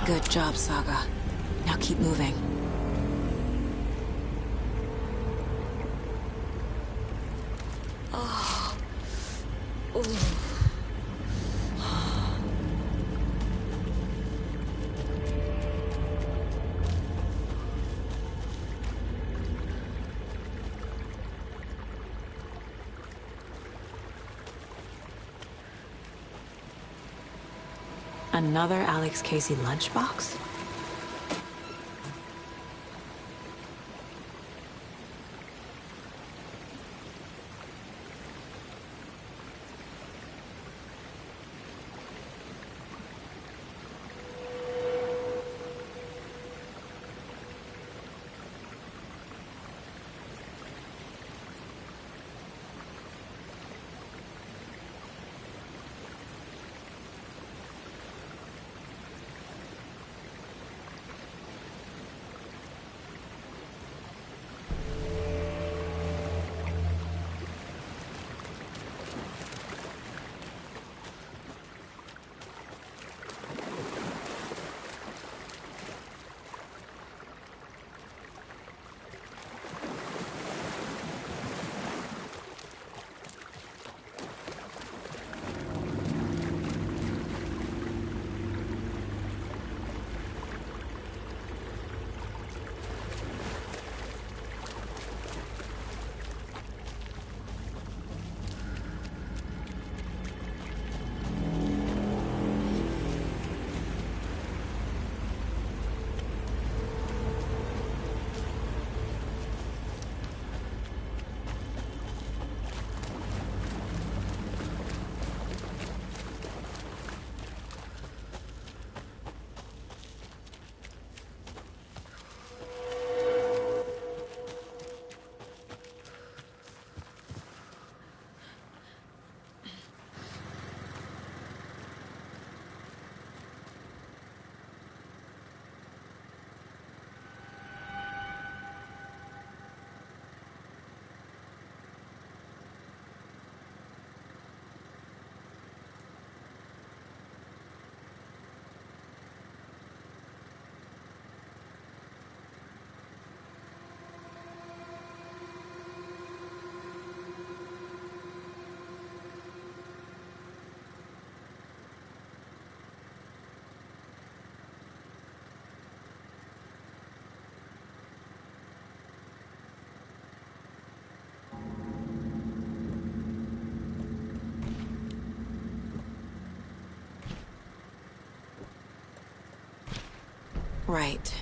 Good job, Saga. Now keep moving. Oh. Ooh. Another Alex Casey lunchbox? Right.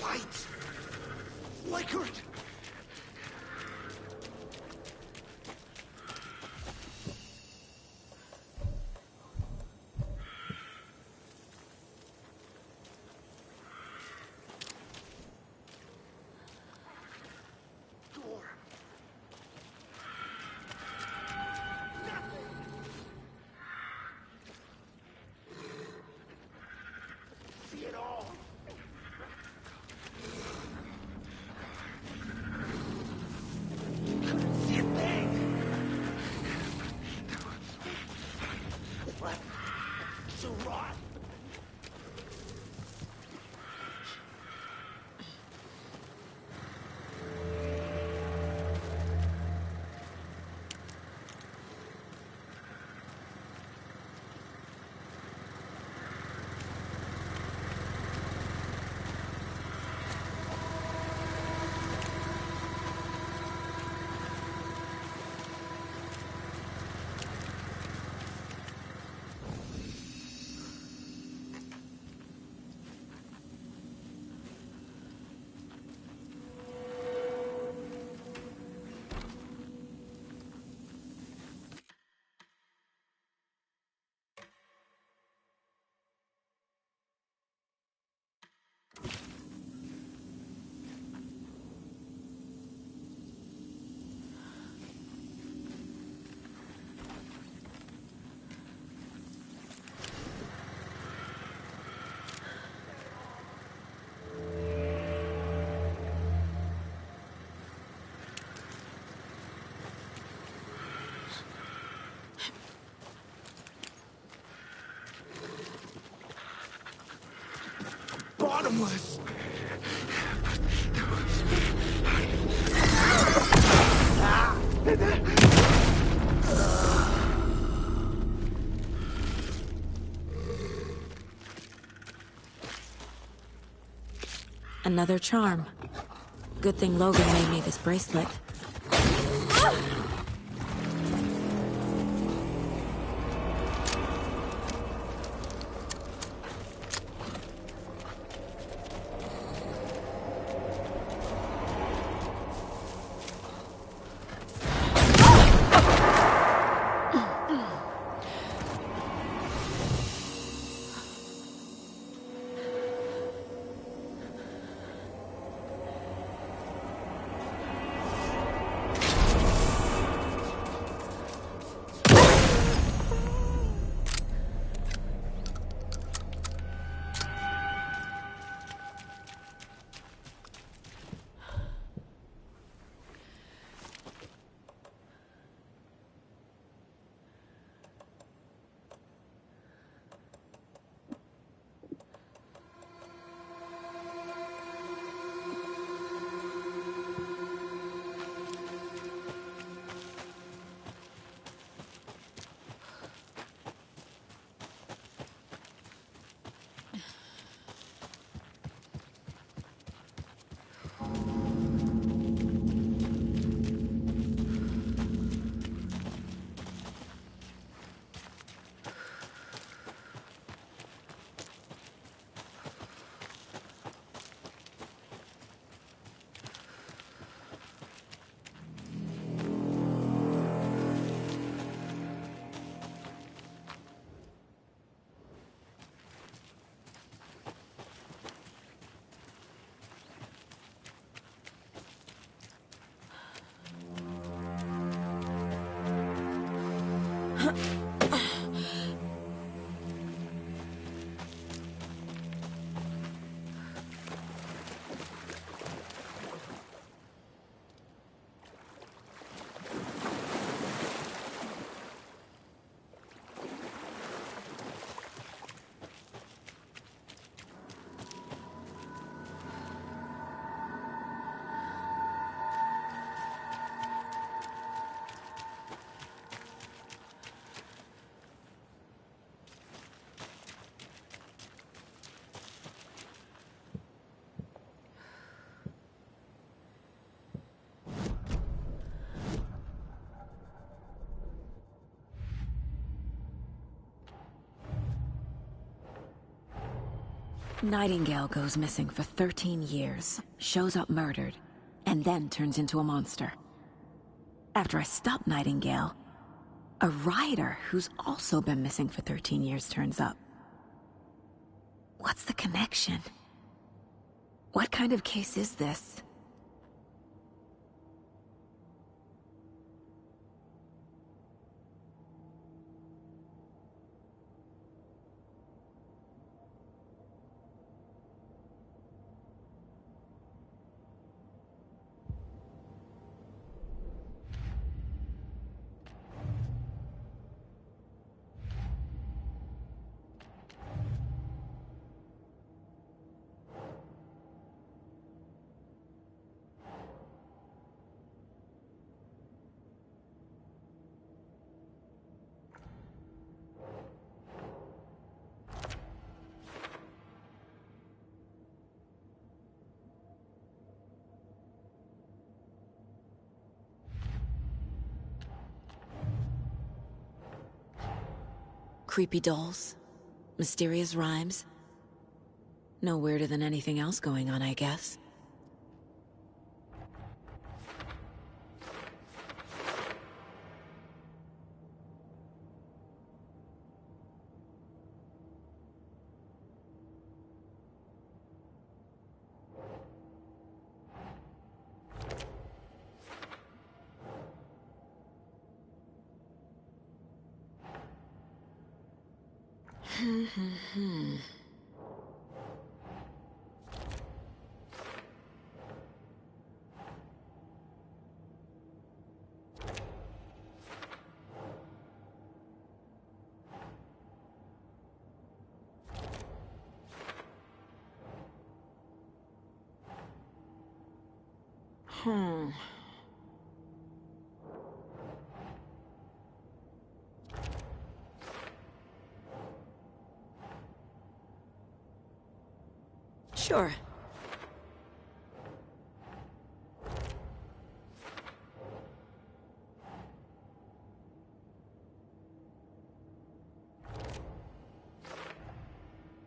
Lights! Flickered! Door. See it all. bottomless.
Another charm. Good thing Logan made me this bracelet. Nightingale goes missing for 13 years, shows up murdered, and then turns into a monster. After I stop Nightingale, a rider who's also been missing for 13 years turns up. What's the connection? What kind of case is this? Creepy dolls, mysterious rhymes. No weirder than anything else going on, I guess.
Sure.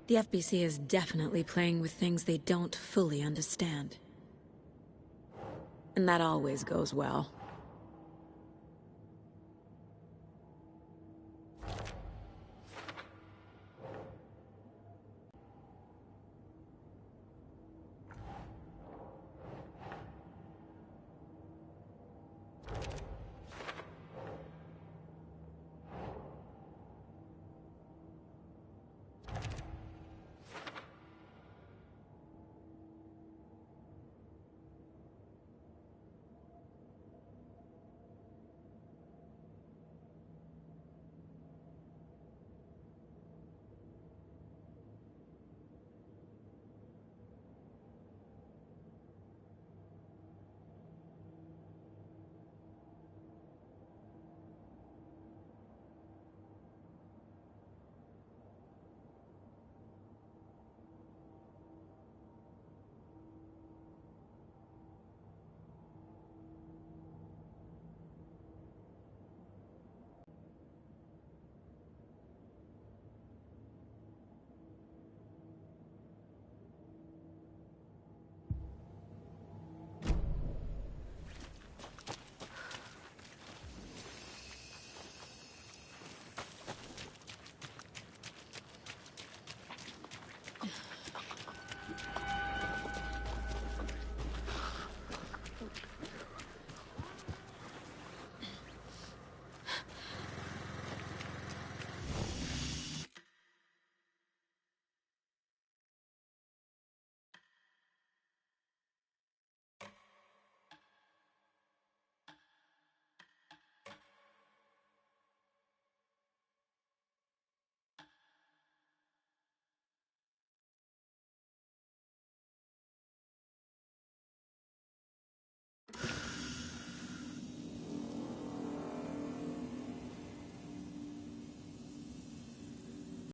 The FBC is definitely playing with things they don't fully understand. And that always goes well.